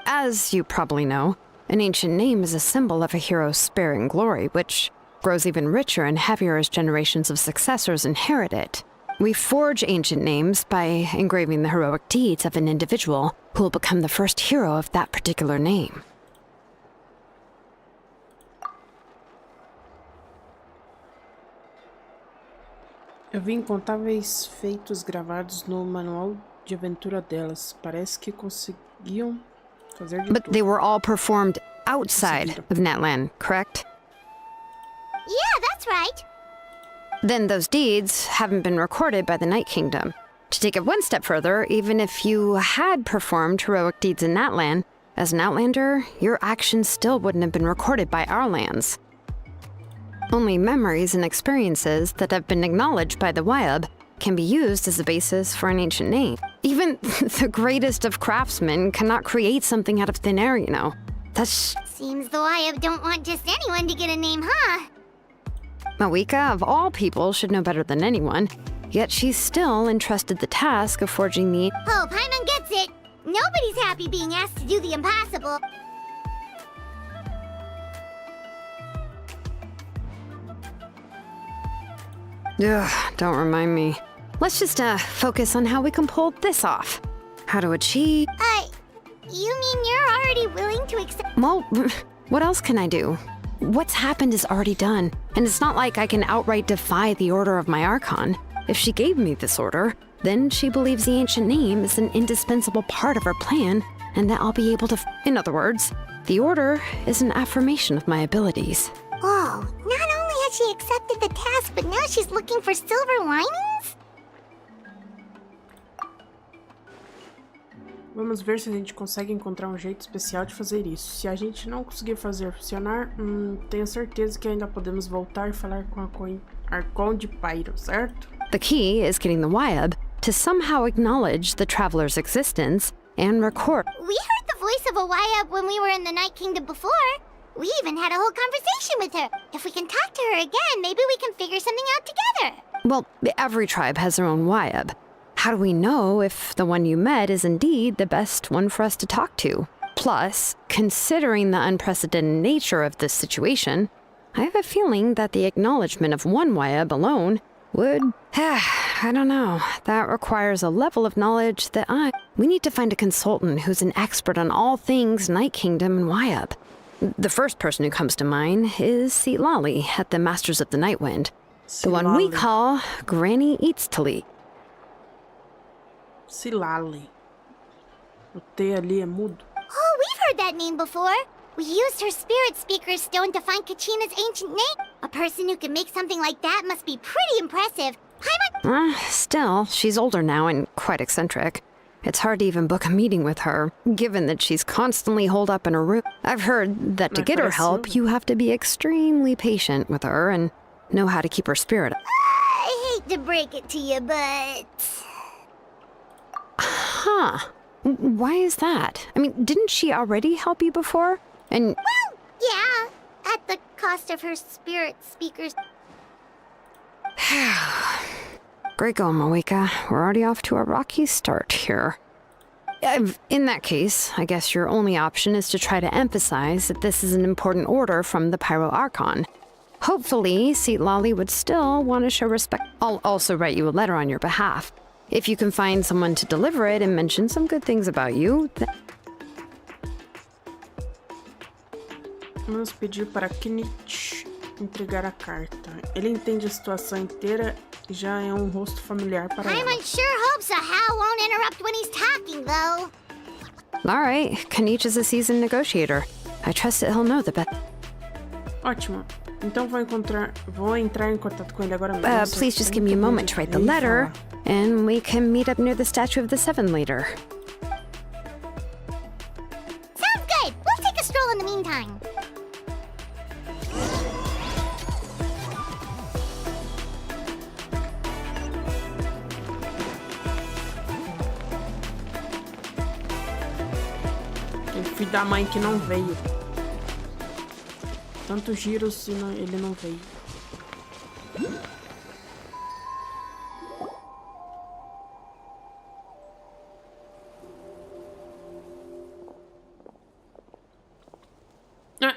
S13: As you probably know, an ancient name is a symbol of a hero's sparing glory, which grows even richer and heavier as generations of successors inherit it. We forge ancient names by engraving the heroic deeds of an individual who will become the first hero of that particular name.
S2: Eu vi incontáveis feitos gravados no manual de aventura delas. Parece que conseguiam fazer de
S13: But
S2: tudo.
S13: they were all performed outside of Natland, correct?
S6: Yeah, that's right.
S13: then those deeds haven't been recorded by the Night Kingdom. To take it one step further, even if you had performed heroic deeds in that land, as an Outlander, your actions still wouldn't have been recorded by our lands. Only memories and experiences that have been acknowledged by the Wyab can be used as a basis for an ancient name. Even the greatest of craftsmen cannot create something out of thin air, you know. That's...
S6: Seems the Wyab don't want just anyone to get a name, huh?
S13: Mawika, of all people, should know better than anyone. Yet she's still entrusted the task of forging the...
S6: Oh, Paimon gets it! Nobody's happy being asked to do the impossible.
S13: Ugh, don't remind me. Let's just, focus on how we can pull this off. How to achieve...
S6: You mean you're already willing to accept...
S13: Well, what else can I do? What's happened is already done, and it's not like I can outright defy the order of my Archon. If she gave me this order, then she believes the ancient name is an indispensable part of her plan, and that I'll be able to... In other words, the order is an affirmation of my abilities.
S6: Oh, not only has she accepted the task, but now she's looking for silver linings?
S2: Vamos ver se a gente consegue encontrar um jeito especial de fazer isso. Se a gente não conseguir fazer funcionar, tenho certeza que ainda podemos voltar e falar com a Archon de Pyro, certo?
S13: The key is getting the Wyab to somehow acknowledge the traveler's existence and record.
S6: We heard the voice of a Wyab when we were in the Night Kingdom before. We even had a whole conversation with her. If we can talk to her again, maybe we can figure something out together.
S13: Well, every tribe has their own Wyab. How do we know if the one you met is indeed the best one for us to talk to? Plus, considering the unprecedented nature of this situation, I have a feeling that the acknowledgement of one Wyab alone would... I don't know. That requires a level of knowledge that We need to find a consultant who's an expert on all things Night Kingdom and Wyab. The first person who comes to mind is Seatlali at the Masters of the Night Wind. The one we call Granny Eatstali.
S2: Seatlali. O T ali é mudo.
S6: Oh, we've heard that name before. We used her spirit speaker stone to find Kachina's ancient name. A person who can make something like that must be pretty impressive.
S13: Still, she's older now and quite eccentric. It's hard to even book a meeting with her, given that she's constantly holed up in her room. I've heard that to get her help, you have to be extremely patient with her and know how to keep her spirit up.
S6: I hate to break it to you, but...
S13: Huh. Why is that? I mean, didn't she already help you before? And...
S6: Well, yeah. At the cost of her spirit speakers.
S13: Great going, Mawika. We're already off to a rocky start here. In that case, I guess your only option is to try to emphasize that this is an important order from the Pyro Archon. Hopefully, Seatlali would still want to show respect. I'll also write you a letter on your behalf. If you can find someone to deliver it and mention some good things about you, then...
S2: Vamos pedir para Knit entregar a carta. Ele entende a situação inteira e já é um rosto familiar para ela.
S6: Paimon sure hopes a Hal won't interrupt when he's talking, though.
S13: All right, Knit is a seasoned negotiator. I trust that he'll know the best.
S2: Ótimo. Então vou entrar em contato com ele agora mesmo.
S13: Please just give me a moment to write the letter, and we can meet up near the Statue of the Seven later.
S6: Sounds good. We'll take a stroll in the meantime.
S2: Filho da mãe que não veio. Tantos giros e ele não veio.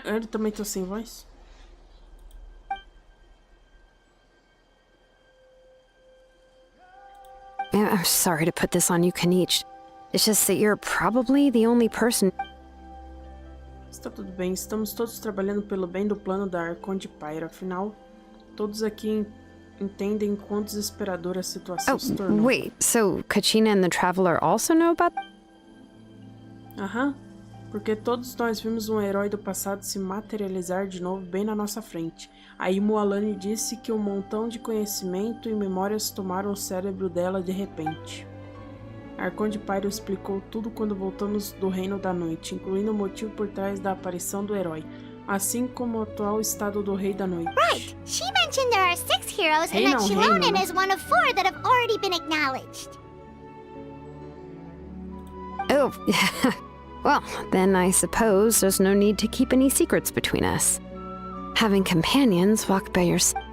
S2: Ele também tá sem voz?
S13: I'm sorry to put this on you, Kanich. It's just that you're probably the only person...
S2: Está tudo bem, estamos todos trabalhando pelo bem do plano da Archon de Pyro. Afinal, todos aqui entendem quão desesperadora a situação se tornou.
S13: Wait, so Kachina and the Traveler also know about...
S2: Aham. Porque todos nós vimos um herói do passado se materializar de novo bem na nossa frente. Aí Mualani disse que um montão de conhecimento e memórias tomaram o cérebro dela de repente. Arconde Pyro explicou tudo quando voltamos do Reino da Noite, incluindo o motivo por trás da aparição do herói, assim como o atual estado do Rei da Noite.
S6: Right! She mentioned there are 6 heroes and that Shilonen is one of 4 that have already been acknowledged.
S13: Oh, well, then I suppose there's no need to keep any secrets between us. Having companions walk by your side.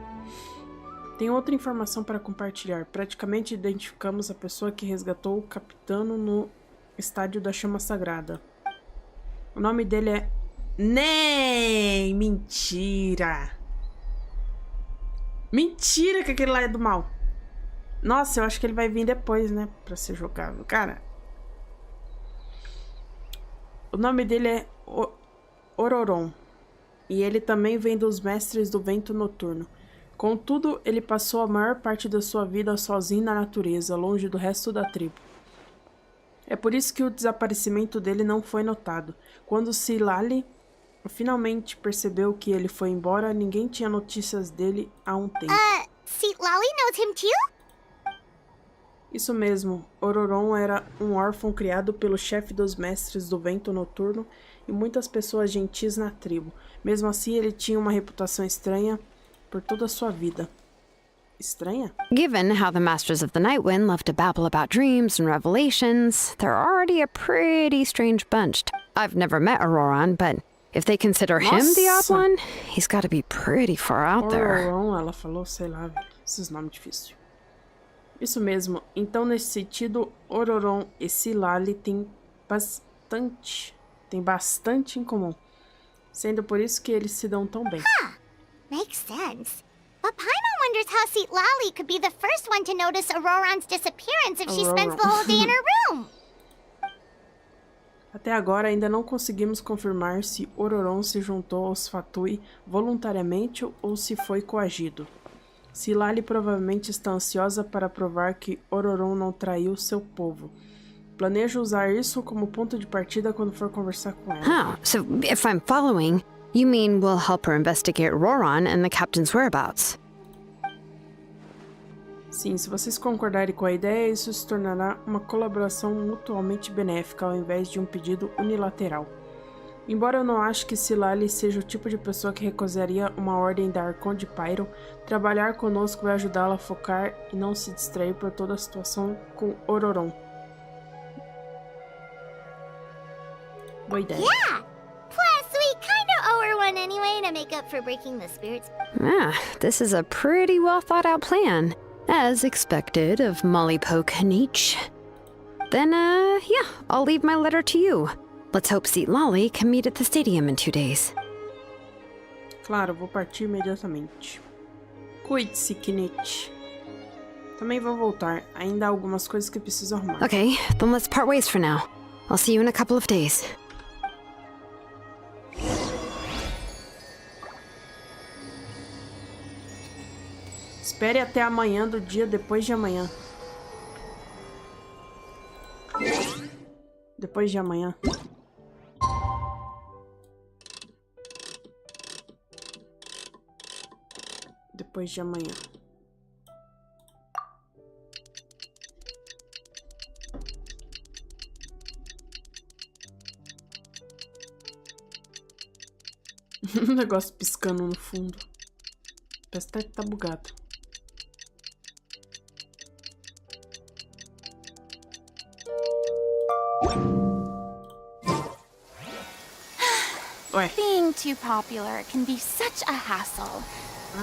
S2: Tem outra informação para compartilhar. Praticamente identificamos a pessoa que resgatou o capitano no estádio da chama sagrada. O nome dele é... Nem! Mentira! Mentira que aquele lá é do mal. Nossa, eu acho que ele vai vir depois, né? Pra ser jogável. Cara... O nome dele é Ororon. E ele também vem dos Mestres do Vento Noturno. Contudo, ele passou a maior parte da sua vida sozinho na natureza, longe do resto da tribo. É por isso que o desaparecimento dele não foi notado. Quando Silali finalmente percebeu que ele foi embora, ninguém tinha notícias dele há um tempo.
S6: Silali knows him too?
S2: Isso mesmo, Ororon era um órfão criado pelo chefe dos Mestres do Vento Noturno e muitas pessoas gentis na tribo. Mesmo assim, ele tinha uma reputação estranha por toda a sua vida. Estranha?
S13: Given how the Masters of the Nightwind love to babble about dreams and revelations, they're already a pretty strange bunch. I've never met Auroron, but if they consider him the odd one, he's got to be pretty far out there.
S2: Auroron, ela falou, sei lá, esses nomes difíceis. Isso mesmo. Então, nesse sentido, Ororon e Silali têm bastante em comum. Sendo por isso que eles se dão tão bem.
S6: Makes sense. But Paimon wonders how Silali could be the first one to notice Auroron's disappearance if she spends the whole day in her room.
S2: Até agora, ainda não conseguimos confirmar se Ororon se juntou aos Fatui voluntariamente ou se foi coagido. Silali provavelmente está ansiosa para provar que Ororon não traiu seu povo. Planejo usar isso como ponto de partida quando for conversar com ela.
S13: Oh, so if I'm following, you mean we'll help her investigate Auroron and the captain's whereabouts?
S2: Sim, se vocês concordarem com a ideia, isso se tornará uma colaboração mutuamente benéfica ao invés de um pedido unilateral. Embora eu não ache que Silali seja o tipo de pessoa que recusaria uma ordem da Arconde Pyro, trabalhar conosco vai ajudá-la a focar e não se distrair por toda a situação com Ororon. Boa ideia.
S6: Yeah! Plus, we kinda owe her one anyway to make up for breaking the spirits.
S13: This is a pretty well thought out plan. As expected of Molly Poke Nietzsche. Then, yeah, I'll leave my letter to you. Let's hope Seat Lolly can meet at the stadium in 2 days.
S2: Claro, vou partir imediatamente. Cuide-se, Kinich. Também vou voltar. Ainda há algumas coisas que preciso arrumar.
S13: Okay, then let's part ways for now. I'll see you in a couple of days.
S2: Espere até amanhã do dia depois de amanhã. Depois de amanhã. Depois de amanhã. Um negócio piscando no fundo. Parece até que tá bugado. Ué.
S9: Being too popular can be such a hassle.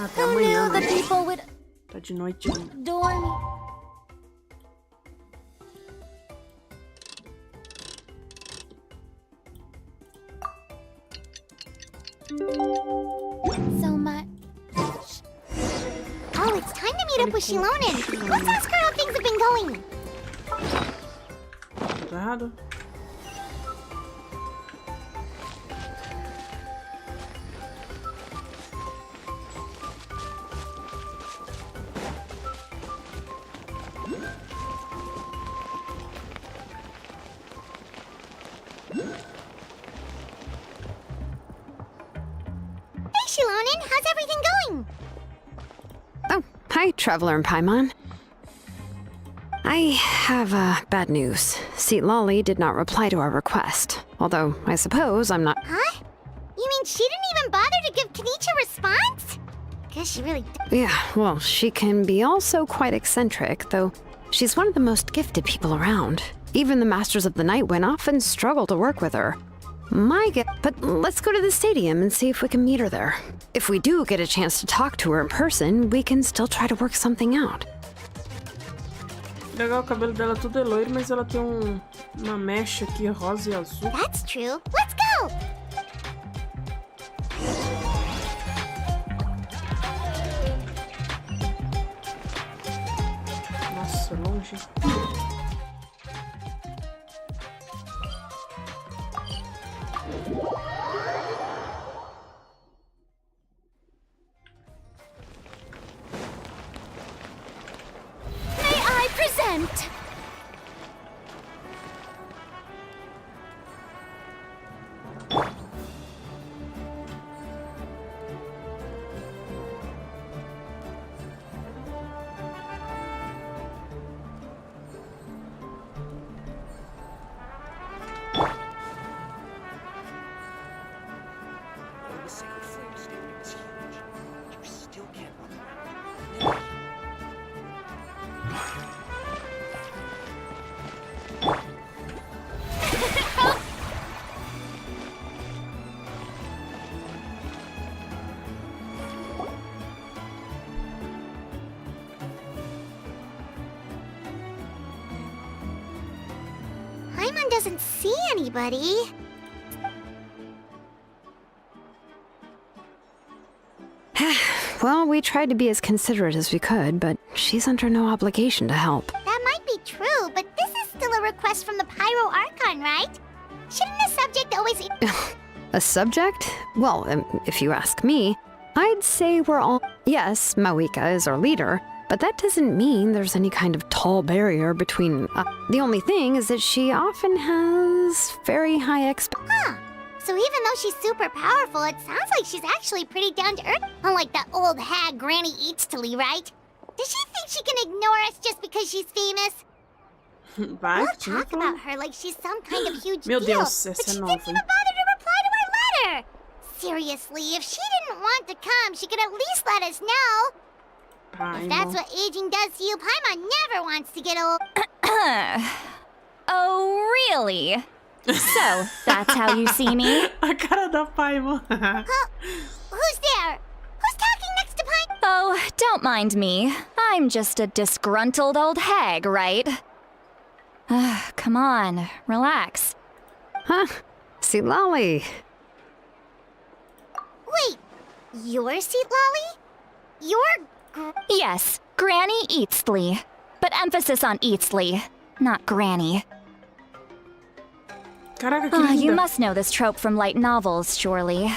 S2: Até
S9: Who
S2: amanhã,
S9: knew the
S2: né?
S9: people would
S2: Tá de noite ainda.
S9: adore me? So much.
S6: Oh, it's time to meet up with Shilonen. Let's ask her how things have been going.
S2: Tudo errado?
S13: Hi, Traveler and Paimon. I have bad news. Lolly did not reply to our request. Although, I suppose I'm not...
S6: Huh? You mean she didn't even bother to give Kenichi a response? Guess she really...
S13: Yeah, well, she can be also quite eccentric, though she's one of the most gifted people around. Even the Masters of the Nightwind often struggle to work with her. But let's go to the stadium and see if we can meet her there. If we do get a chance to talk to her in person, we can still try to work something out.
S2: Legal, o cabelo dela tudo é loiro, mas ela tem uma mecha aqui rosa e azul.
S6: That's true. Let's go!
S2: Nossa, longe.
S6: May I present? Paimon doesn't see anybody.
S13: Well, we tried to be as considerate as we could, but she's under no obligation to help.
S6: That might be true, but this is still a request from the Pyro Archon, right? Shouldn't the subject always...
S13: A subject? Well, if you ask me, I'd say we're all... Yes, Mawika is our leader, but that doesn't mean there's any kind of tall barrier between... the only thing is that she often has very high
S6: Huh. So even though she's super powerful, it sounds like she's actually pretty down to earth. Unlike that old hag Granny Eatstily, right? Does she think she can ignore us just because she's famous? We'll talk about her like she's some kind of huge
S2: Meu
S6: deal,
S2: Deus,
S6: but
S2: essa
S6: she
S2: é
S6: didn't
S2: nova,
S6: even
S2: hein?
S6: bother to reply to our letter! Seriously, if she didn't want to come, she could at least let us know. If that's what aging does to you, Paimon never wants to get old.
S9: Oh, really? So, that's how you see me?
S2: A cara da Paimon.
S6: Who's there? Who's talking next to Paimon?
S9: Oh, don't mind me. I'm just a disgruntled old hag, right? Come on, relax.
S13: Huh? Lolly.
S6: Wait, you're Lolly? You're...
S9: Yes, Granny Eatsley. But emphasis on Eatsley, not Granny.
S2: Caraca, que linda.
S9: You must know this trope from light novels, surely.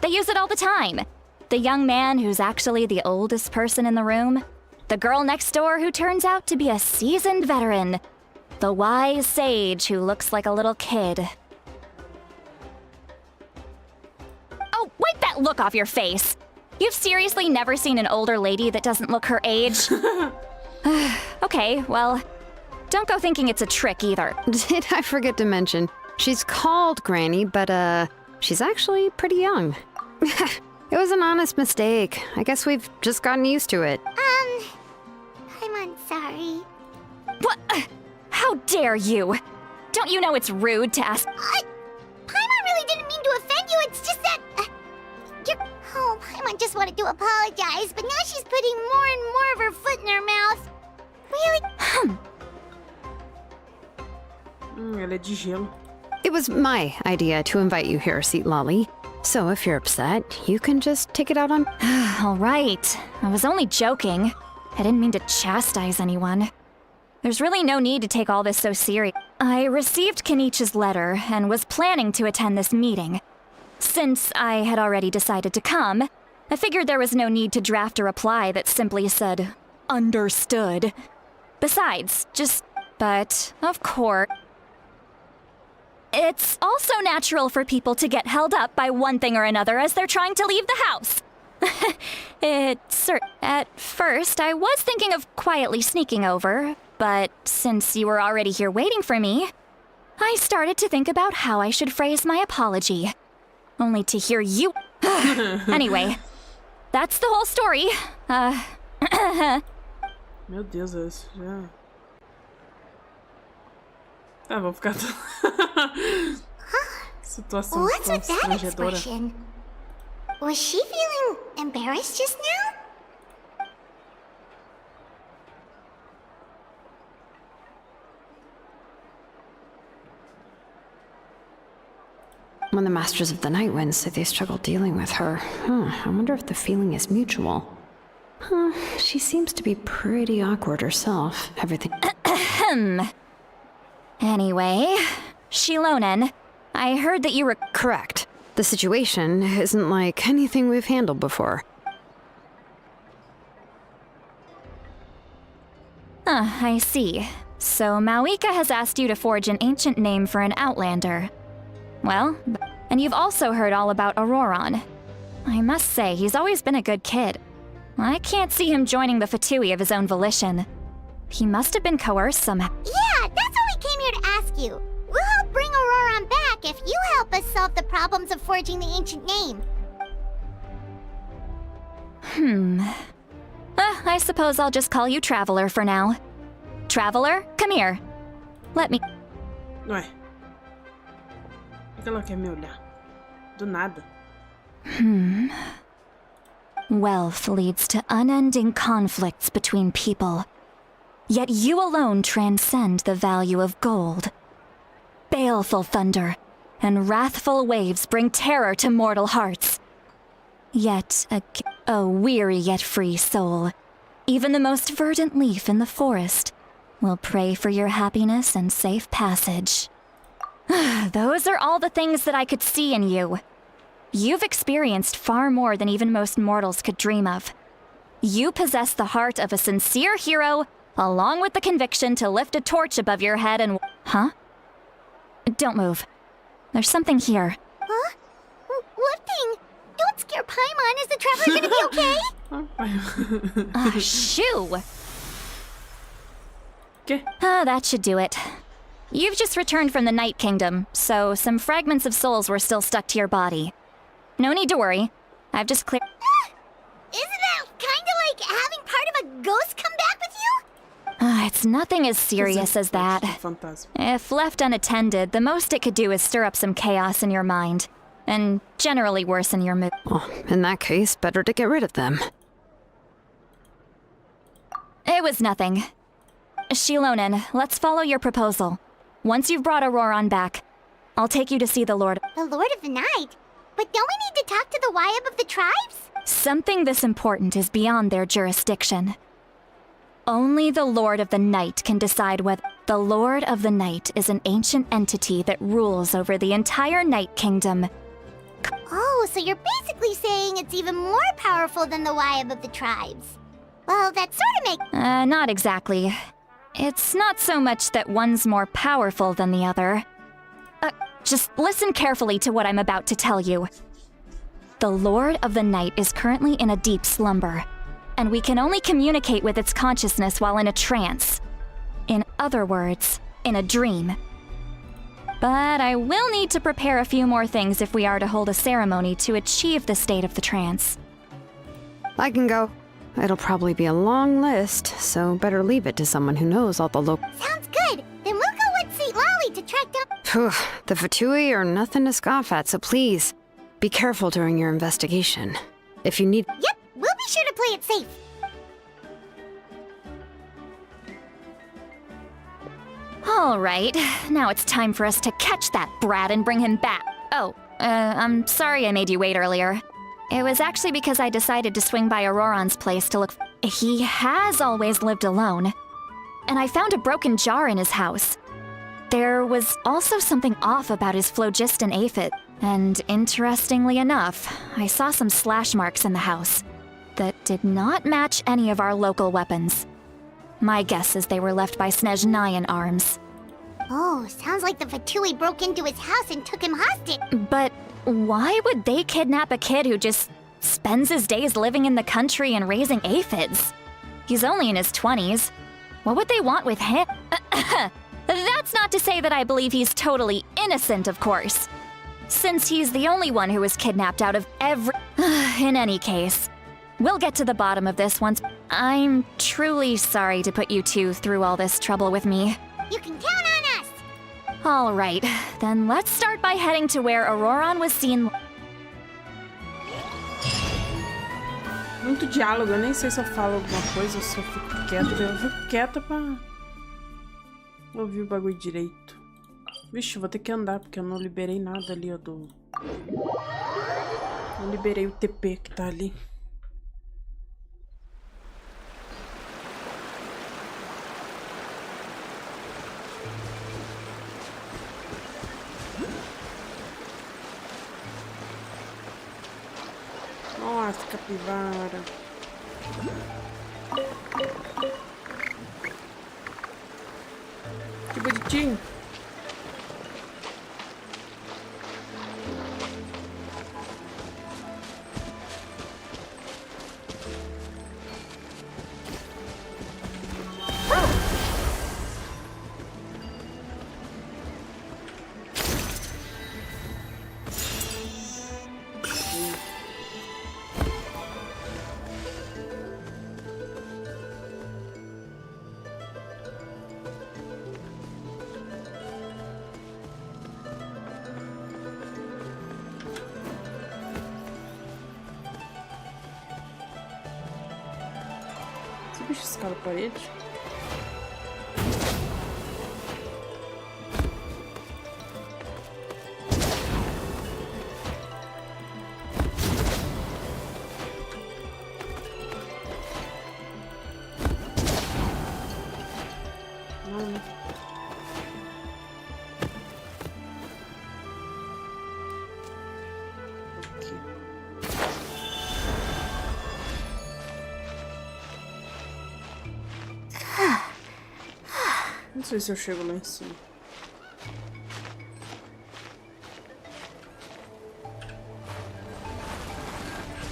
S9: They use it all the time. The young man who's actually the oldest person in the room. The girl next door who turns out to be a seasoned veteran. The wise sage who looks like a little kid. Oh, wipe that look off your face! You've seriously never seen an older lady that doesn't look her age? Okay, well, don't go thinking it's a trick either.
S13: Did I forget to mention, she's called Granny, but she's actually pretty young. It was an honest mistake. I guess we've just gotten used to it.
S6: I'm sorry.
S9: What? How dare you? Don't you know it's rude to ask?
S6: Paimon really didn't mean to offend you, it's just that... Oh, Paimon just wanted to apologize, but now she's putting more and more of her foot in her mouth. Really?
S2: Ela é de gelo.
S13: It was my idea to invite you here, Lolly. So if you're upset, you can just take it out on...
S9: All right. I was only joking. I didn't mean to chastise anyone. There's really no need to take all this so serious. I received Kenichi's letter and was planning to attend this meeting. Since I had already decided to come, I figured there was no need to draft a reply that simply said, understood. Besides, but, of course... It's also natural for people to get held up by one thing or another as they're trying to leave the house. At first, I was thinking of quietly sneaking over, but since you were already here waiting for me, I started to think about how I should phrase my apology. Only to hear you... Anyway, that's the whole story.
S2: Meu Deus, esse já... Ah, vou ficar... Situação
S6: What's with that
S2: constrangedora.
S6: expression? Was she feeling embarrassed just now?
S13: When the Masters of the Night Wind say they struggle dealing with her, I wonder if the feeling is mutual. She seems to be pretty awkward herself. Everything...
S9: Anyway, Shilonen, I heard that you were...
S13: Correct. The situation isn't like anything we've handled before.
S9: I see. So Mawika has asked you to forge an ancient name for an Outlander. Well, and you've also heard all about Auroron. I must say, he's always been a good kid. I can't see him joining the Fatui of his own volition. He must have been coerced somehow.
S6: Yeah, that's what we came here to ask you. We'll help bring Auroron back if you help us solve the problems of forging the ancient name.
S9: I suppose I'll just call you Traveler for now. Traveler, come here. Let me...
S2: Ué. Por que ela quer me olhar? Do nada.
S9: Wealth leads to unending conflicts between people. Yet you alone transcend the value of gold. Baleful thunder and wrathful waves bring terror to mortal hearts. Yet a weary yet free soul, even the most verdant leaf in the forest, will pray for your happiness and safe passage. Those are all the things that I could see in you. You've experienced far more than even most mortals could dream of. You possess the heart of a sincere hero, along with the conviction to lift a torch above your head and... Huh? Don't move. There's something here.
S6: Huh? What thing? Don't scare Paimon. Is the Traveler gonna be okay?
S9: Shoo!
S2: Okay.
S9: That should do it. You've just returned from the Night Kingdom, so some fragments of souls were still stuck to your body. No need to worry. I've just cleared...
S6: Isn't that kinda like having part of a ghost come back with you?
S9: It's nothing as serious as that. If left unattended, the most it could do is stir up some chaos in your mind, and generally worsen your mood.
S13: Well, in that case, better to get rid of them.
S9: It was nothing. Shilonen, let's follow your proposal. Once you've brought Auroron back, I'll take you to see the Lord.
S6: The Lord of the Night? But don't we need to talk to the Wyab of the tribes?
S9: Something this important is beyond their jurisdiction. Only the Lord of the Night can decide whether... The Lord of the Night is an ancient entity that rules over the entire Night Kingdom.
S6: Oh, so you're basically saying it's even more powerful than the Wyab of the tribes. Well, that sort of makes...
S9: Not exactly. It's not so much that one's more powerful than the other. Just listen carefully to what I'm about to tell you. The Lord of the Night is currently in a deep slumber, and we can only communicate with its consciousness while in a trance. In other words, in a dream. But I will need to prepare a few more things if we are to hold a ceremony to achieve the state of the trance.
S13: I can go. It'll probably be a long list, so better leave it to someone who knows all the local...
S6: Sounds good. Then we'll go with St. Lolly to track down...
S13: Phew, the Fatui are nothing to scoff at, so please, be careful during your investigation. If you need...
S6: Yep, we'll be sure to play it safe.
S9: All right, now it's time for us to catch that brat and bring him back. Oh, I'm sorry I made you wait earlier. It was actually because I decided to swing by Auroron's place to look... He has always lived alone. And I found a broken jar in his house. There was also something off about his phlogiston aphid. And interestingly enough, I saw some slash marks in the house that did not match any of our local weapons. My guess is they were left by Snezhnayan arms.
S6: Oh, sounds like the Fatui broke into his house and took him hostage.
S9: But why would they kidnap a kid who just spends his days living in the country and raising aphids. He's only in his 20s. What would they want with him? That's not to say that I believe he's totally innocent, of course. Since he's the only one who was kidnapped out of every... In any case, we'll get to the bottom of this once. I'm truly sorry to put you two through all this trouble with me.
S6: You can count on us!
S9: All right, then let's start by heading to where Auroron was seen...
S2: Muito diálogo, eu nem sei se eu falo alguma coisa ou se eu fico quieta. Eu fico quieta pra ouvir o bagulho direito. Vixe, eu vou ter que andar porque eu não liberei nada ali, ó, do... Não liberei o TP que tá ali. Nossa, capivara. Que bonitinho. Esse bicho escala a parede. Não sei se eu chego lá em cima.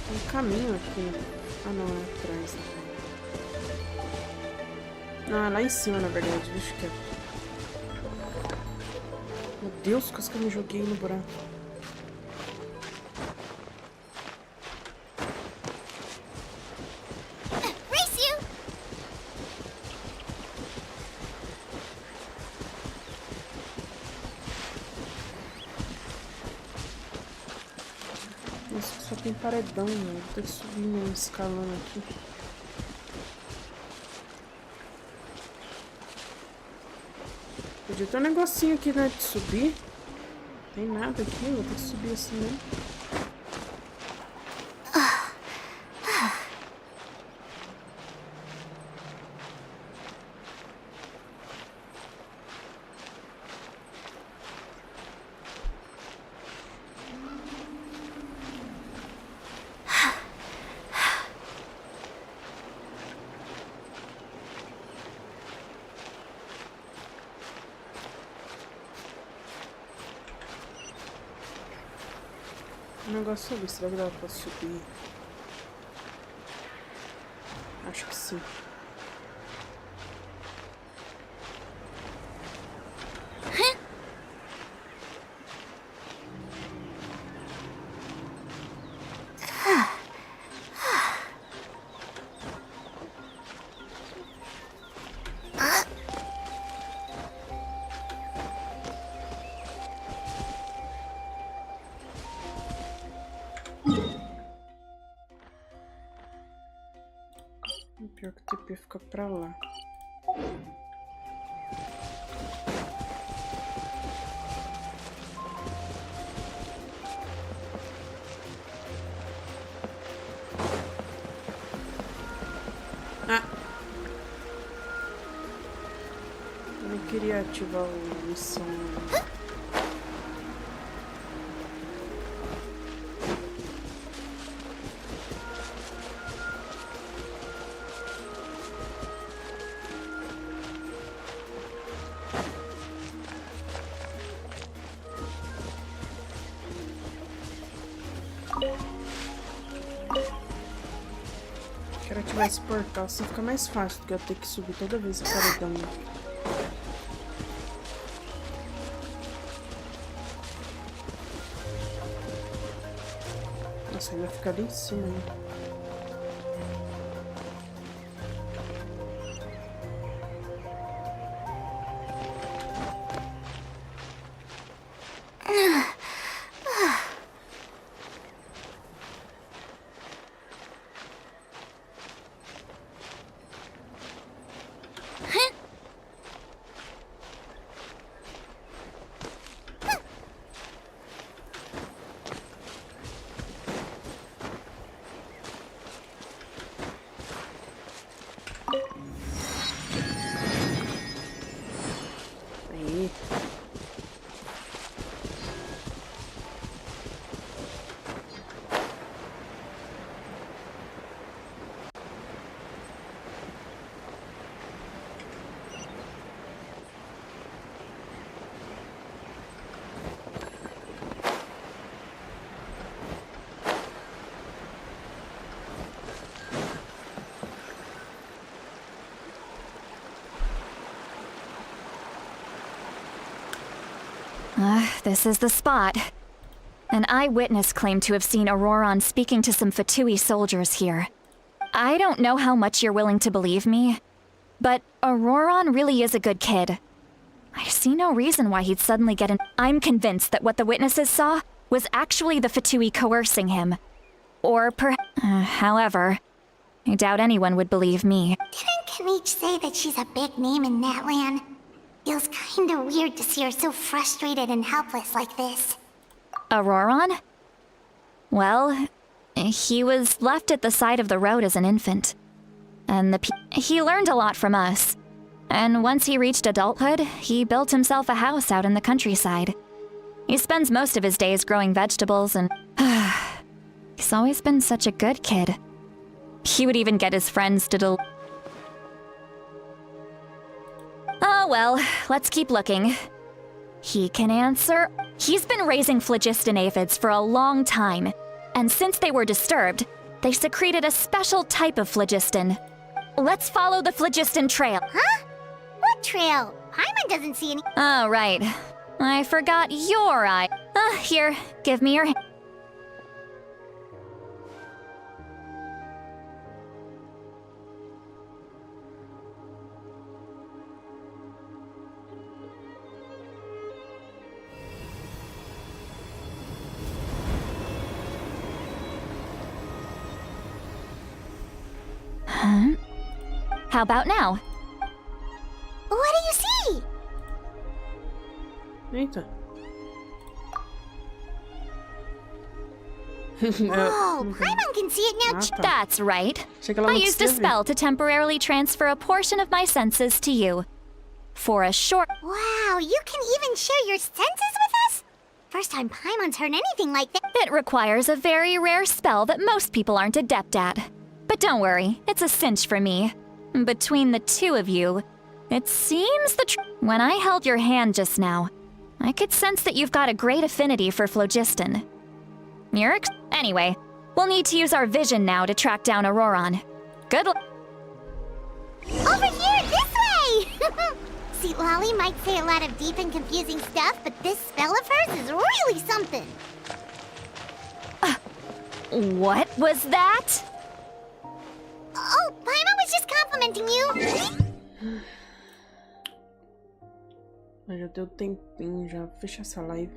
S2: Tem um caminho aqui. Ah, não, é atrás. Não, é lá em cima, na verdade. Deixa quieto. Meu Deus, quase que eu me joguei no buraco. Só tem paredão, né? Vou ter que subir mesmo, escalando aqui. Podia ter um negocinho aqui, né? De subir. Não tem nada aqui, vou ter que subir assim mesmo. O negócio sobre, será que dá pra subir? Acho que sim. Pior que o TP fica pra lá. Ah! Eu não queria ativar o missão. tivesse portal, assim fica mais fácil do que eu ter que subir toda vez o paredão. Nossa, ele vai ficar ali em cima, hein? Aí.
S9: This is the spot. An eyewitness claimed to have seen Auroron speaking to some Fatui soldiers here. I don't know how much you're willing to believe me, but Auroron really is a good kid. I see no reason why he'd suddenly get in. I'm convinced that what the witnesses saw was actually the Fatui coercing him. Or however, I doubt anyone would believe me.
S6: Didn't Kaniche say that she's a big name in that land? Feels kinda weird to see her so frustrated and helpless like this.
S9: Auroron? Well, he was left at the side of the road as an infant. And he learned a lot from us. And once he reached adulthood, he built himself a house out in the countryside. He spends most of his days growing vegetables and... he's always been such a good kid. He would even get his friends to Oh well, let's keep looking. He can answer. He's been raising phlogiston aphids for a long time, and since they were disturbed, they secreted a special type of phlogiston. Let's follow the phlogiston trail.
S6: Huh? What trail? Paimon doesn't see any.
S9: Oh, right. I forgot your eye. Here, give me your hand. Huh? How about now?
S6: What do you see?
S2: Eita.
S6: Whoa, Paimon can see it now.
S9: That's right. I used a spell to temporarily transfer a portion of my senses to you. For a short...
S6: Wow, you can even share your senses with us? First time Paimon's heard anything like that.
S9: It requires a very rare spell that most people aren't adept at. But don't worry, it's a cinch for me. Between the two of you, it seems when I held your hand just now, I could sense that you've got a great affinity for phlogiston. Anyway, we'll need to use our vision now to track down Auroron. Good luck.
S6: Over here, this way! See, Lolly might say a lot of deep and confusing stuff, but this spell of hers is really something.
S9: What was that?
S6: Oh, Paimon was just complimenting you.
S2: Já deu tempinho, já fecha essa live.